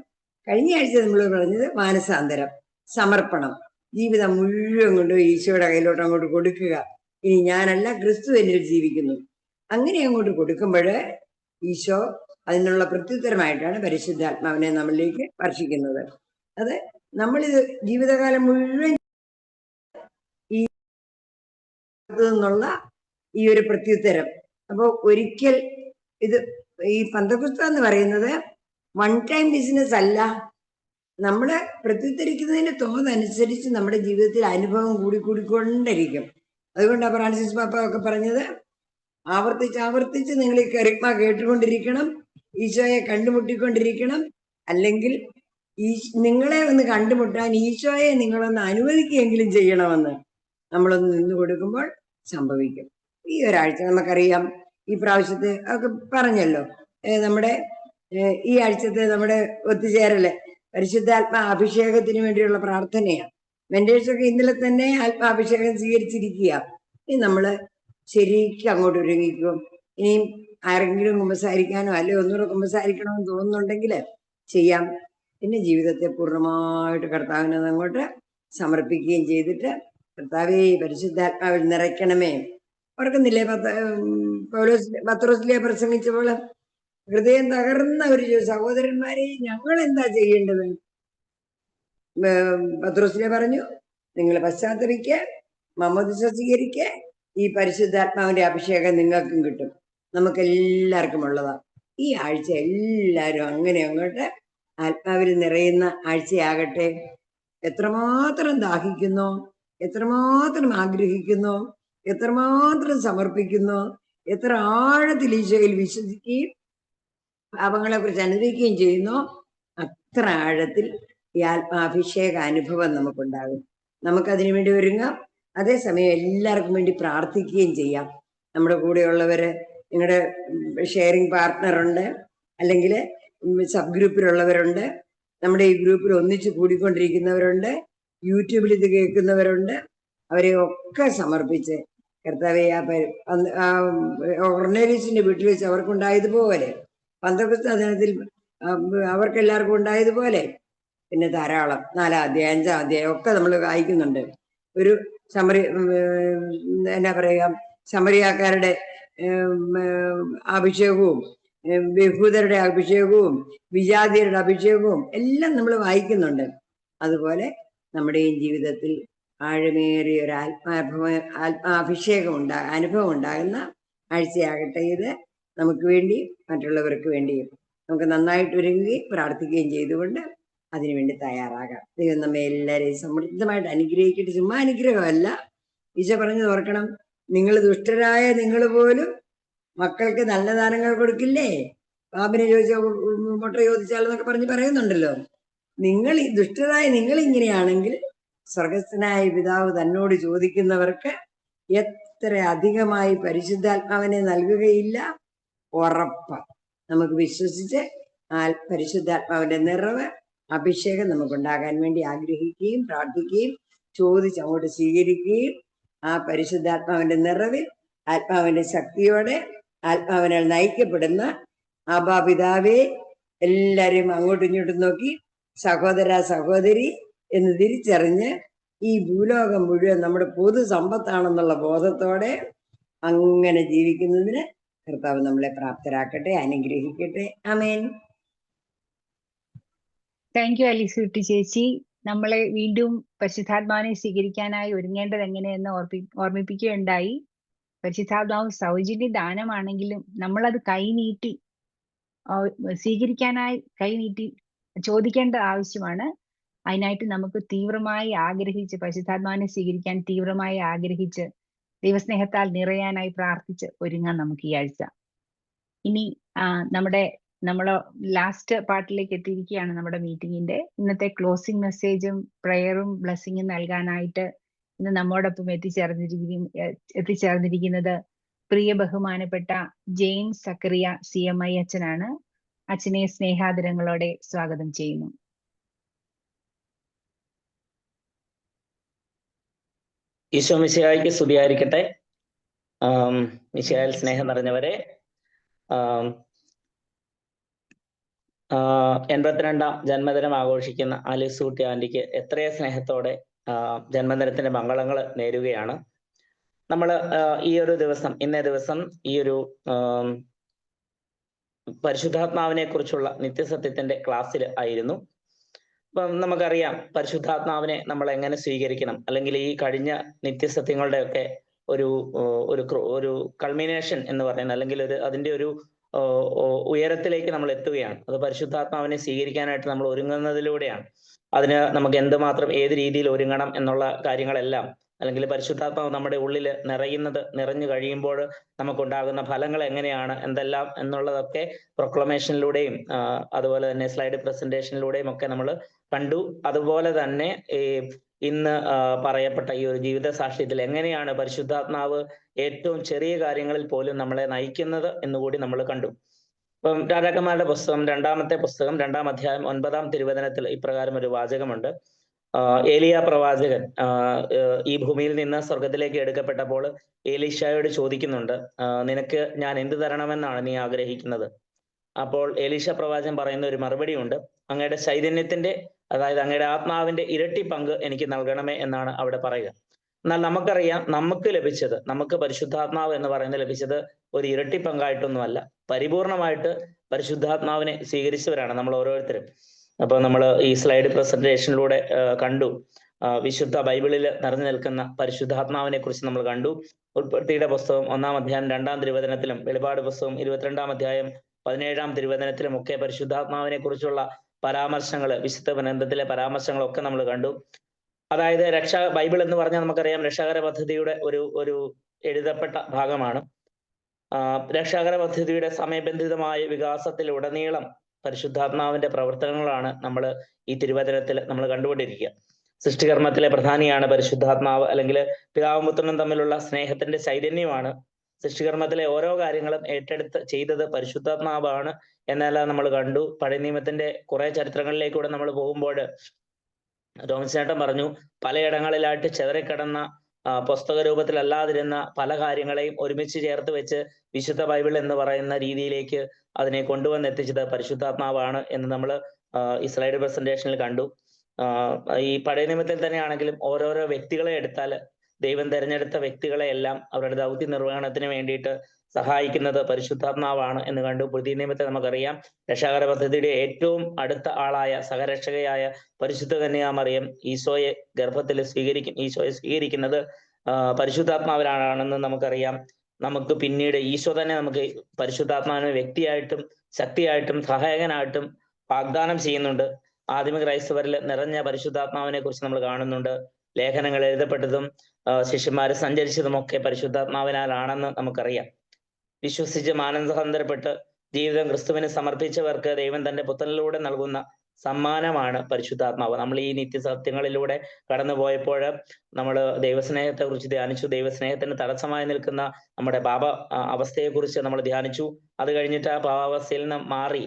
കഴിഞ്ഞ ആഴ്ച നമ്മളോട് പറഞ്ഞത് മാനസാന്തരം, സമർപ്പണം, ജീവിതം മുഴുവൻ കൊണ്ട് ഈശോയുടെ കയ്യിലോട്ട് അങ്ങോട്ട് കൊടുക്കുക. ഇനി ഞാനല്ല, ക്രിസ്തു എന്നിൽ ജീവിക്കുന്നു. അങ്ങനെ അങ്ങോട്ട് കൊടുക്കുമ്പോൾ ഈശോ അതിനുള്ള പ്രത്യുത്തരമായിട്ടാണ് പരിശുദ്ധാത്മാവിനെ നമ്മളിലേക്ക് വർഷിക്കുന്നത്. അത് നമ്മളിത് ജീവിതകാലം മുഴുവൻ ഈ നിന്നുള്ള ഈ ഒരു പ്രത്യുത്തരം. അപ്പൊ ഒരിക്കൽ ഇത് ഈ പന്തക്കുസ്ത എന്ന് പറയുന്നത് വൺ ടൈം ബിസിനസ് അല്ല, നമ്മള് പ്രത്യുത്തരിക്കുന്നതിന്റെ തോതനുസരിച്ച് നമ്മുടെ ജീവിതത്തിൽ അനുഭവം കൂടിക്കൊണ്ടിരിക്കും. അതുകൊണ്ടാണ് ഫ്രാൻസിസ് പാപ്പ ഒക്കെ പറഞ്ഞത്, ആവർത്തിച്ച് നിങ്ങൾ ഈ കെറിഗ്മ കേട്ടുകൊണ്ടിരിക്കണം, ഈശോയെ കണ്ടുമുട്ടിക്കൊണ്ടിരിക്കണം. അല്ലെങ്കിൽ നിങ്ങളെ ഒന്ന് കണ്ടുമുട്ടാൻ ഈശോയെ നിങ്ങളൊന്ന് അനുവദിക്കുകയെങ്കിലും ചെയ്യണമെന്ന് നമ്മളൊന്ന് നിന്ന് കൊടുക്കുമ്പോൾ സംഭവിക്കും. ഈ ഒരാഴ്ച നമുക്കറിയാം, ഈ പ്രാവശ്യത്തെ ഒക്കെ പറഞ്ഞല്ലോ, നമ്മുടെ ഈ ആഴ്ചത്തെ നമ്മുടെ ഒത്തുചേരല് പരിശുദ്ധാത്മാ അഭിഷേകത്തിന് വേണ്ടിയുള്ള പ്രാർത്ഥനയാണ്. മെന്റേഴ്സൊക്കെ ഇന്നലെ തന്നെ ആത്മാഭിഷേകം സ്വീകരിച്ചിരിക്കുക. ഇനി നമ്മള് ശരിക്കും അങ്ങോട്ട് ഒരുങ്ങിക്കും. ഇനിയും ആരെങ്കിലും കുമ്പസാരിക്കാനോ അല്ലെങ്കിൽ ഒന്നുകൂടെ കുമ്പസാരിക്കണമെന്ന് തോന്നുന്നുണ്ടെങ്കിൽ ചെയ്യാം. പിന്നെ ജീവിതത്തെ പൂർണ്ണമായിട്ട് കർത്താവിനെ അങ്ങോട്ട് സമർപ്പിക്കുകയും ചെയ്തിട്ട്, കർത്താവേ പരിശുദ്ധാത്മാവിൽ നിറയ്ക്കണമേ. ഓർക്കുന്നില്ലേ പത്രോസിലെ പ്രസംഗിച്ചപ്പോൾ ഹൃദയം തകർന്ന ഒരു സഹോദരന്മാരെ, ഞങ്ങൾ എന്താ ചെയ്യേണ്ടത്? പത്രോസിലെ പറഞ്ഞു, നിങ്ങൾ പശ്ചാത്തപിക്കുക, മാമോദിസ സ്വീകരിക്കുക, ഈ പരിശുദ്ധാത്മാവിന്റെ അഭിഷേകം നിങ്ങൾക്കും കിട്ടും. നമുക്ക് എല്ലാവർക്കും ഉള്ളതാ. ഈ ആഴ്ച എല്ലാവരും അങ്ങനെ അങ്ങോട്ട് ആത്മാവിൽ നിറയുന്ന ആഴ്ചയാകട്ടെ. എത്രമാത്രം ദാഹിക്കുന്നു, എത്രമാത്രം ആഗ്രഹിക്കുന്നു, എത്രമാത്രം സമർപ്പിക്കുന്നു, എത്ര ആഴത്തിൽ ഈശോയിൽ വിശ്വസിക്കുകയും പാപങ്ങളെ കുറിച്ച് അനുഭവിക്കുകയും ചെയ്യുന്നു, അത്ര ആഴത്തിൽ ഈ ആത്മാഭിഷേക അനുഭവം നമുക്കുണ്ടാകും. നമുക്കതിനു വേണ്ടി ഒരുങ്ങാം. അതേസമയം എല്ലാവർക്കും വേണ്ടി പ്രാർത്ഥിക്കുകയും ചെയ്യാം. നമ്മുടെ കൂടെയുള്ളവര്, നിങ്ങളുടെ ഷെയറിംഗ് പാർട്ട്ണറുണ്ട്, അല്ലെങ്കിൽ സബ് ഗ്രൂപ്പിലുള്ളവരുണ്ട്, നമ്മുടെ ഈ ഗ്രൂപ്പിൽ ഒന്നിച്ച് കൂടിക്കൊണ്ടിരിക്കുന്നവരുണ്ട്, യൂട്യൂബിൽ ഇത് കേൾക്കുന്നവരുണ്ട്. അവരെ ഒക്കെ സമർപ്പിച്ച് കർത്താവേ, ആ കൊർന്നേലിയസിന്റെ വീട്ടിൽ വെച്ച് അവർക്കുണ്ടായതുപോലെ, പന്തക്കോസ്ത് ദിനത്തിൽ അവർക്കെല്ലാവർക്കും ഉണ്ടായതുപോലെ പിന്നെ ധാരാളം 4-ാം അധ്യായം 5-ാം അധ്യായം ഒക്കെ നമ്മൾ വായിക്കുന്നുണ്ട്. ഒരു എന്നാ പറയുക, സമറിയാക്കാരുടെ അഭിഷേകവും യഹൂദരുടെ അഭിഷേകവും വിജാതിയരുടെ അഭിഷേകവും എല്ലാം നമ്മൾ വായിക്കുന്നുണ്ട്. അതുപോലെ നമ്മുടെയും ജീവിതത്തിൽ ആഴമേറിയ ഒരു ആത്മാഭിഷേകം അനുഭവം ഉണ്ടാകുന്ന ആഴ്ചയാകട്ടെ ഇത്. നമുക്ക് വേണ്ടി മറ്റുള്ളവർക്ക് വേണ്ടിയും നമുക്ക് നന്നായിട്ട് ഒരുങ്ങുകയും പ്രാർത്ഥിക്കുകയും ചെയ്തുകൊണ്ട് അതിനുവേണ്ടി തയ്യാറാകാം. ദൈവം നമ്മെ എല്ലാവരെയും സമൃദ്ധമായിട്ട് അനുഗ്രഹിക്കട്ടെ. ചുമ്മാ അനുഗ്രഹമല്ല, ഈശോ പറഞ്ഞത് ഓർക്കണം, നിങ്ങൾ ദുഷ്ടരായ നിങ്ങൾ പോലും മക്കൾക്ക് നല്ല ദാനങ്ങൾ കൊടുക്കില്ലേ? പാമ്പിനെ മുട്ട ചോദിച്ചാലെന്നൊക്കെ പറയുന്നുണ്ടല്ലോ. നിങ്ങൾ ഈ ദുഷ്ടരായ നിങ്ങൾ ഇങ്ങനെയാണെങ്കിൽ സ്വർഗസ്ഥനായ പിതാവ് തന്നോട് ചോദിക്കുന്നവർക്ക് എത്ര അധികമായി പരിശുദ്ധാത്മാവിനെ നൽകുകയില്ല? ഉറപ്പ്. നമുക്ക് വിശ്വസിച്ച് പരിശുദ്ധാത്മാവിന്റെ നിറവ്, അഭിഷേകം നമുക്കുണ്ടാകാൻ വേണ്ടി ആഗ്രഹിക്കുകയും പ്രാർത്ഥിക്കുകയും ചോദിച്ച് അങ്ങോട്ട് സ്വീകരിക്കുകയും ആ പരിശുദ്ധാത്മാവിന്റെ നിറവിൽ ആത്മാവിന്റെ ശക്തിയോടെ ആത്മാവിനാൽ നയിക്കപ്പെടുന്ന ആബാ പിതാവേ, എല്ലാവരെയും അങ്ങോട്ടും ഇങ്ങോട്ടും നോക്കി സഹോദര സഹോദരി എന്ന് തിരിച്ചറിഞ്ഞ് ഈ ഭൂലോകം മുഴുവൻ നമ്മുടെ പൊതു സമ്പത്താണെന്നുള്ള ബോധത്തോടെ അങ്ങനെ ജീവിക്കുന്നതിന് കർത്താവ് നമ്മളെ പ്രാപ്തരാക്കട്ടെ, അനുഗ്രഹിക്കട്ടെ. ആമേൻ. താങ്ക് യു അലിസൂട്ടി ചേച്ചി. നമ്മളെ വീണ്ടും പരിശുദ്ധാത്മാവിനെ സ്വീകരിക്കാനായി ഒരുങ്ങേണ്ടത് എങ്ങനെയെന്ന് ഓർമ്മിപ്പിക്കുകയുണ്ടായി. പരിശുദ്ധാത്മാവ് സൗജന്യ ദാനമാണെങ്കിലും നമ്മളത് കൈനീട്ടി സ്വീകരിക്കാനായി കൈനീട്ടി ചോദിക്കേണ്ട ആവശ്യമാണ്. അതിനായിട്ട് നമുക്ക് തീവ്രമായി ആഗ്രഹിച്ച് പരിശുദ്ധാത്മാവിനെ സ്വീകരിക്കാൻ തീവ്രമായി ആഗ്രഹിച്ച് ദൈവസ്നേഹത്താൽ നിറയാനായി പ്രാർത്ഥിച്ച് ഒരുങ്ങാൻ നമുക്ക് ഈ ആഴ്ച. ഇനി നമ്മൾ ലാസ്റ്റ് പാർട്ടിലേക്ക് എത്തിയിരിക്കുകയാണ് നമ്മുടെ മീറ്റിംഗിന്റെ. ഇന്നത്തെ ക്ലോസിംഗ് മെസ്സേജും പ്രയറും ബ്ലെസ്സിങ്ങും നൽകാനായിട്ട് ഇന്ന് നമ്മോടൊപ്പം എത്തിച്ചേർന്നിരിക്കുന്നത് പ്രിയ ബഹുമാനപ്പെട്ട ജെയിംസ് സക്കറിയ CMI അച്ഛനാണ്. അച്ഛനെ സ്നേഹാദരങ്ങളോടെ സ്വാഗതം ചെയ്യുന്നു. ഈശോ മിശിഹായ്ക്ക് സ്തുതിയായിരിക്കട്ടെ. മിശിഹായിൽ സ്നേഹം നിറഞ്ഞവരെ, 82ാം ജന്മദിനം ആഘോഷിക്കുന്ന അലിസൂട്ടി ആന്റിക്ക് എത്രയോ സ്നേഹത്തോടെ ജന്മദിനത്തിന്റെ മംഗളങ്ങൾ നേരുകയാണ്. നമ്മൾ ഈ ഒരു ദിവസം, ഇന്നേ ദിവസം ഈ ഒരു പരിശുദ്ധാത്മാവിനെ കുറിച്ചുള്ള നിത്യസത്യത്തിന്റെ ക്ലാസ്സിൽ ആയിരുന്നു. അപ്പം നമുക്കറിയാം പരിശുദ്ധാത്മാവിനെ നമ്മൾ എങ്ങനെ സ്വീകരിക്കണം, അല്ലെങ്കിൽ ഈ കഴിഞ്ഞ നിത്യസത്യങ്ങളുടെ ഒക്കെ ഒരു കൾമിനേഷൻ എന്ന് പറയുന്നത്, അല്ലെങ്കിൽ അതിന്റെ ഒരു ഉയരത്തിലേക്ക് നമ്മൾ എത്തുകയാണ്. അത് പരിശുദ്ധാത്മാവിനെ സ്വീകരിക്കാനായിട്ട് നമ്മൾ ഒരുങ്ങുന്നതിലൂടെയാണ്. അതിന് നമുക്ക് എന്തുമാത്രം ഏത് രീതിയിൽ ഒരുങ്ങണം എന്നുള്ള കാര്യങ്ങളെല്ലാം, അല്ലെങ്കിൽ പരിശുദ്ധാത്മാവ് നമ്മുടെ ഉള്ളിൽ നിറഞ്ഞു കഴിയുമ്പോൾ നമുക്കുണ്ടാകുന്ന ഫലങ്ങൾ എങ്ങനെയാണ് എന്തെല്ലാം എന്നുള്ളതൊക്കെ പ്രൊക്ലമേഷനിലൂടെയും അതുപോലെ തന്നെ സ്ലൈഡ് പ്രസന്റേഷനിലൂടെയും ഒക്കെ നമ്മൾ കണ്ടു. അതുപോലെ തന്നെ ഇന്ന് പറയപ്പെട്ട ഈ ഒരു ജീവിത സാക്ഷ്യത്തിൽ എങ്ങനെയാണ് പരിശുദ്ധാത്മാവ് ഏറ്റവും ചെറിയ കാര്യങ്ങളിൽ പോലും നമ്മളെ നയിക്കുന്നത് എന്നുകൂടി നമ്മൾ കണ്ടു. ഇപ്പം രാജാക്കന്മാരുടെ പുസ്തകം 2-ാമത്തെ പുസ്തകം 2-ാം അധ്യായം 9-ാം തിരുവചനത്തിൽ ഇപ്രകാരം ഒരു വാചകമുണ്ട്. ഏലിയ പ്രവാചകൻ ഈ ഭൂമിയിൽ നിന്ന് സ്വർഗത്തിലേക്ക് എടുക്കപ്പെട്ടപ്പോൾ ഏലീശായോട് ചോദിക്കുന്നുണ്ട്, നിനക്ക് ഞാൻ എന്ത് തരണമെന്നാണ് നീ ആഗ്രഹിക്കുന്നത്? അപ്പോൾ എലീശ പ്രവാചകൻ പറയുന്ന ഒരു മറുപടി ഉണ്ട്, അങ്ങയുടെ ചൈതന്യത്തിന്റെ, അതായത് അങ്ങയുടെ ആത്മാവിന്റെ ഇരട്ടി പങ്ക് എനിക്ക് നൽകണമേ എന്നാണ് അവിടെ പറയുക. എന്നാൽ നമുക്കറിയാം, നമുക്ക് പരിശുദ്ധാത്മാവ് എന്ന് പറയുന്നത് ലഭിച്ചത് ഒരു ഇരട്ടി പങ്കായിട്ടൊന്നുമല്ല, പരിപൂർണമായിട്ട് പരിശുദ്ധാത്മാവിനെ സ്വീകരിച്ചവരാണ് നമ്മൾ ഓരോരുത്തരും. അപ്പൊ നമ്മൾ ഈ സ്ലൈഡ് പ്രസന്റേഷനിലൂടെ കണ്ടു, വിശുദ്ധ ബൈബിളിൽ നിറഞ്ഞു നിൽക്കുന്ന പരിശുദ്ധാത്മാവിനെ കുറിച്ച് നമ്മൾ കണ്ടു. ഉൽപ്പത്തിയുടെ പുസ്തകം 1-ാം അധ്യായം 2-ാം തിരുവചനത്തിലും വെളിപാട് പുസ്തകം 22-ാം അധ്യായം 17-ാം തിരുവചനത്തിലും ഒക്കെ പരിശുദ്ധാത്മാവിനെ കുറിച്ചുള്ള പരാമർശങ്ങൾ, വിശുദ്ധ ഗ്രന്ഥത്തിലെ പരാമർശങ്ങളൊക്കെ നമ്മൾ കണ്ടു. അതായത് ബൈബിൾ എന്ന് പറഞ്ഞാൽ നമുക്കറിയാം രക്ഷാകര പദ്ധതിയുടെ ഒരു എഴുതപ്പെട്ട ഭാഗമാണ്. രക്ഷാകര പദ്ധതിയുടെ സമയബന്ധിതമായ വികാസത്തിലുടനീളം പരിശുദ്ധാത്മാവിന്റെ പ്രവർത്തനങ്ങളാണ് നമ്മൾ ഈ തിരുവചനത്തിൽ നമ്മൾ കണ്ടുകൊണ്ടിരിക്കുക. സൃഷ്ടികർമ്മത്തിലെ പ്രധാനിയാണ് പരിശുദ്ധാത്മാവ്, അല്ലെങ്കിൽ പിതാവും പുത്രനും തമ്മിലുള്ള സ്നേഹത്തിന്റെ ചൈതന്യമാണ്. സൃഷ്ടികർമ്മത്തിലെ ഓരോ കാര്യങ്ങളും ഏറ്റെടുത്ത് ചെയ്തത് പരിശുദ്ധാത്മാവാണ് എന്നെല്ലാം നമ്മൾ കണ്ടു. പഴയ നിയമത്തിന്റെ കുറെ ചരിത്രങ്ങളിലേക്കൂടെ നമ്മൾ പോകുമ്പോൾ ടോമസ് പറഞ്ഞു, പലയിടങ്ങളിലായിട്ട് ചെതറിക്കിടന്ന പുസ്തക രൂപത്തിലല്ലാതിരുന്ന പല കാര്യങ്ങളെയും ഒരുമിച്ച് ചേർത്ത് വെച്ച് വിശുദ്ധ ബൈബിൾ എന്ന് പറയുന്ന രീതിയിലേക്ക് അതിനെ കൊണ്ടുവന്നെത്തിച്ചത് പരിശുദ്ധാത്മാവാണ് എന്ന് നമ്മൾ ഈ സ്ലൈഡ് പ്രസന്റേഷനിൽ കണ്ടു. ഈ പഴയ നിയമത്തിൽ തന്നെയാണെങ്കിലും ഓരോരോ വ്യക്തികളെ എടുത്താൽ ദൈവം തിരഞ്ഞെടുത്ത വ്യക്തികളെ എല്ലാം അവരുടെ ദൗത്യ നിർവഹണത്തിന് വേണ്ടിയിട്ട് സഹായിക്കുന്നത് പരിശുദ്ധാത്മാവാണ് എന്ന് കണ്ടു. പുതിയ നിയമത്തെ നമുക്കറിയാം, രക്ഷാകര പദ്ധതിയുടെ ഏറ്റവും അടുത്ത ആളായ സഹരക്ഷകയായ പരിശുദ്ധ കന്യാമറിയം ഈശോയെ സ്വീകരിക്കുന്നത് പരിശുദ്ധാത്മാവിനാണെന്ന് നമുക്കറിയാം. നമുക്ക് പിന്നീട് ഈശോ തന്നെ നമുക്ക് പരിശുദ്ധാത്മാവിനെ വ്യക്തിയായിട്ടും ശക്തിയായിട്ടും സഹായകനായിട്ടും വാഗ്ദാനം ചെയ്യുന്നുണ്ട്. ആദിമ ക്രൈസ്തവരിൽ നിറഞ്ഞ പരിശുദ്ധാത്മാവിനെ കുറിച്ച് നമ്മൾ കാണുന്നുണ്ട്. ലേഖനങ്ങൾ എഴുതപ്പെട്ടതും ശിഷ്യന്മാര് സഞ്ചരിച്ചതും ഒക്കെ പരിശുദ്ധാത്മാവിനാലാണെന്ന് നമുക്കറിയാം. വിശ്വസിച്ച് മാനസാന്തരപ്പെട്ട് ജീവിതം ക്രിസ്തുവിന് സമർപ്പിച്ചവർക്ക് ദൈവം തന്റെ പുത്രനിലൂടെ നൽകുന്ന സമ്മാനമാണ് പരിശുദ്ധാത്മാവ്. നമ്മൾ ഈ നിത്യസത്യങ്ങളിലൂടെ കടന്നു പോയപ്പോൾ നമ്മൾ ദൈവസ്നേഹത്തെ കുറിച്ച് ധ്യാനിച്ചു. ദൈവസ്നേഹത്തിന് തടസ്സമായി നിൽക്കുന്ന നമ്മുടെ പാപ അവസ്ഥയെക്കുറിച്ച് നമ്മൾ ധ്യാനിച്ചു. അത് കഴിഞ്ഞിട്ട് ആ പാപാവസ്ഥയിൽ നിന്ന് മാറി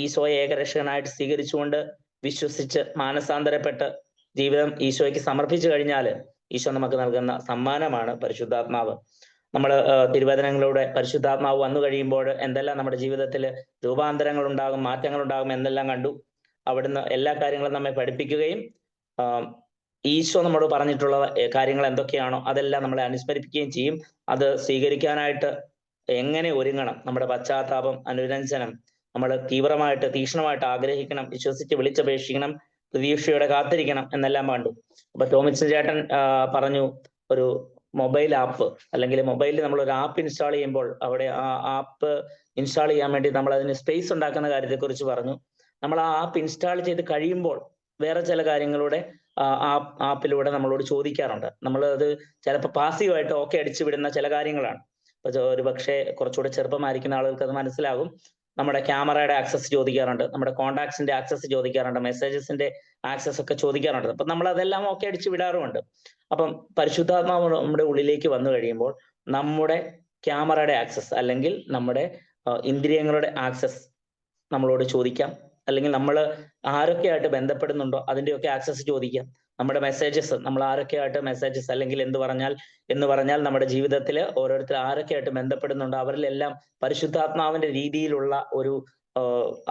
ഈശോയെ ഏകരക്ഷകനായിട്ട് സ്വീകരിച്ചുകൊണ്ട് വിശ്വസിച്ച് മാനസാന്തരപ്പെട്ട് ജീവിതം ഈശോയ്ക്ക് സമർപ്പിച്ചു കഴിഞ്ഞാൽ ഈശോ നമുക്ക് നൽകുന്ന സമ്മാനമാണ് പരിശുദ്ധാത്മാവ്. നമ്മൾ തിരുവചനങ്ങളിലൂടെ പരിശുദ്ധാത്മാവ് വന്നു കഴിയുമ്പോൾ എന്തെല്ലാം നമ്മുടെ ജീവിതത്തിൽ രൂപാന്തരങ്ങൾ ഉണ്ടാകും, മാറ്റങ്ങൾ ഉണ്ടാകും എന്നെല്ലാം കണ്ടു. അവിടുന്ന് എല്ലാ കാര്യങ്ങളും നമ്മെ പഠിപ്പിക്കുകയും ഈശോ നമ്മോട് പറഞ്ഞിട്ടുള്ള കാര്യങ്ങൾ എന്തൊക്കെയാണോ അതെല്ലാം നമ്മളെ അനുസ്മരിപ്പിക്കുകയും ചെയ്യും. അത് സ്വീകരിക്കാനായിട്ട് എങ്ങനെ ഒരുങ്ങണം, നമ്മുടെ പശ്ചാത്താപം, അനുരഞ്ജനം നമ്മൾ തീക്ഷ്ണമായിട്ട് ആഗ്രഹിക്കണം, വിശ്വസിച്ച് വിളിച്ചപേക്ഷിക്കണം, പ്രതീക്ഷയോടെ കാത്തിരിക്കണം എന്നെല്ലാം കണ്ടു. അപ്പൊ ടോമിച്ചൻ ചേട്ടൻ പറഞ്ഞു, ഒരു മൊബൈൽ ആപ്പ് അല്ലെങ്കിൽ മൊബൈലിൽ നമ്മൾ ഒരു ആപ്പ് ഇൻസ്റ്റാൾ ചെയ്യുമ്പോൾ അവിടെ ആ ആപ്പ് ഇൻസ്റ്റാൾ ചെയ്യാൻ വേണ്ടി നമ്മൾ അതിന് സ്പേസ് ഉണ്ടാക്കുന്ന കാര്യത്തെക്കുറിച്ച് പറഞ്ഞു. നമ്മൾ ആ ആപ്പ് ഇൻസ്റ്റാൾ ചെയ്ത് കഴിയുമ്പോൾ വേറെ ചില കാര്യങ്ങളുടെ ആപ്പിലൂടെ നമ്മളോട് ചോദിക്കാറുണ്ട്. നമ്മൾ അത് ചിലപ്പോൾ പാസീവായിട്ട് ഓക്കെ അടിച്ചു വിടുന്ന ചില കാര്യങ്ങളാണ്. ഒരു പക്ഷേ കുറച്ചുകൂടെ ചെറുപ്പമായിരിക്കുന്ന ആളുകൾക്ക് അത് മനസ്സിലാകും. നമ്മുടെ ക്യാമറയുടെ ആക്സസ് ചോദിക്കാറുണ്ട്, നമ്മുടെ കോണ്ടാക്ട്സിന്റെ ആക്സസ് ചോദിക്കാറുണ്ട്, മെസ്സേജസിന്റെ ആക്സസ് ഒക്കെ ചോദിക്കാറുണ്ട്. അപ്പൊ നമ്മൾ അതെല്ലാം ഒക്കെ അടിച്ചു വിടാറുമുണ്ട്. അപ്പം പരിശുദ്ധാത്മാവ് നമ്മുടെ ഉള്ളിലേക്ക് വന്നു കഴിയുമ്പോൾ നമ്മുടെ ക്യാമറയുടെ ആക്സസ് അല്ലെങ്കിൽ നമ്മുടെ ഇന്ദ്രിയങ്ങളുടെ ആക്സസ് നമ്മളോട് ചോദിക്കാം. അല്ലെങ്കിൽ നമ്മൾ ആരൊക്കെയായിട്ട് ബന്ധപ്പെടുന്നുണ്ടോ അതിൻ്റെയൊക്കെ ആക്സസ് ചോദിക്കാം. നമ്മുടെ മെസ്സേജസ്, നമ്മൾ ആരൊക്കെയായിട്ട് മെസ്സേജസ് അല്ലെങ്കിൽ എന്ന് പറഞ്ഞാൽ നമ്മുടെ ജീവിതത്തിൽ ഓരോരുത്തർ ആരൊക്കെയായിട്ട് ബന്ധപ്പെടുന്നുണ്ടോ അവരിലെല്ലാം പരിശുദ്ധാത്മാവിന്റെ രീതിയിലുള്ള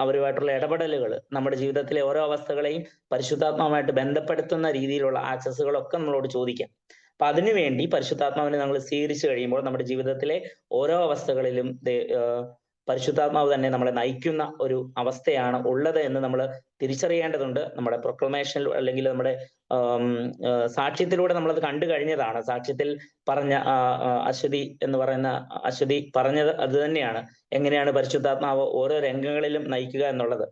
അവരുമായിട്ടുള്ള ഇടപെടലുകൾ, നമ്മുടെ ജീവിതത്തിലെ ഓരോ അവസ്ഥകളെയും പരിശുദ്ധാത്മാവുമായിട്ട് ബന്ധപ്പെടുത്തുന്ന രീതിയിലുള്ള ആക്സസുകളൊക്കെ നമ്മളോട് ചോദിക്കാം. അപ്പൊ അതിനുവേണ്ടി പരിശുദ്ധാത്മാവിനെ നമ്മൾ സ്വീകരിച്ചു കഴിയുമ്പോൾ നമ്മുടെ ജീവിതത്തിലെ ഓരോ അവസ്ഥകളിലും പരിശുദ്ധാത്മാവ് തന്നെ നമ്മളെ നയിക്കുന്ന ഒരു അവസ്ഥയാണ് ഉള്ളത് എന്ന് നമ്മൾ തിരിച്ചറിയേണ്ടതുണ്ട്. നമ്മുടെ പ്രൊക്ലമേഷൻ അല്ലെങ്കിൽ നമ്മുടെ സാക്ഷ്യത്തിലൂടെ നമ്മളത് കണ്ടു കഴിഞ്ഞതാണ്. സാക്ഷ്യത്തിൽ പറഞ്ഞ അശ്വതി എന്ന് പറയുന്ന അശ്വതി പറഞ്ഞത് അത് തന്നെയാണ്. എങ്ങനെയാണ് പരിശുദ്ധാത്മാവ് ഓരോ രംഗങ്ങളിലും നയിക്കുക എന്നുള്ളത്.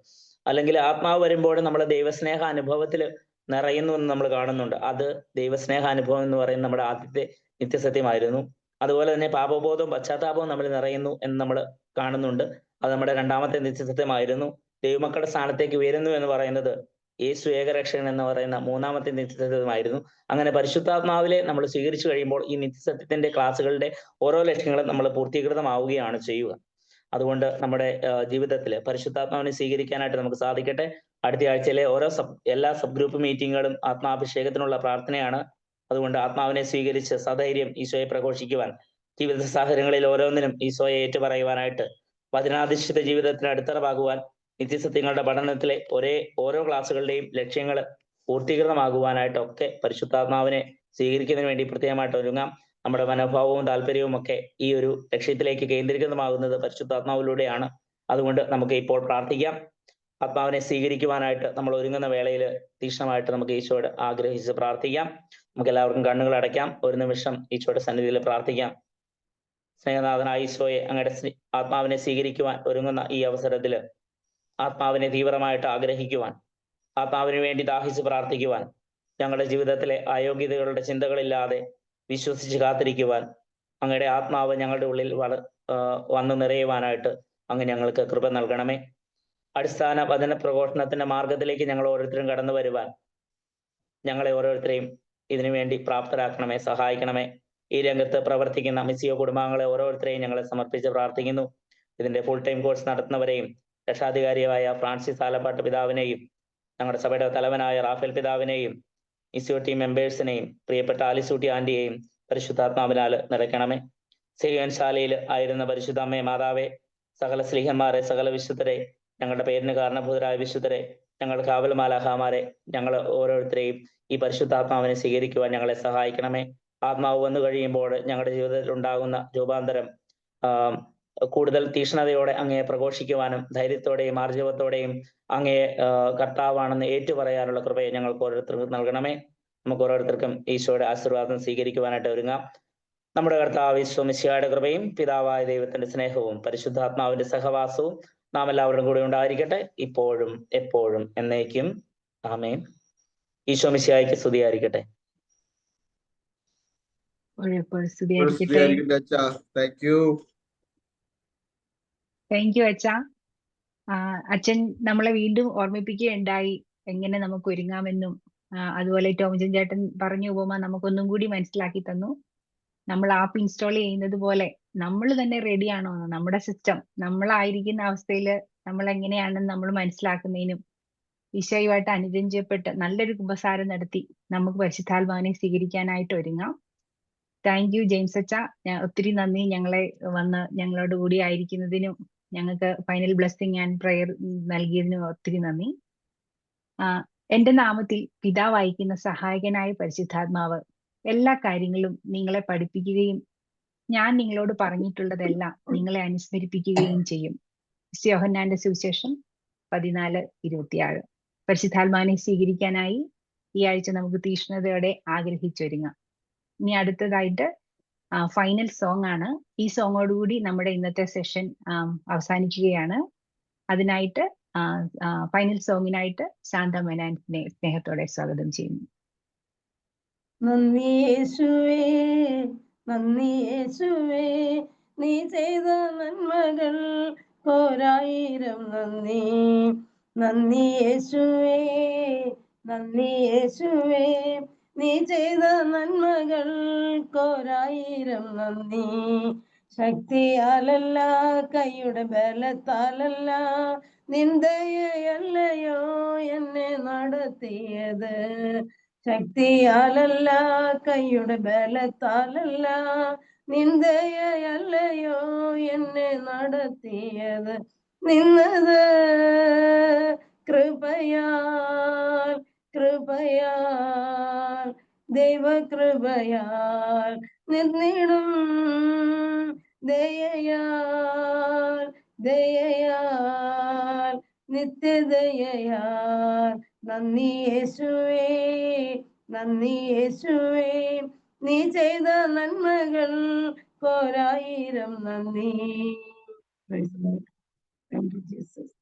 അല്ലെങ്കിൽ ആത്മാവ് വരുമ്പോൾ നമ്മൾ ദൈവസ്നേഹ അനുഭവത്തിൽ നിറയുന്നു എന്ന് നമ്മൾ കാണുന്നുണ്ട്. അത് ദൈവസ്നേഹ അനുഭവം എന്ന് പറയുന്ന നമ്മുടെ ആദ്യത്തെ നിത്യസത്യമായിരുന്നു. അതുപോലെ തന്നെ പാപബോധവും പശ്ചാത്താപവും നമ്മൾ നിറയുന്നു എന്ന് നമ്മൾ കാണുന്നുണ്ട്. അത് നമ്മുടെ രണ്ടാമത്തെ നിത്യസത്യമായിരുന്നു. ദൈവമക്കളുടെ സ്ഥാനത്തേക്ക് ഉയരുന്നു എന്ന് പറയുന്നത് യേശു ഏകരക്ഷകൻ എന്ന് പറയുന്ന മൂന്നാമത്തെ നിത്യസത്യമായിരുന്നു. അങ്ങനെ പരിശുദ്ധാത്മാവിലെ നമ്മൾ സ്വീകരിച്ചു കഴിയുമ്പോൾ ഈ നിത്യസത്യത്തിന്റെ ക്ലാസ്സുകളുടെ ഓരോ ലക്ഷ്യങ്ങളും നമ്മൾ പൂർത്തീകൃതമാവുകയാണ് ചെയ്യുക. അതുകൊണ്ട് നമ്മുടെ ജീവിതത്തിൽ പരിശുദ്ധാത്മാവിനെ സ്വീകരിക്കാനായിട്ട് നമുക്ക് സാധിക്കട്ടെ. അടുത്ത ആഴ്ചയിലെ എല്ലാ സബ് ഗ്രൂപ്പ് മീറ്റിങ്ങുകളും ആത്മാഭിഷേകത്തിനുള്ള പ്രാർത്ഥനയാണ്. അതുകൊണ്ട് ആത്മാവിനെ സ്വീകരിച്ച് സധൈര്യം ഈശോയെ പ്രഘോഷിക്കുവാൻ, ജീവിത സാഹചര്യങ്ങളിൽ ഓരോന്നിനും ഈശോയെ ഏറ്റുപറയുവാനായിട്ട്, വചനാധിഷ്ഠിത ജീവിതത്തിന് അടിത്തറവാകുവാൻ, നിത്യസത്യങ്ങളുടെ പഠനത്തിലെ ഓരോ ക്ലാസ്സുകളുടെയും ലക്ഷ്യങ്ങൾ പൂർത്തീകൃതമാകുവാനായിട്ടൊക്കെ പരിശുദ്ധാത്മാവിനെ സ്വീകരിക്കുന്നതിന് വേണ്ടി പ്രത്യേകമായിട്ട് ഒരുങ്ങാം. നമ്മുടെ മനോഭാവവും താല്പര്യവും ഒക്കെ ഈ ഒരു ലക്ഷ്യത്തിലേക്ക് കേന്ദ്രീകൃതമാകുന്നത് പരിശുദ്ധാത്മാവിലൂടെയാണ്. അതുകൊണ്ട് നമുക്ക് ഇപ്പോൾ പ്രാർത്ഥിക്കാം. ആത്മാവിനെ സ്വീകരിക്കുവാനായിട്ട് നമ്മൾ ഒരുങ്ങുന്ന വേളയിൽ തീക്ഷ്ണമായിട്ട് നമുക്ക് ഈശോയോട് ആഗ്രഹിച്ച് പ്രാർത്ഥിക്കാം. നമുക്ക് എല്ലാവർക്കും കണ്ണുകൾ അടയ്ക്കാം. ഒരു നിമിഷം ഈശോയുടെ സന്നിധിയിൽ പ്രാർത്ഥിക്കാം. സ്നേഹനാഥനായ ഈശോയെ, അങ്ങയുടെ ആത്മാവിനെ സ്വീകരിക്കുവാൻ ഒരുങ്ങുന്ന ഈ അവസരത്തിൽ ആത്മാവിനെ തീവ്രമായിട്ട് ആഗ്രഹിക്കുവാൻ, ആത്മാവിന് വേണ്ടി ദാഹിച്ച് പ്രാർത്ഥിക്കുവാൻ, ഞങ്ങളുടെ ജീവിതത്തിലെ അയോഗ്യതകളുടെ ചിന്തകളില്ലാതെ വിശ്വസിച്ച് കാത്തിരിക്കുവാൻ, അങ്ങയുടെ ആത്മാവ് ഞങ്ങളുടെ ഉള്ളിൽ വന്നു നിറയുവാനായിട്ട് അങ്ങ് ഞങ്ങൾക്ക് കൃപ നൽകണമേ. അടിസ്ഥാന വചന പ്രഘോഷണത്തിന്റെ മാർഗത്തിലേക്ക് ഞങ്ങൾ ഓരോരുത്തരും കടന്നു വരുവാൻ ഞങ്ങളെ ഓരോരുത്തരെയും ഇതിനുവേണ്ടി പ്രാപ്തരാക്കണമേ, സഹായിക്കണമേ. ഈ രംഗത്ത് പ്രവർത്തിക്കുന്ന മിസിയോ കുടുംബാംഗങ്ങളെ ഓരോരുത്തരെയും ഞങ്ങളെ സമർപ്പിച്ച് പ്രാർത്ഥിക്കുന്നു. ഇതിന്റെ ഫുൾ ടൈം കോഴ്സ് നടത്തുന്നവരെയും രക്ഷാധികാരിയായ ഫ്രാൻസിസ് ആലപ്പാട്ട് പിതാവിനെയും, ഞങ്ങളുടെ സഭയുടെ തലവനായ റാഫേൽ പിതാവിനെയും, മിസിയോ ടീം മെമ്പേഴ്സിനെയും, പ്രിയപ്പെട്ട ആലിസൂട്ടി ആന്റിയെയും പരിശുദ്ധാത്മാവിനാൽ നിറയ്ക്കണമേ. സിയോൻ ശാലയിൽ ആയിരുന്ന പരിശുദ്ധ അമ്മേ മാതാവേ, സകല സ്ലീഹന്മാരെ, സകല വിശുദ്ധരെ, ഞങ്ങളുടെ പേരിന് കാരണഭൂതരായ വിശുദ്ധരെ, ഞങ്ങളുടെ കാവൽ മാലാഖമാരെ, ഞങ്ങൾ ഓരോരുത്തരെയും ഈ പരിശുദ്ധാത്മാവിനെ സ്വീകരിക്കുവാൻ ഞങ്ങളെ സഹായിക്കണമേ. ആത്മാവ് വന്നു കഴിയുമ്പോൾ ഞങ്ങളുടെ ജീവിതത്തിൽ ഉണ്ടാകുന്ന രൂപാന്തരം കൂടുതൽ തീക്ഷ്ണതയോടെ അങ്ങയെ പ്രഘോഷിക്കുവാനും ധൈര്യത്തോടെയും ആർജവത്തോടെയും അങ്ങയെ കർത്താവാണെന്ന് ഏറ്റുപറയാനുള്ള കൃപയെ ഞങ്ങൾക്ക് ഓരോരുത്തർക്കും നൽകണമേ. നമുക്ക് ഓരോരുത്തർക്കും ഈശോയുടെ ആശീർവാദം സ്വീകരിക്കുവാനായിട്ട് ഒരുങ്ങാം. നമ്മുടെ കർത്താവ് ഈശോ മിശിഹായുടെ കൃപയും പിതാവായ ദൈവത്തിന്റെ സ്നേഹവും പരിശുദ്ധാത്മാവിന്റെ സഹവാസവും നാം എല്ലാവരും കൂടെ ഉണ്ടായിരിക്കട്ടെ, ഇപ്പോഴും എപ്പോഴും എന്നേക്കും. ആമേൻ. ഈശോ മിശിഹായ്ക്ക് സ്തുതിയായിരിക്കട്ടെ. താങ്ക് യു അച്ഛാ. അച്ഛൻ നമ്മളെ വീണ്ടും ഓർമ്മിപ്പിക്കുകയുണ്ടായി എങ്ങനെ നമുക്ക് ഒരുങ്ങാമെന്നും. അതുപോലെ ടോമിച്ചൻ ചേട്ടൻ പറഞ്ഞ ഉപമ നമുക്കൊന്നും കൂടി മനസ്സിലാക്കി തന്നു. നമ്മൾ ആപ്പ് ഇൻസ്റ്റാൾ ചെയ്യുന്നത് പോലെ നമ്മൾ തന്നെ റെഡിയാണോ, നമ്മുടെ സിസ്റ്റം നമ്മളായിരിക്കുന്ന അവസ്ഥയിൽ നമ്മൾ എങ്ങനെയാണെന്ന് നമ്മൾ മനസ്സിലാക്കുന്നതിനും ഈശോയുമായിട്ട് അനുരഞ്ജപ്പെട്ട് നല്ലൊരു കുമ്പസാരം നടത്തി നമുക്ക് പരിശുദ്ധാത്മാവിനെ സ്വീകരിക്കാനായിട്ട് ഒരുങ്ങാം. താങ്ക് യു ജെയിംസ് അച്ഛ. ഒത്തിരി നന്ദി ഞങ്ങളെ വന്ന് ഞങ്ങളോട് കൂടി ആയിരിക്കുന്നതിനും ഞങ്ങൾക്ക് ഫൈനൽ ബ്ലെസ്സിങ് ആൻഡ് പ്രയർ നൽകിയതിനും ഒത്തിരി നന്ദി. എന്റെ നാമത്തിൽ പിതാവ് അയക്കുന്ന സഹായകനായ പരിശുദ്ധാത്മാവ് എല്ലാ കാര്യങ്ങളും നിങ്ങളെ പഠിപ്പിക്കുകയും ഞാൻ നിങ്ങളോട് പറഞ്ഞിട്ടുള്ളതെല്ലാം നിങ്ങളെ അനുസ്മരിപ്പിക്കുകയും ചെയ്യും. യോഹന്നാന്റെ സുവിശേഷം 14:26. പരിശുദ്ധാത്മാവിനെ സ്വീകരിക്കാനായി ഈ ആഴ്ച നമുക്ക് തീക്ഷ്ണതയോടെ ആഗ്രഹിച്ചൊരുങ്ങാം. ഇനി അടുത്തതായിട്ട് ഫൈനൽ സോങ് ആണ്. ഈ സോങ്ങോടുകൂടി നമ്മുടെ ഇന്നത്തെ സെഷൻ അവസാനിക്കുകയാണ്. അതിനായിട്ട് ഫൈനൽ സോങ്ങിനായിട്ട് ശാന്തമേനനെ സ്നേഹത്തോടെ സ്വാഗതം ചെയ്യുന്നു. നന്ദി യേശുവേ, നന്ദി യേശുവേ, നീ ചെയ്ത നന്മകൾ കോരായിരം നന്ദി. നന്ദി യേശുവേ, നന്ദി യേശുവേ, നീ ചെയ്ത നന്മകൾ കോരായിരം നന്ദി. ശക്തിയാലല്ല, കൈയുടെ ബലത്താലല്ല, നിന്ദയല്ലയോ എന്നെ നടത്തിയത്. ശക്തിയാലല്ല, കൈയുടെ ബലത്താലല്ല, നിന്ദയല്ലയോ എന്നെ നടത്തിയത്. നിന്നത് കൃപയാൽ, കൃപയാൽ, ദൈവകൃപയാൽ, നിന്നിടും ദയയാൽ, ദയയാൽ നിത്യദയയാൽ നന്ദി യേശുവേ, നന്ദി യേശുവേ, നീ ചെയ്ത നന്മകൾ കോരായിരം നന്ദി. Praise the Lord. Thank you, Jesus.